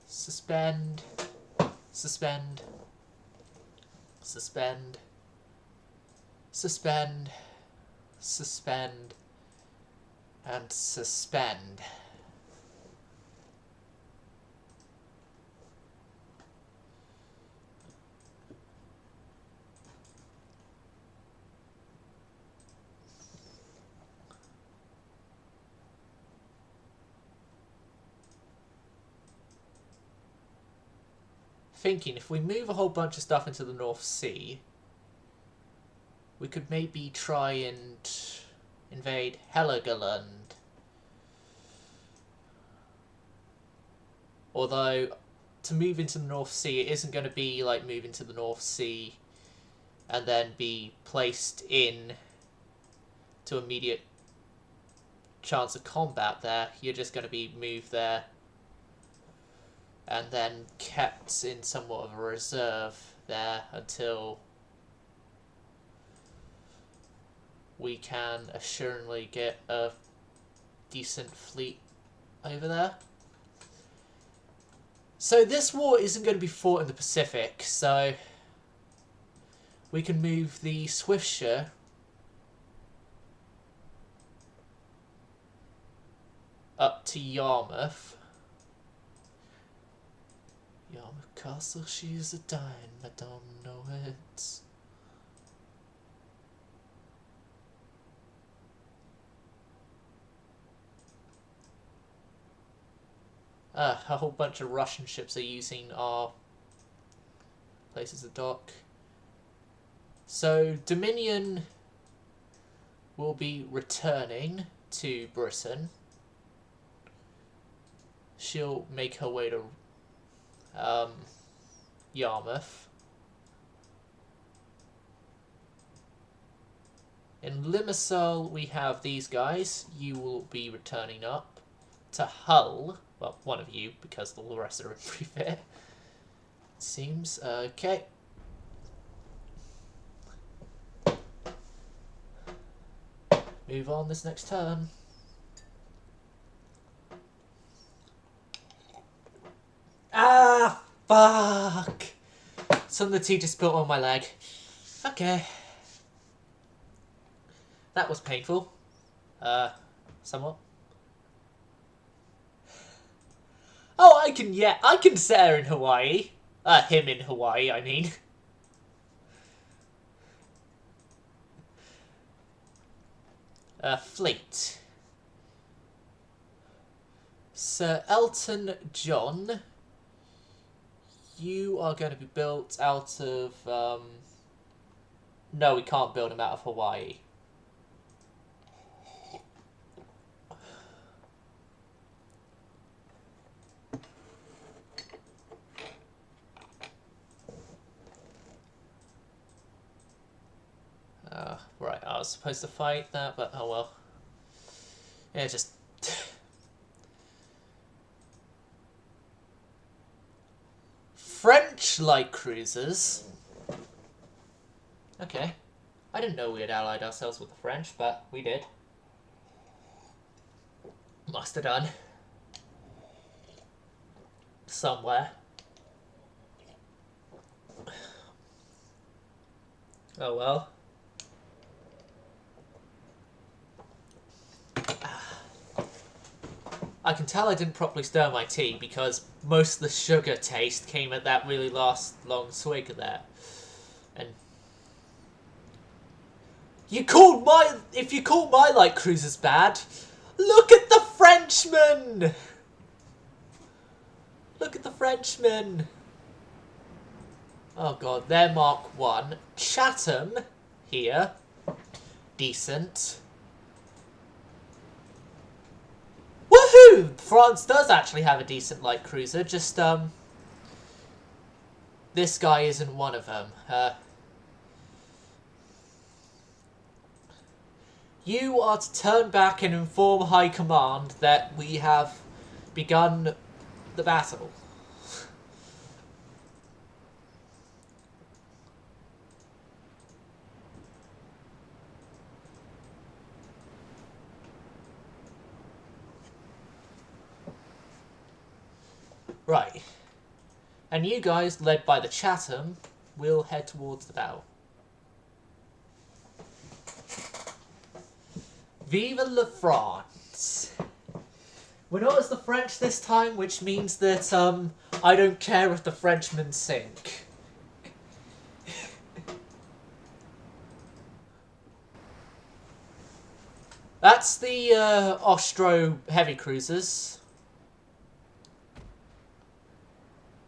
Suspend, suspend, suspend, suspend, suspend, and suspend. Thinking if we move a whole bunch of stuff into the North Sea, we could maybe try and invade Heligoland. Although, to move into the North Sea, it isn't going to be like moving to the North Sea and then be placed in to immediate chance of combat there. You're just going to be moved there and then kept in somewhat of a reserve there until we can assuredly get a decent fleet over there. So this war isn't going to be fought in the Pacific, so we can move the Swiftsure up to Yarmouth. Yarmouth Castle, she's a dying, I don't know it. A whole bunch of Russian ships are using our places of dock. So Dominion will be returning to Britain. She'll make her way to Yarmouth. In Limassol we have these guys. You will be returning up to Hull. Well, one of you, because the rest are in refit. It seems. Okay. Move on this next turn. Ah, fuck! Some of the tea just spilled on my leg. Okay. That was painful. Somewhat. Oh, I can set her in Hawaii. Him in Hawaii, I mean. Fleet. Sir Elton John, you are going to be built out of... No, we can't build him out of Hawaii. was supposed to fight that, but oh well. Yeah, just... French light cruisers. Okay. I didn't know we had allied ourselves with the French, but we did. Must have done. Somewhere. Oh well. I can tell I didn't properly stir my tea because most of the sugar taste came at that really last long swig of that. And if you call my light cruisers bad, look at the Frenchmen! Look at the Frenchmen! Oh god, they're Mark 1. Chatham, here. Decent. Woohoo! France does actually have a decent light cruiser, just, this guy isn't one of them. You are to turn back and inform High Command that we have begun the battle. Right. And you guys, led by the Chatham, will head towards the battle. Vive la France! We're not as the French this time, which means that, I don't care if the Frenchmen sink. That's the, Austro heavy cruisers.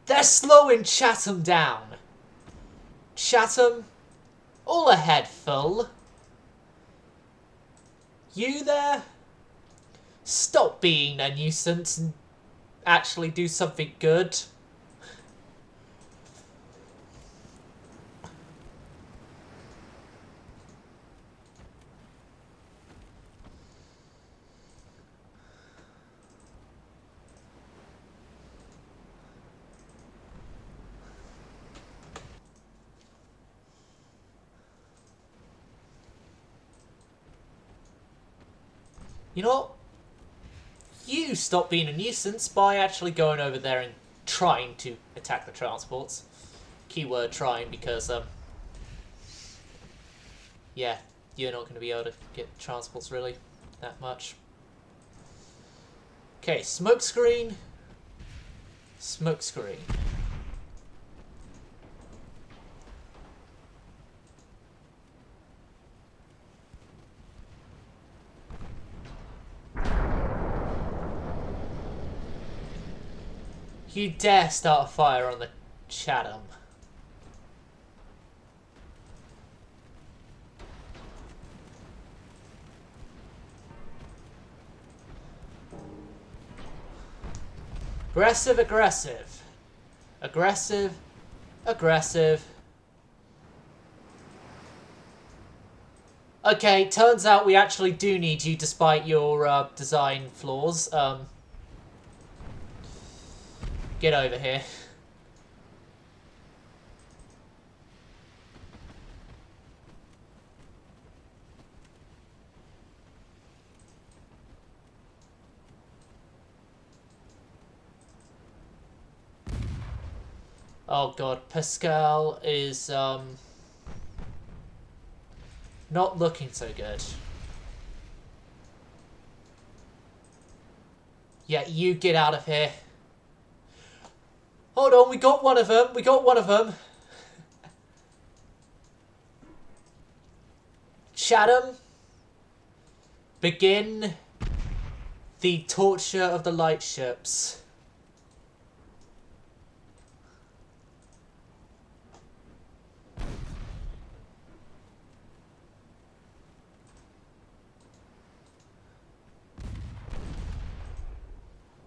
They're slowing Chatham down. Chatham, all ahead, full. You there? Stop being a nuisance and actually do something good. You know what? You stop being a nuisance by actually going over there and trying to attack the transports. Keyword trying because, yeah, you're not going to be able to get transports really that much. Okay, smokescreen. Smokescreen. You dare start a fire on the Chatham. Aggressive, aggressive. Aggressive, aggressive. Okay, turns out we actually do need you despite your design flaws. Get over here. Oh god, Pascal is not looking so good. Yeah, you get out of here. Hold on, we got one of them. We got one of them. Chatham, begin the torture of the lightships.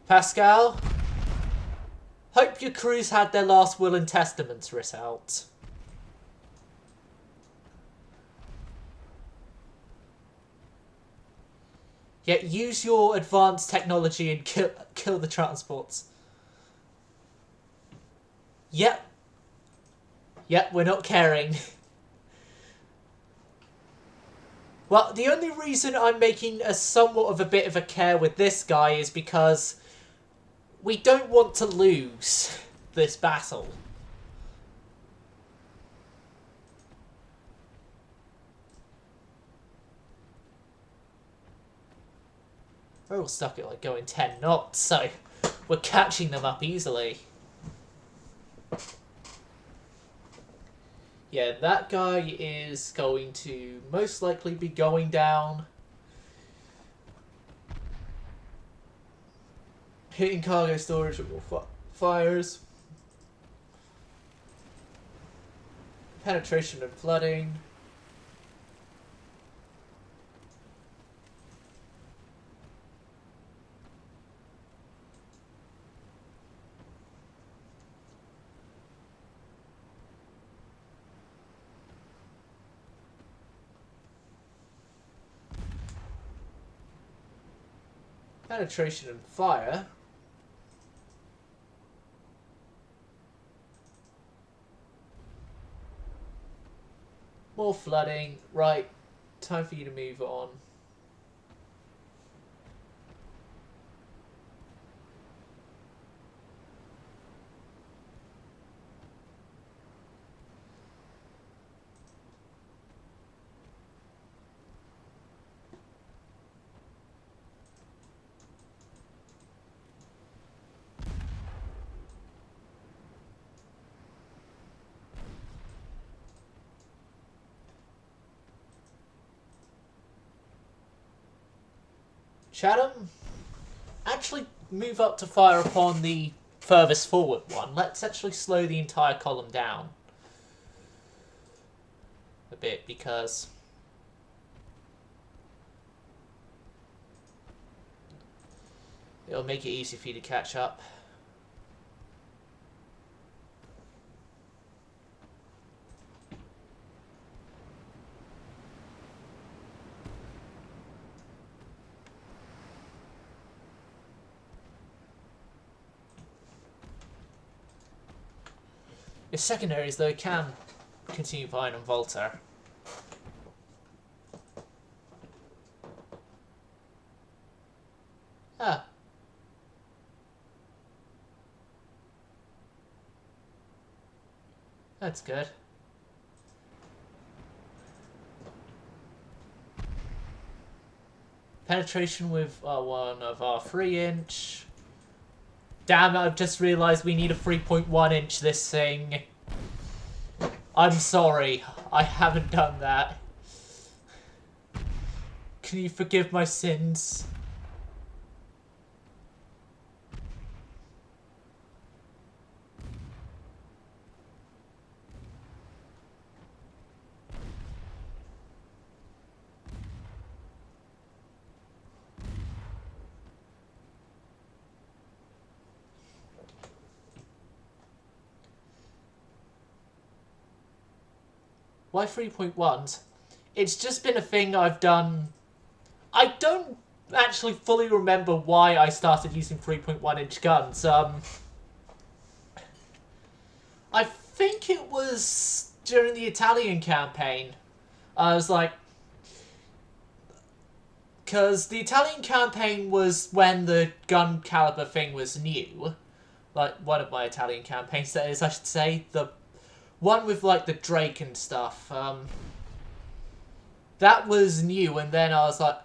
Pascal, hope your crews had their last will and testaments writ out. Yeah, use your advanced technology and kill the transports. Yep. Yep, we're not caring. Well, the only reason I'm making a somewhat of a bit of a care with this guy is because we don't want to lose this battle. We're all stuck at like going 10 knots, so we're catching them up easily. Yeah, that guy is going to most likely be going down. Hitting cargo storage with more fires. Penetration and flooding. Penetration and fire. More flooding. Right. Time for you to move on. Chatham, actually move up to fire upon the furthest forward one. Let's actually slow the entire column down a bit because it'll make it easy for you to catch up. Your secondaries, though, can continue firing on Volta. Ah. That's good. Penetration with one of our 3-inch. Damn it, I've just realised we need a 3.1 inch this thing. I'm sorry, I haven't done that. Can you forgive my sins? Why 3.1s? It's just been a thing I've done. I don't actually fully remember why I started using 3.1 inch guns. I think it was during the Italian campaign. I was like, because the Italian campaign was when the gun caliber thing was new. Like, one of my Italian campaigns, that is, I should say. The one with, like, the Drake and stuff. That was new, and then I was like,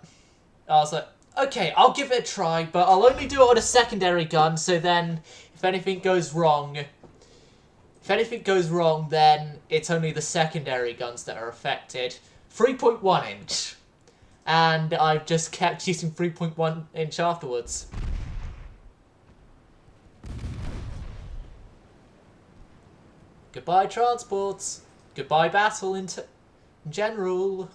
okay, I'll give it a try, but I'll only do it on a secondary gun, so then if anything goes wrong, then it's only the secondary guns that are affected. 3.1 inch. And I've just kept using 3.1 inch afterwards. Goodbye transports. Goodbye battle in general.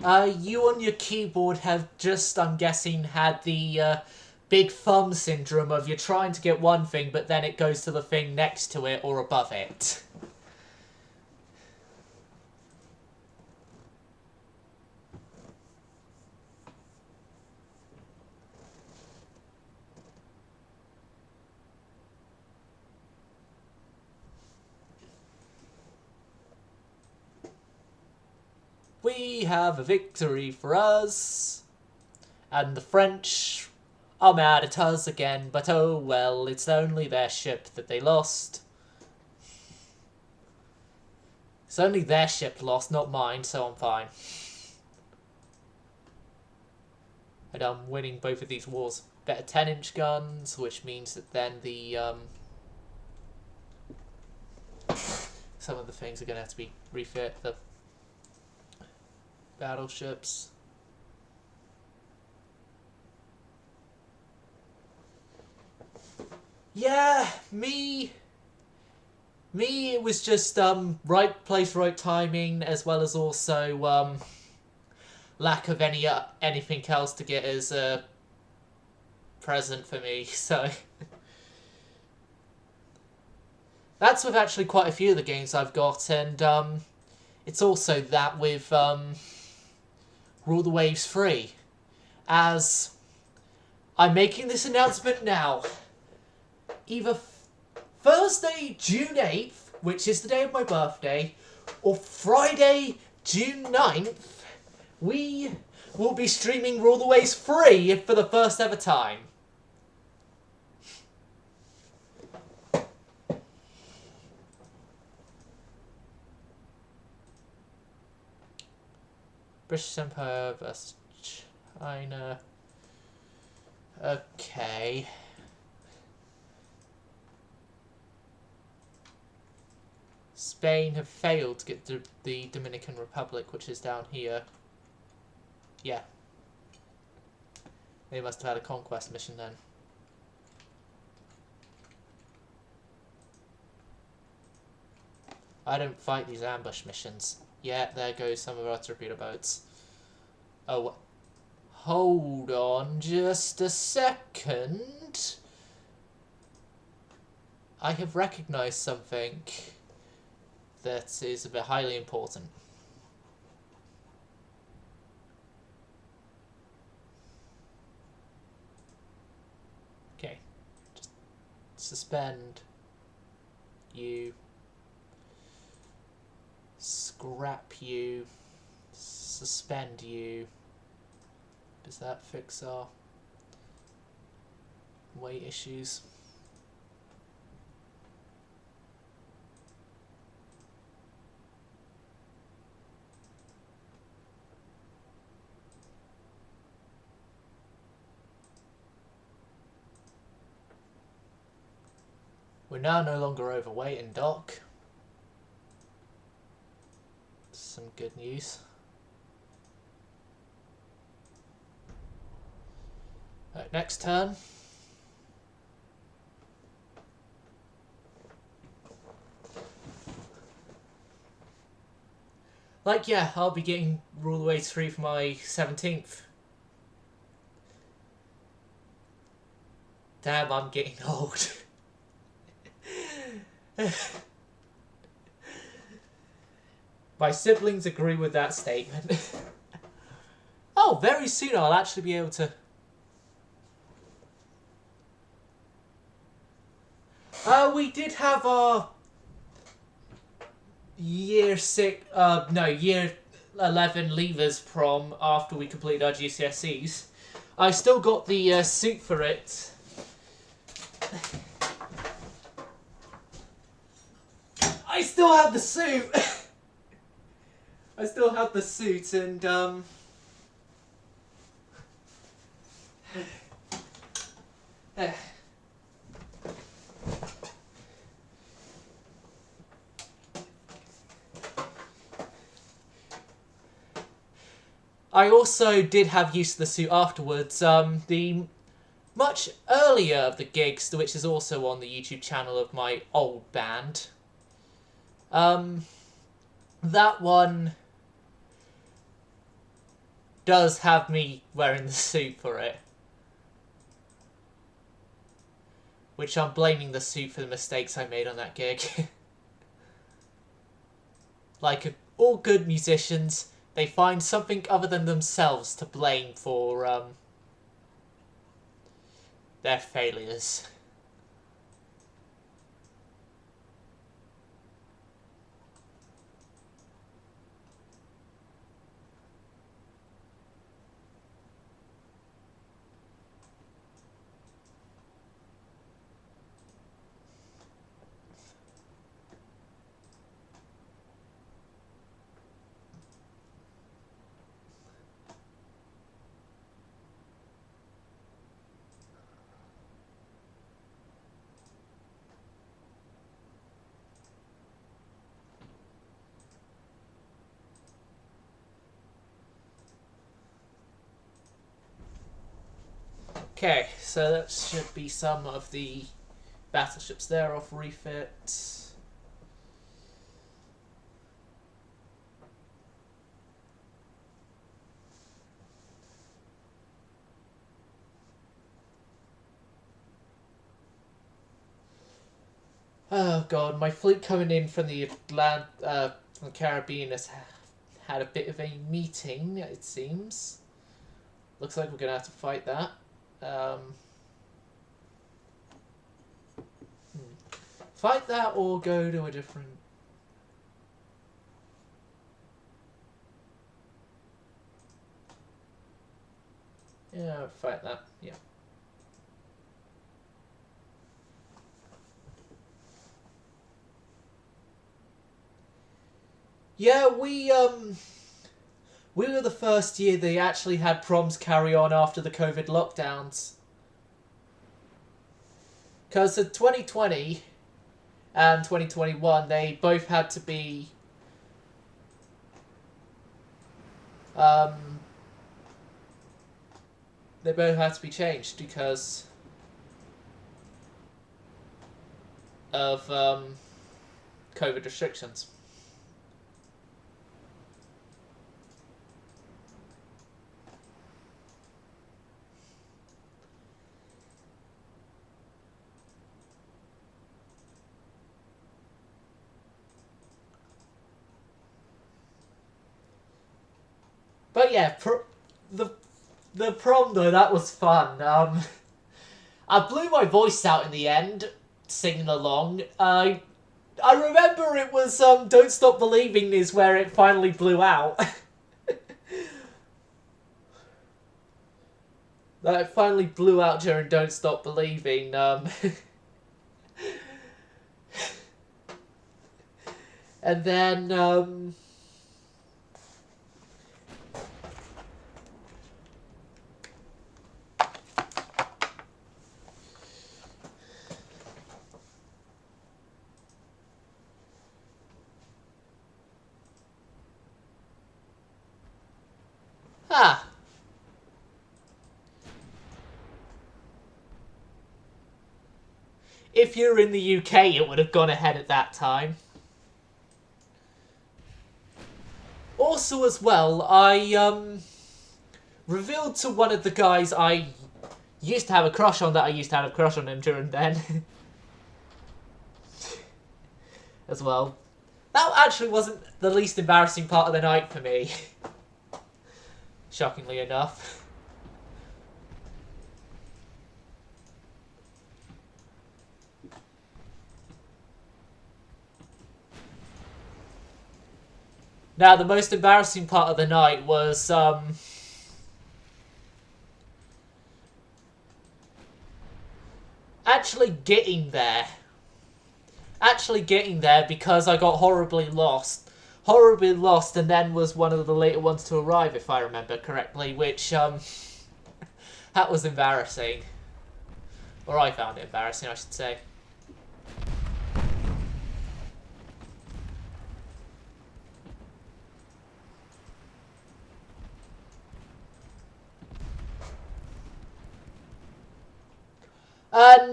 You on your keyboard have just, I'm guessing, had the big thumb syndrome of you're trying to get one thing, but then it goes to the thing next to it or above it. We have a victory for us. And the French are mad at us again, but oh well, it's only their ship that they lost. It's only their ship lost, not mine, so I'm fine. And I'm winning both of these wars. Better 10-inch guns, which means that then the some of the things are going to have to be refit. The battleships. Yeah, me, it was just right place, right timing, as well as also lack of anything else to get as a present for me. So that's with actually quite a few of the games I've got, and it's also that with Rule the Waves 3, as I'm making this announcement now. Either Thursday, June 8th, which is the day of my birthday, or Friday, June 9th, we will be streaming Rule the Waves 3 for the first ever time. British Empire versus China. Okay. Spain have failed to get the Dominican Republic, which is down here. Yeah. They must have had a conquest mission then. I don't fight these ambush missions. Yeah, there goes some of our torpedo boats. Oh, hold on just a second. I have recognized something that is a bit highly important. Okay, just suspend you, scrap you, suspend you. Does that fix our weight issues? We're now no longer overweight in dock. Some good news. Right, next turn. Like, yeah, I'll be getting Rule the Waves 3 for my 17th. Damn, I'm getting old. My siblings agree with that statement. Oh, very soon I'll actually be able to... we did have our year 11 leavers prom after we completed our GCSEs. I still got the suit for it. I still have the suit. I still have the suit, and I also did have use of the suit afterwards. The much earlier of the gigs, which is also on the YouTube channel of my old band. That one, does have me wearing the suit for it. Which I'm blaming the suit for the mistakes I made on that gig. Like all good musicians, they find something other than themselves to blame for their failures. Okay, so that should be some of the battleships there off refit. Oh god, my fleet coming in from the from the Caribbean has had a bit of a meeting, it seems. Looks like we're gonna have to fight that. Fight that or go to a different... Yeah, fight that, yeah. Yeah, we were the first year they actually had proms carry on after the COVID lockdowns. Because in 2020 and 2021, they both had to be they both had to be changed because of COVID restrictions. But yeah, the prom though, that was fun. I blew my voice out in the end, singing along. I remember it was "Don't Stop Believing" is where it finally blew out. That it finally blew out during "Don't Stop Believing." And then ah. If you're in the UK, it would have gone ahead at that time. Also, as well, I revealed to one of the guys I used to have a crush on that I used to have a crush on him during then. As well. That actually wasn't the least embarrassing part of the night for me. Shockingly enough. Now, the most embarrassing part of the night was, actually getting there. Actually getting there because I got horribly lost. Horribly lost and then was one of the later ones to arrive, if I remember correctly, which, that was embarrassing. Or I found it embarrassing, I should say.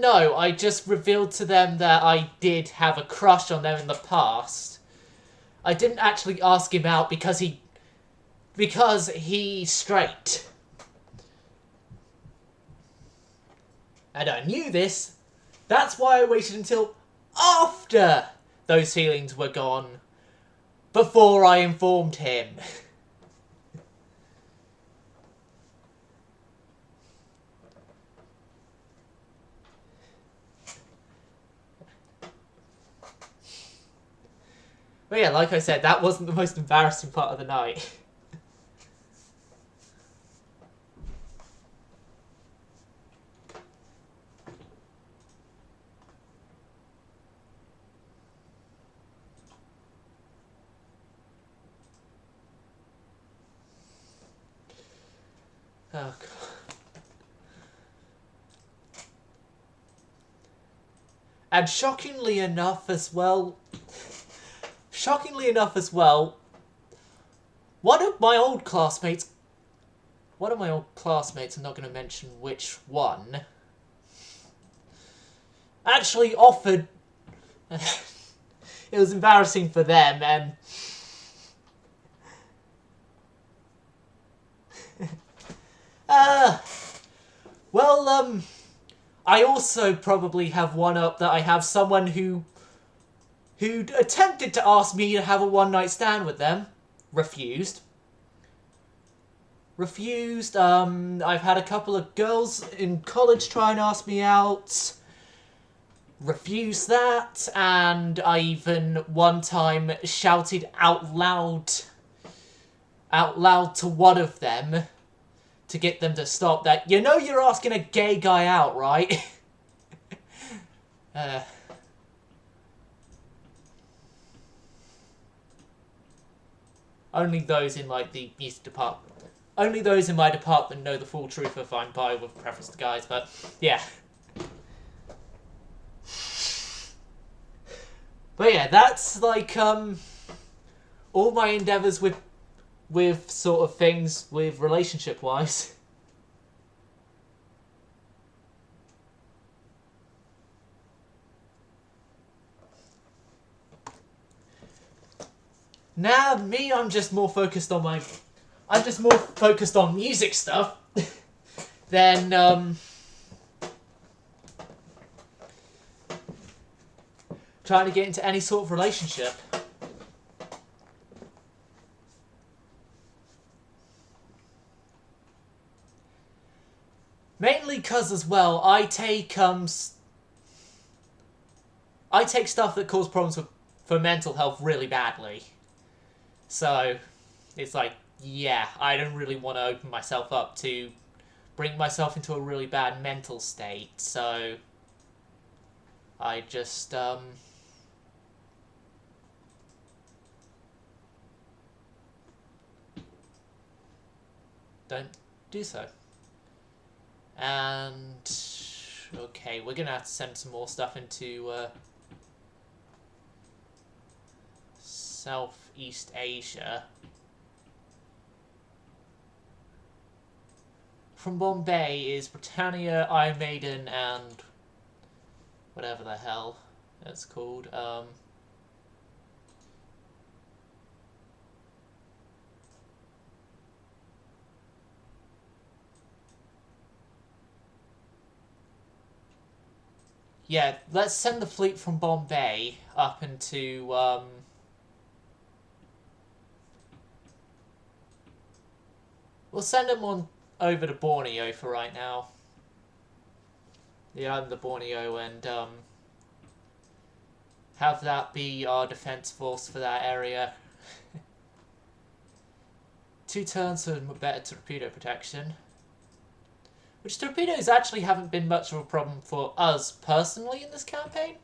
No, I just revealed to them that I did have a crush on them in the past. I didn't actually ask him out because because he's straight. And I knew this. That's why I waited until after those feelings were gone before I informed him. But yeah, like I said, that wasn't the most embarrassing part of the night. Oh, God. And shockingly enough as well, one of my old classmates, I'm not going to mention which one, actually offered, it was embarrassing for them, and I also probably have one up that I have someone who attempted to ask me to have a one-night stand with them. Refused. I've had a couple of girls in college try and ask me out. Refused that. And I even one time shouted out loud to one of them to get them to stop that. You know you're asking a gay guy out, right? Only those in like the music department. Only those in my department know the full truth if I'm bi with preference to guys, but yeah. But yeah, that's like all my endeavours with sort of things with relationship wise. Now me, I'm just more focused on music stuff than trying to get into any sort of relationship. Mainly because as well, I take stuff that cause problems for mental health really badly. So, it's like, yeah, I don't really want to open myself up to bring myself into a really bad mental state. So, I just, don't do so. And, okay, we're going to have to send some more stuff into Southeast Asia. From Bombay is Britannia, Iron Maiden, and whatever the hell it's called. Yeah, let's send the fleet from Bombay up into we'll send them on over to Borneo for right now. The island of Borneo, and have that be our defense force for that area. 2 turns for better torpedo protection. Which torpedoes actually haven't been much of a problem for us personally in this campaign.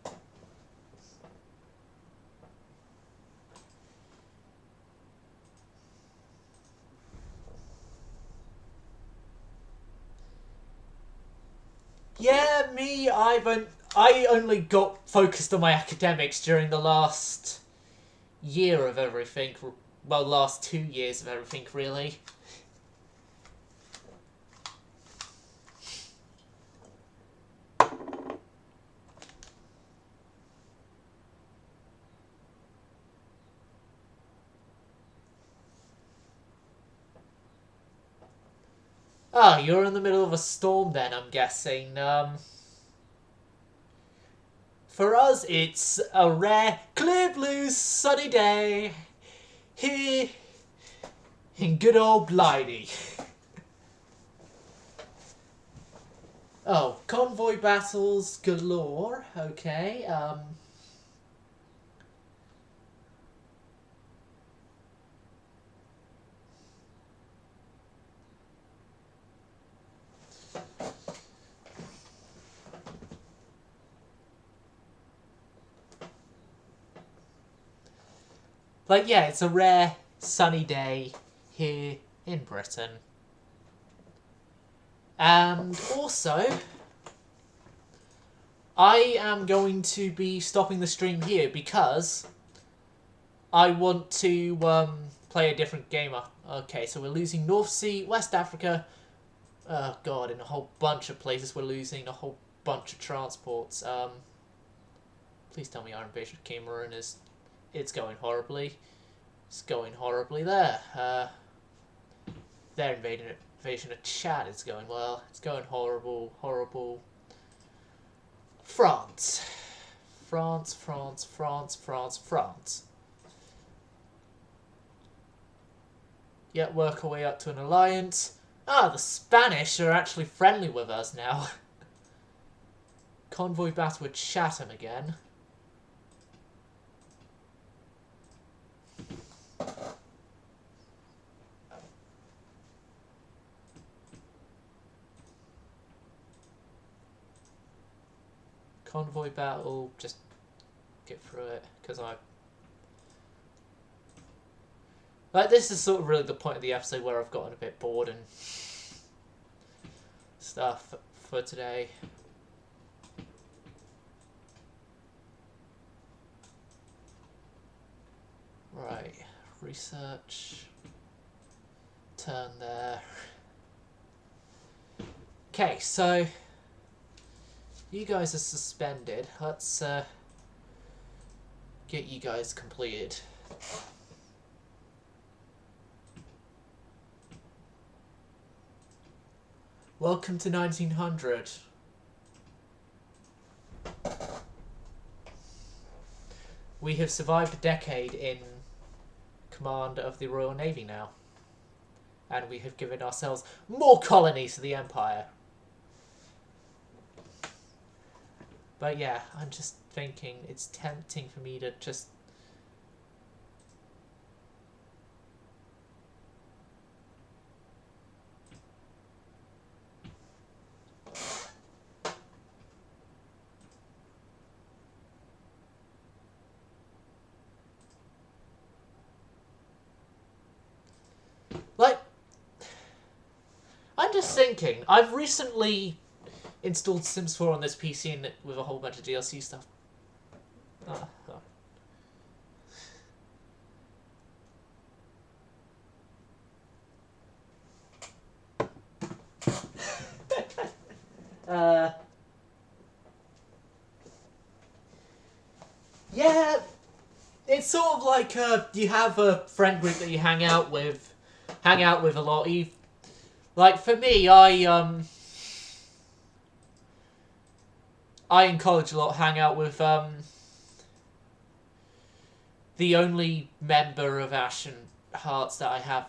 Yeah, me, I only got focused on my academics during the last year of everything. Well, last 2 years of everything, really. Ah, you're in the middle of a storm then, I'm guessing. For us, it's a rare, clear blue, sunny day here in good old Blighty. Oh, convoy battles galore. Okay, like, yeah, it's a rare sunny day here in Britain. And also, I am going to be stopping the stream here because I want to play a different game. Okay, so we're losing North Sea, West Africa. Oh god, in a whole bunch of places we're losing a whole bunch of transports. Please tell me our invasion of Cameroon is... It's going horribly. It's going horribly there. Their invasion of Chad is going well. It's going horrible, horrible. France. France, France, France, France, France. Yet work our way up to an alliance. Ah, the Spanish are actually friendly with us now. Convoy battle with Chatham again. Convoy battle, just get through it, because like, this is sort of really the point of the episode where I've gotten a bit bored and stuff for today. Right, research, turn there. Okay, so you guys are suspended. Let's get you guys completed. Welcome to 1900. We have survived a decade in command of the Royal Navy now. And we have given ourselves more colonies to the Empire. But yeah, I'm just thinking it's tempting for me to just... Like, I'm just thinking, I've recently installed Sims 4 on this PC and with a whole bunch of DLC stuff. Yeah, it's sort of like you have a friend group that you hang out with a lot. Like for me, I in college a lot hang out with the only member of Ashen Hearts that I have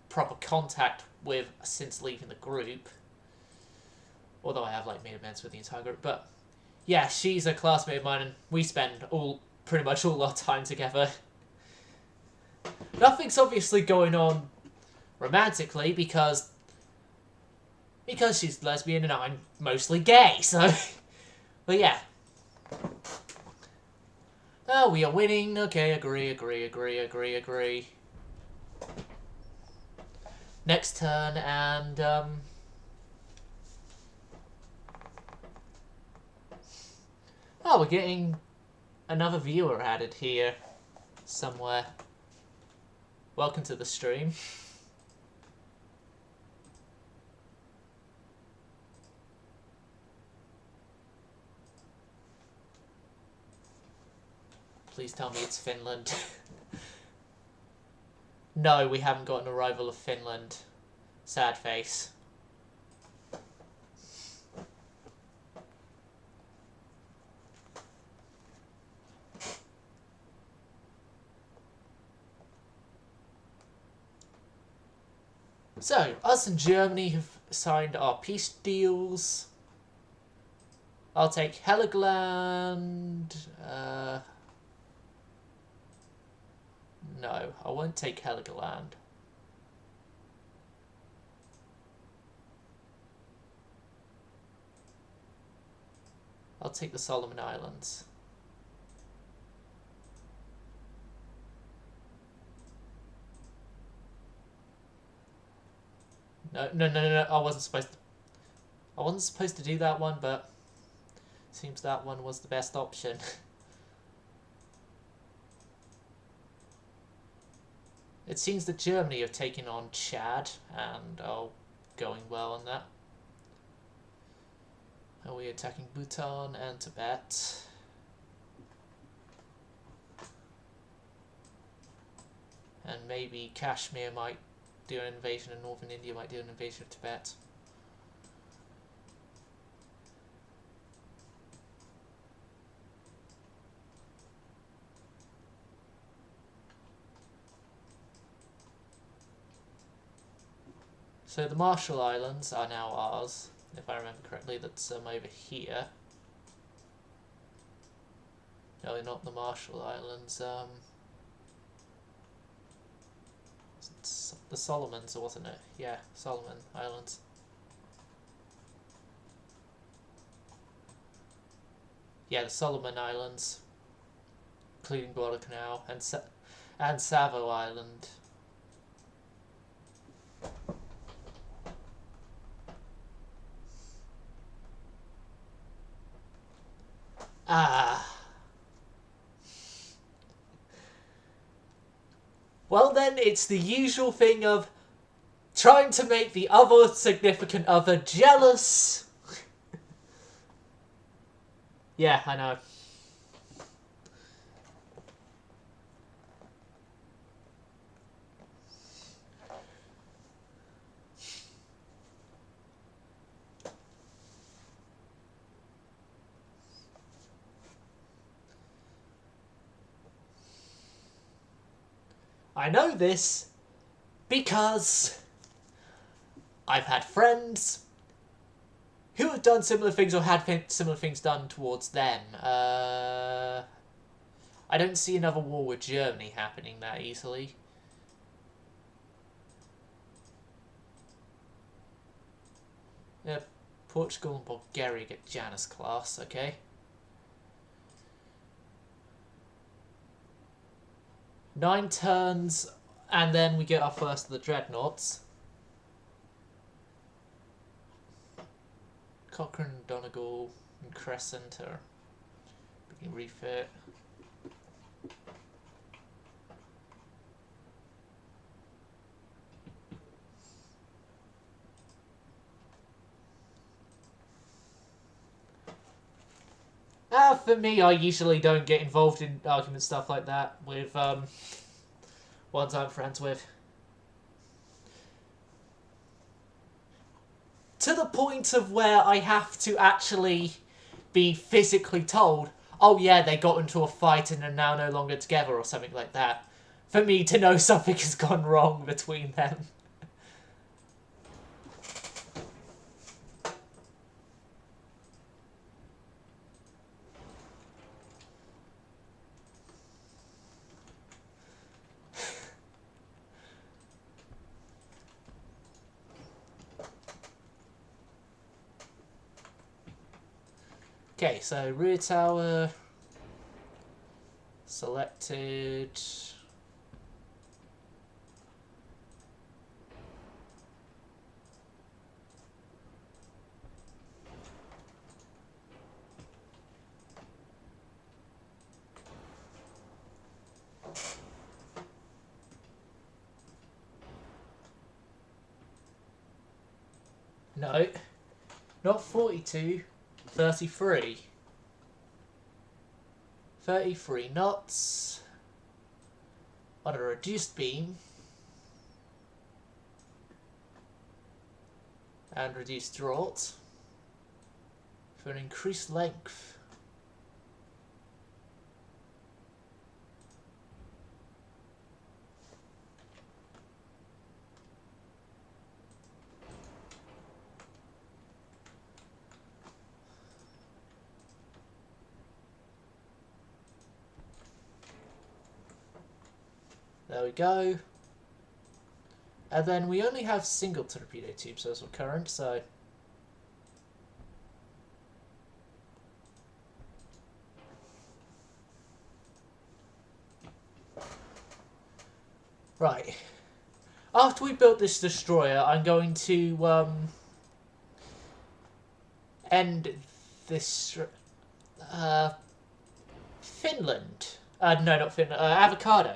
proper contact with since leaving the group. Although I have like made amends with the entire group, but yeah, she's a classmate of mine, and we spend pretty much all our time together. Nothing's obviously going on romantically because she's lesbian and I'm mostly gay, so... But yeah. Oh, we are winning. Okay, agree. Next turn, and, oh, we're getting another viewer added here somewhere. Welcome to the stream. Please tell me it's Finland. No, we haven't got an arrival of Finland. Sad face. So, us and Germany have signed our peace deals. I'll take Heligoland. No, I won't take Heligoland. I'll take the Solomon Islands. No, I wasn't supposed to do that one, but seems that one was the best option. It seems that Germany have taken on Chad and are going well on that. Are we attacking Bhutan and Tibet? And maybe Kashmir might do an invasion and Northern India might do an invasion of Tibet. So the Marshall Islands are now ours, if I remember correctly. That's over here. No, not the Marshall Islands. It's the Solomons, wasn't it? Yeah, Solomon Islands. Yeah, the Solomon Islands, including Guadalcanal and Savo Island. Ah. Well then, it's the usual thing of trying to make the other significant other jealous. Yeah, I know. I know this because I've had friends who have done similar things or had similar things done towards them. I don't see another war with Germany happening that easily. Yeah, Portugal and Bulgaria get Janus class, okay. 9 turns, and then we get our first of the dreadnoughts. Cochrane, Donegal, and Crescent are being refit. For me, I usually don't get involved in argument stuff like that with ones I'm friends with. To the point of where I have to actually be physically told, oh yeah, they got into a fight and are now no longer together or something like that, for me to know something has gone wrong between them. Okay, so rear tower selected. No, not 42, 33. 33 knots on a reduced beam and reduced draught for an increased length. There we go. And then we only have single torpedo tubes as current, so... Right. After we built this destroyer, I'm going to end this... Finland. No, not Finland. Avocado.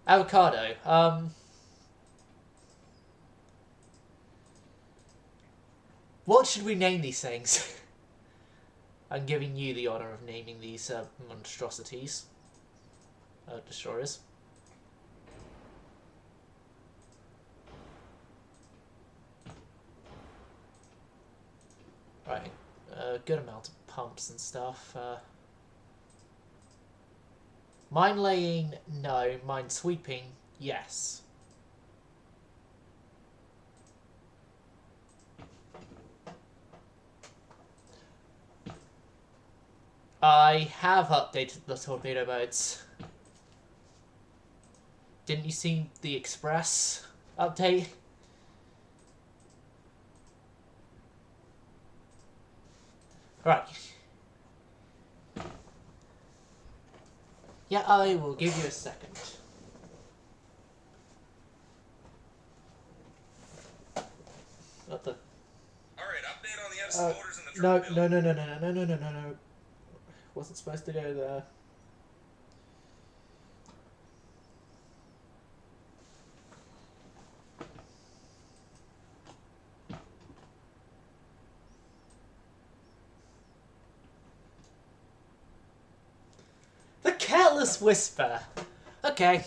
Avocado. What should we name these things? I'm giving you the honour of naming these monstrosities. Destroyers. Right. Good amount of pumps and stuff. Mine laying, no. Mine sweeping, yes. I have updated the torpedo boats. Didn't you see the Express update? Right. Yeah, I will give you a second. What the? Alright, update on the Edison motors and the turbo build. No. Wasn't supposed to go there. The Careless Whisper. Okay.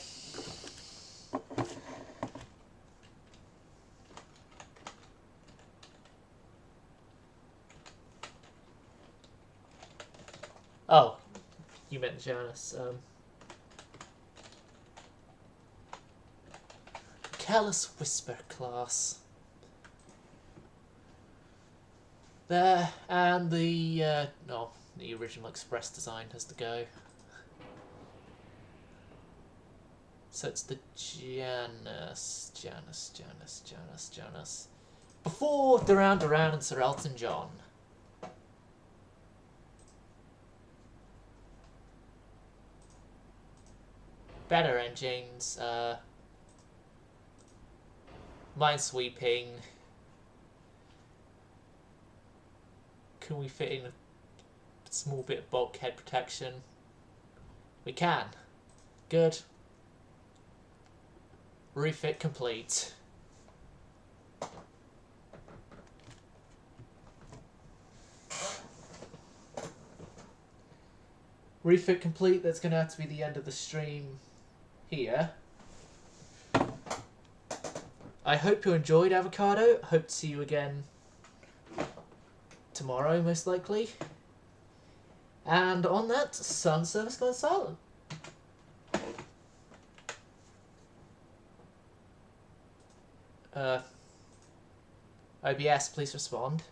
Oh, you meant Janus. Careless Whisper class. There, and the the original Express design has to go. So it's the Janus. Before Duran Duran and Sir Elton John. Better engines, minesweeping. Can we fit in a small bit of bulkhead protection? We can. Good. Refit complete. Refit complete, that's going to have to be the end of the stream here. I hope you enjoyed Avocado. Hope to see you again tomorrow, most likely. And on that, Sun Service gone silent. OBS, please respond.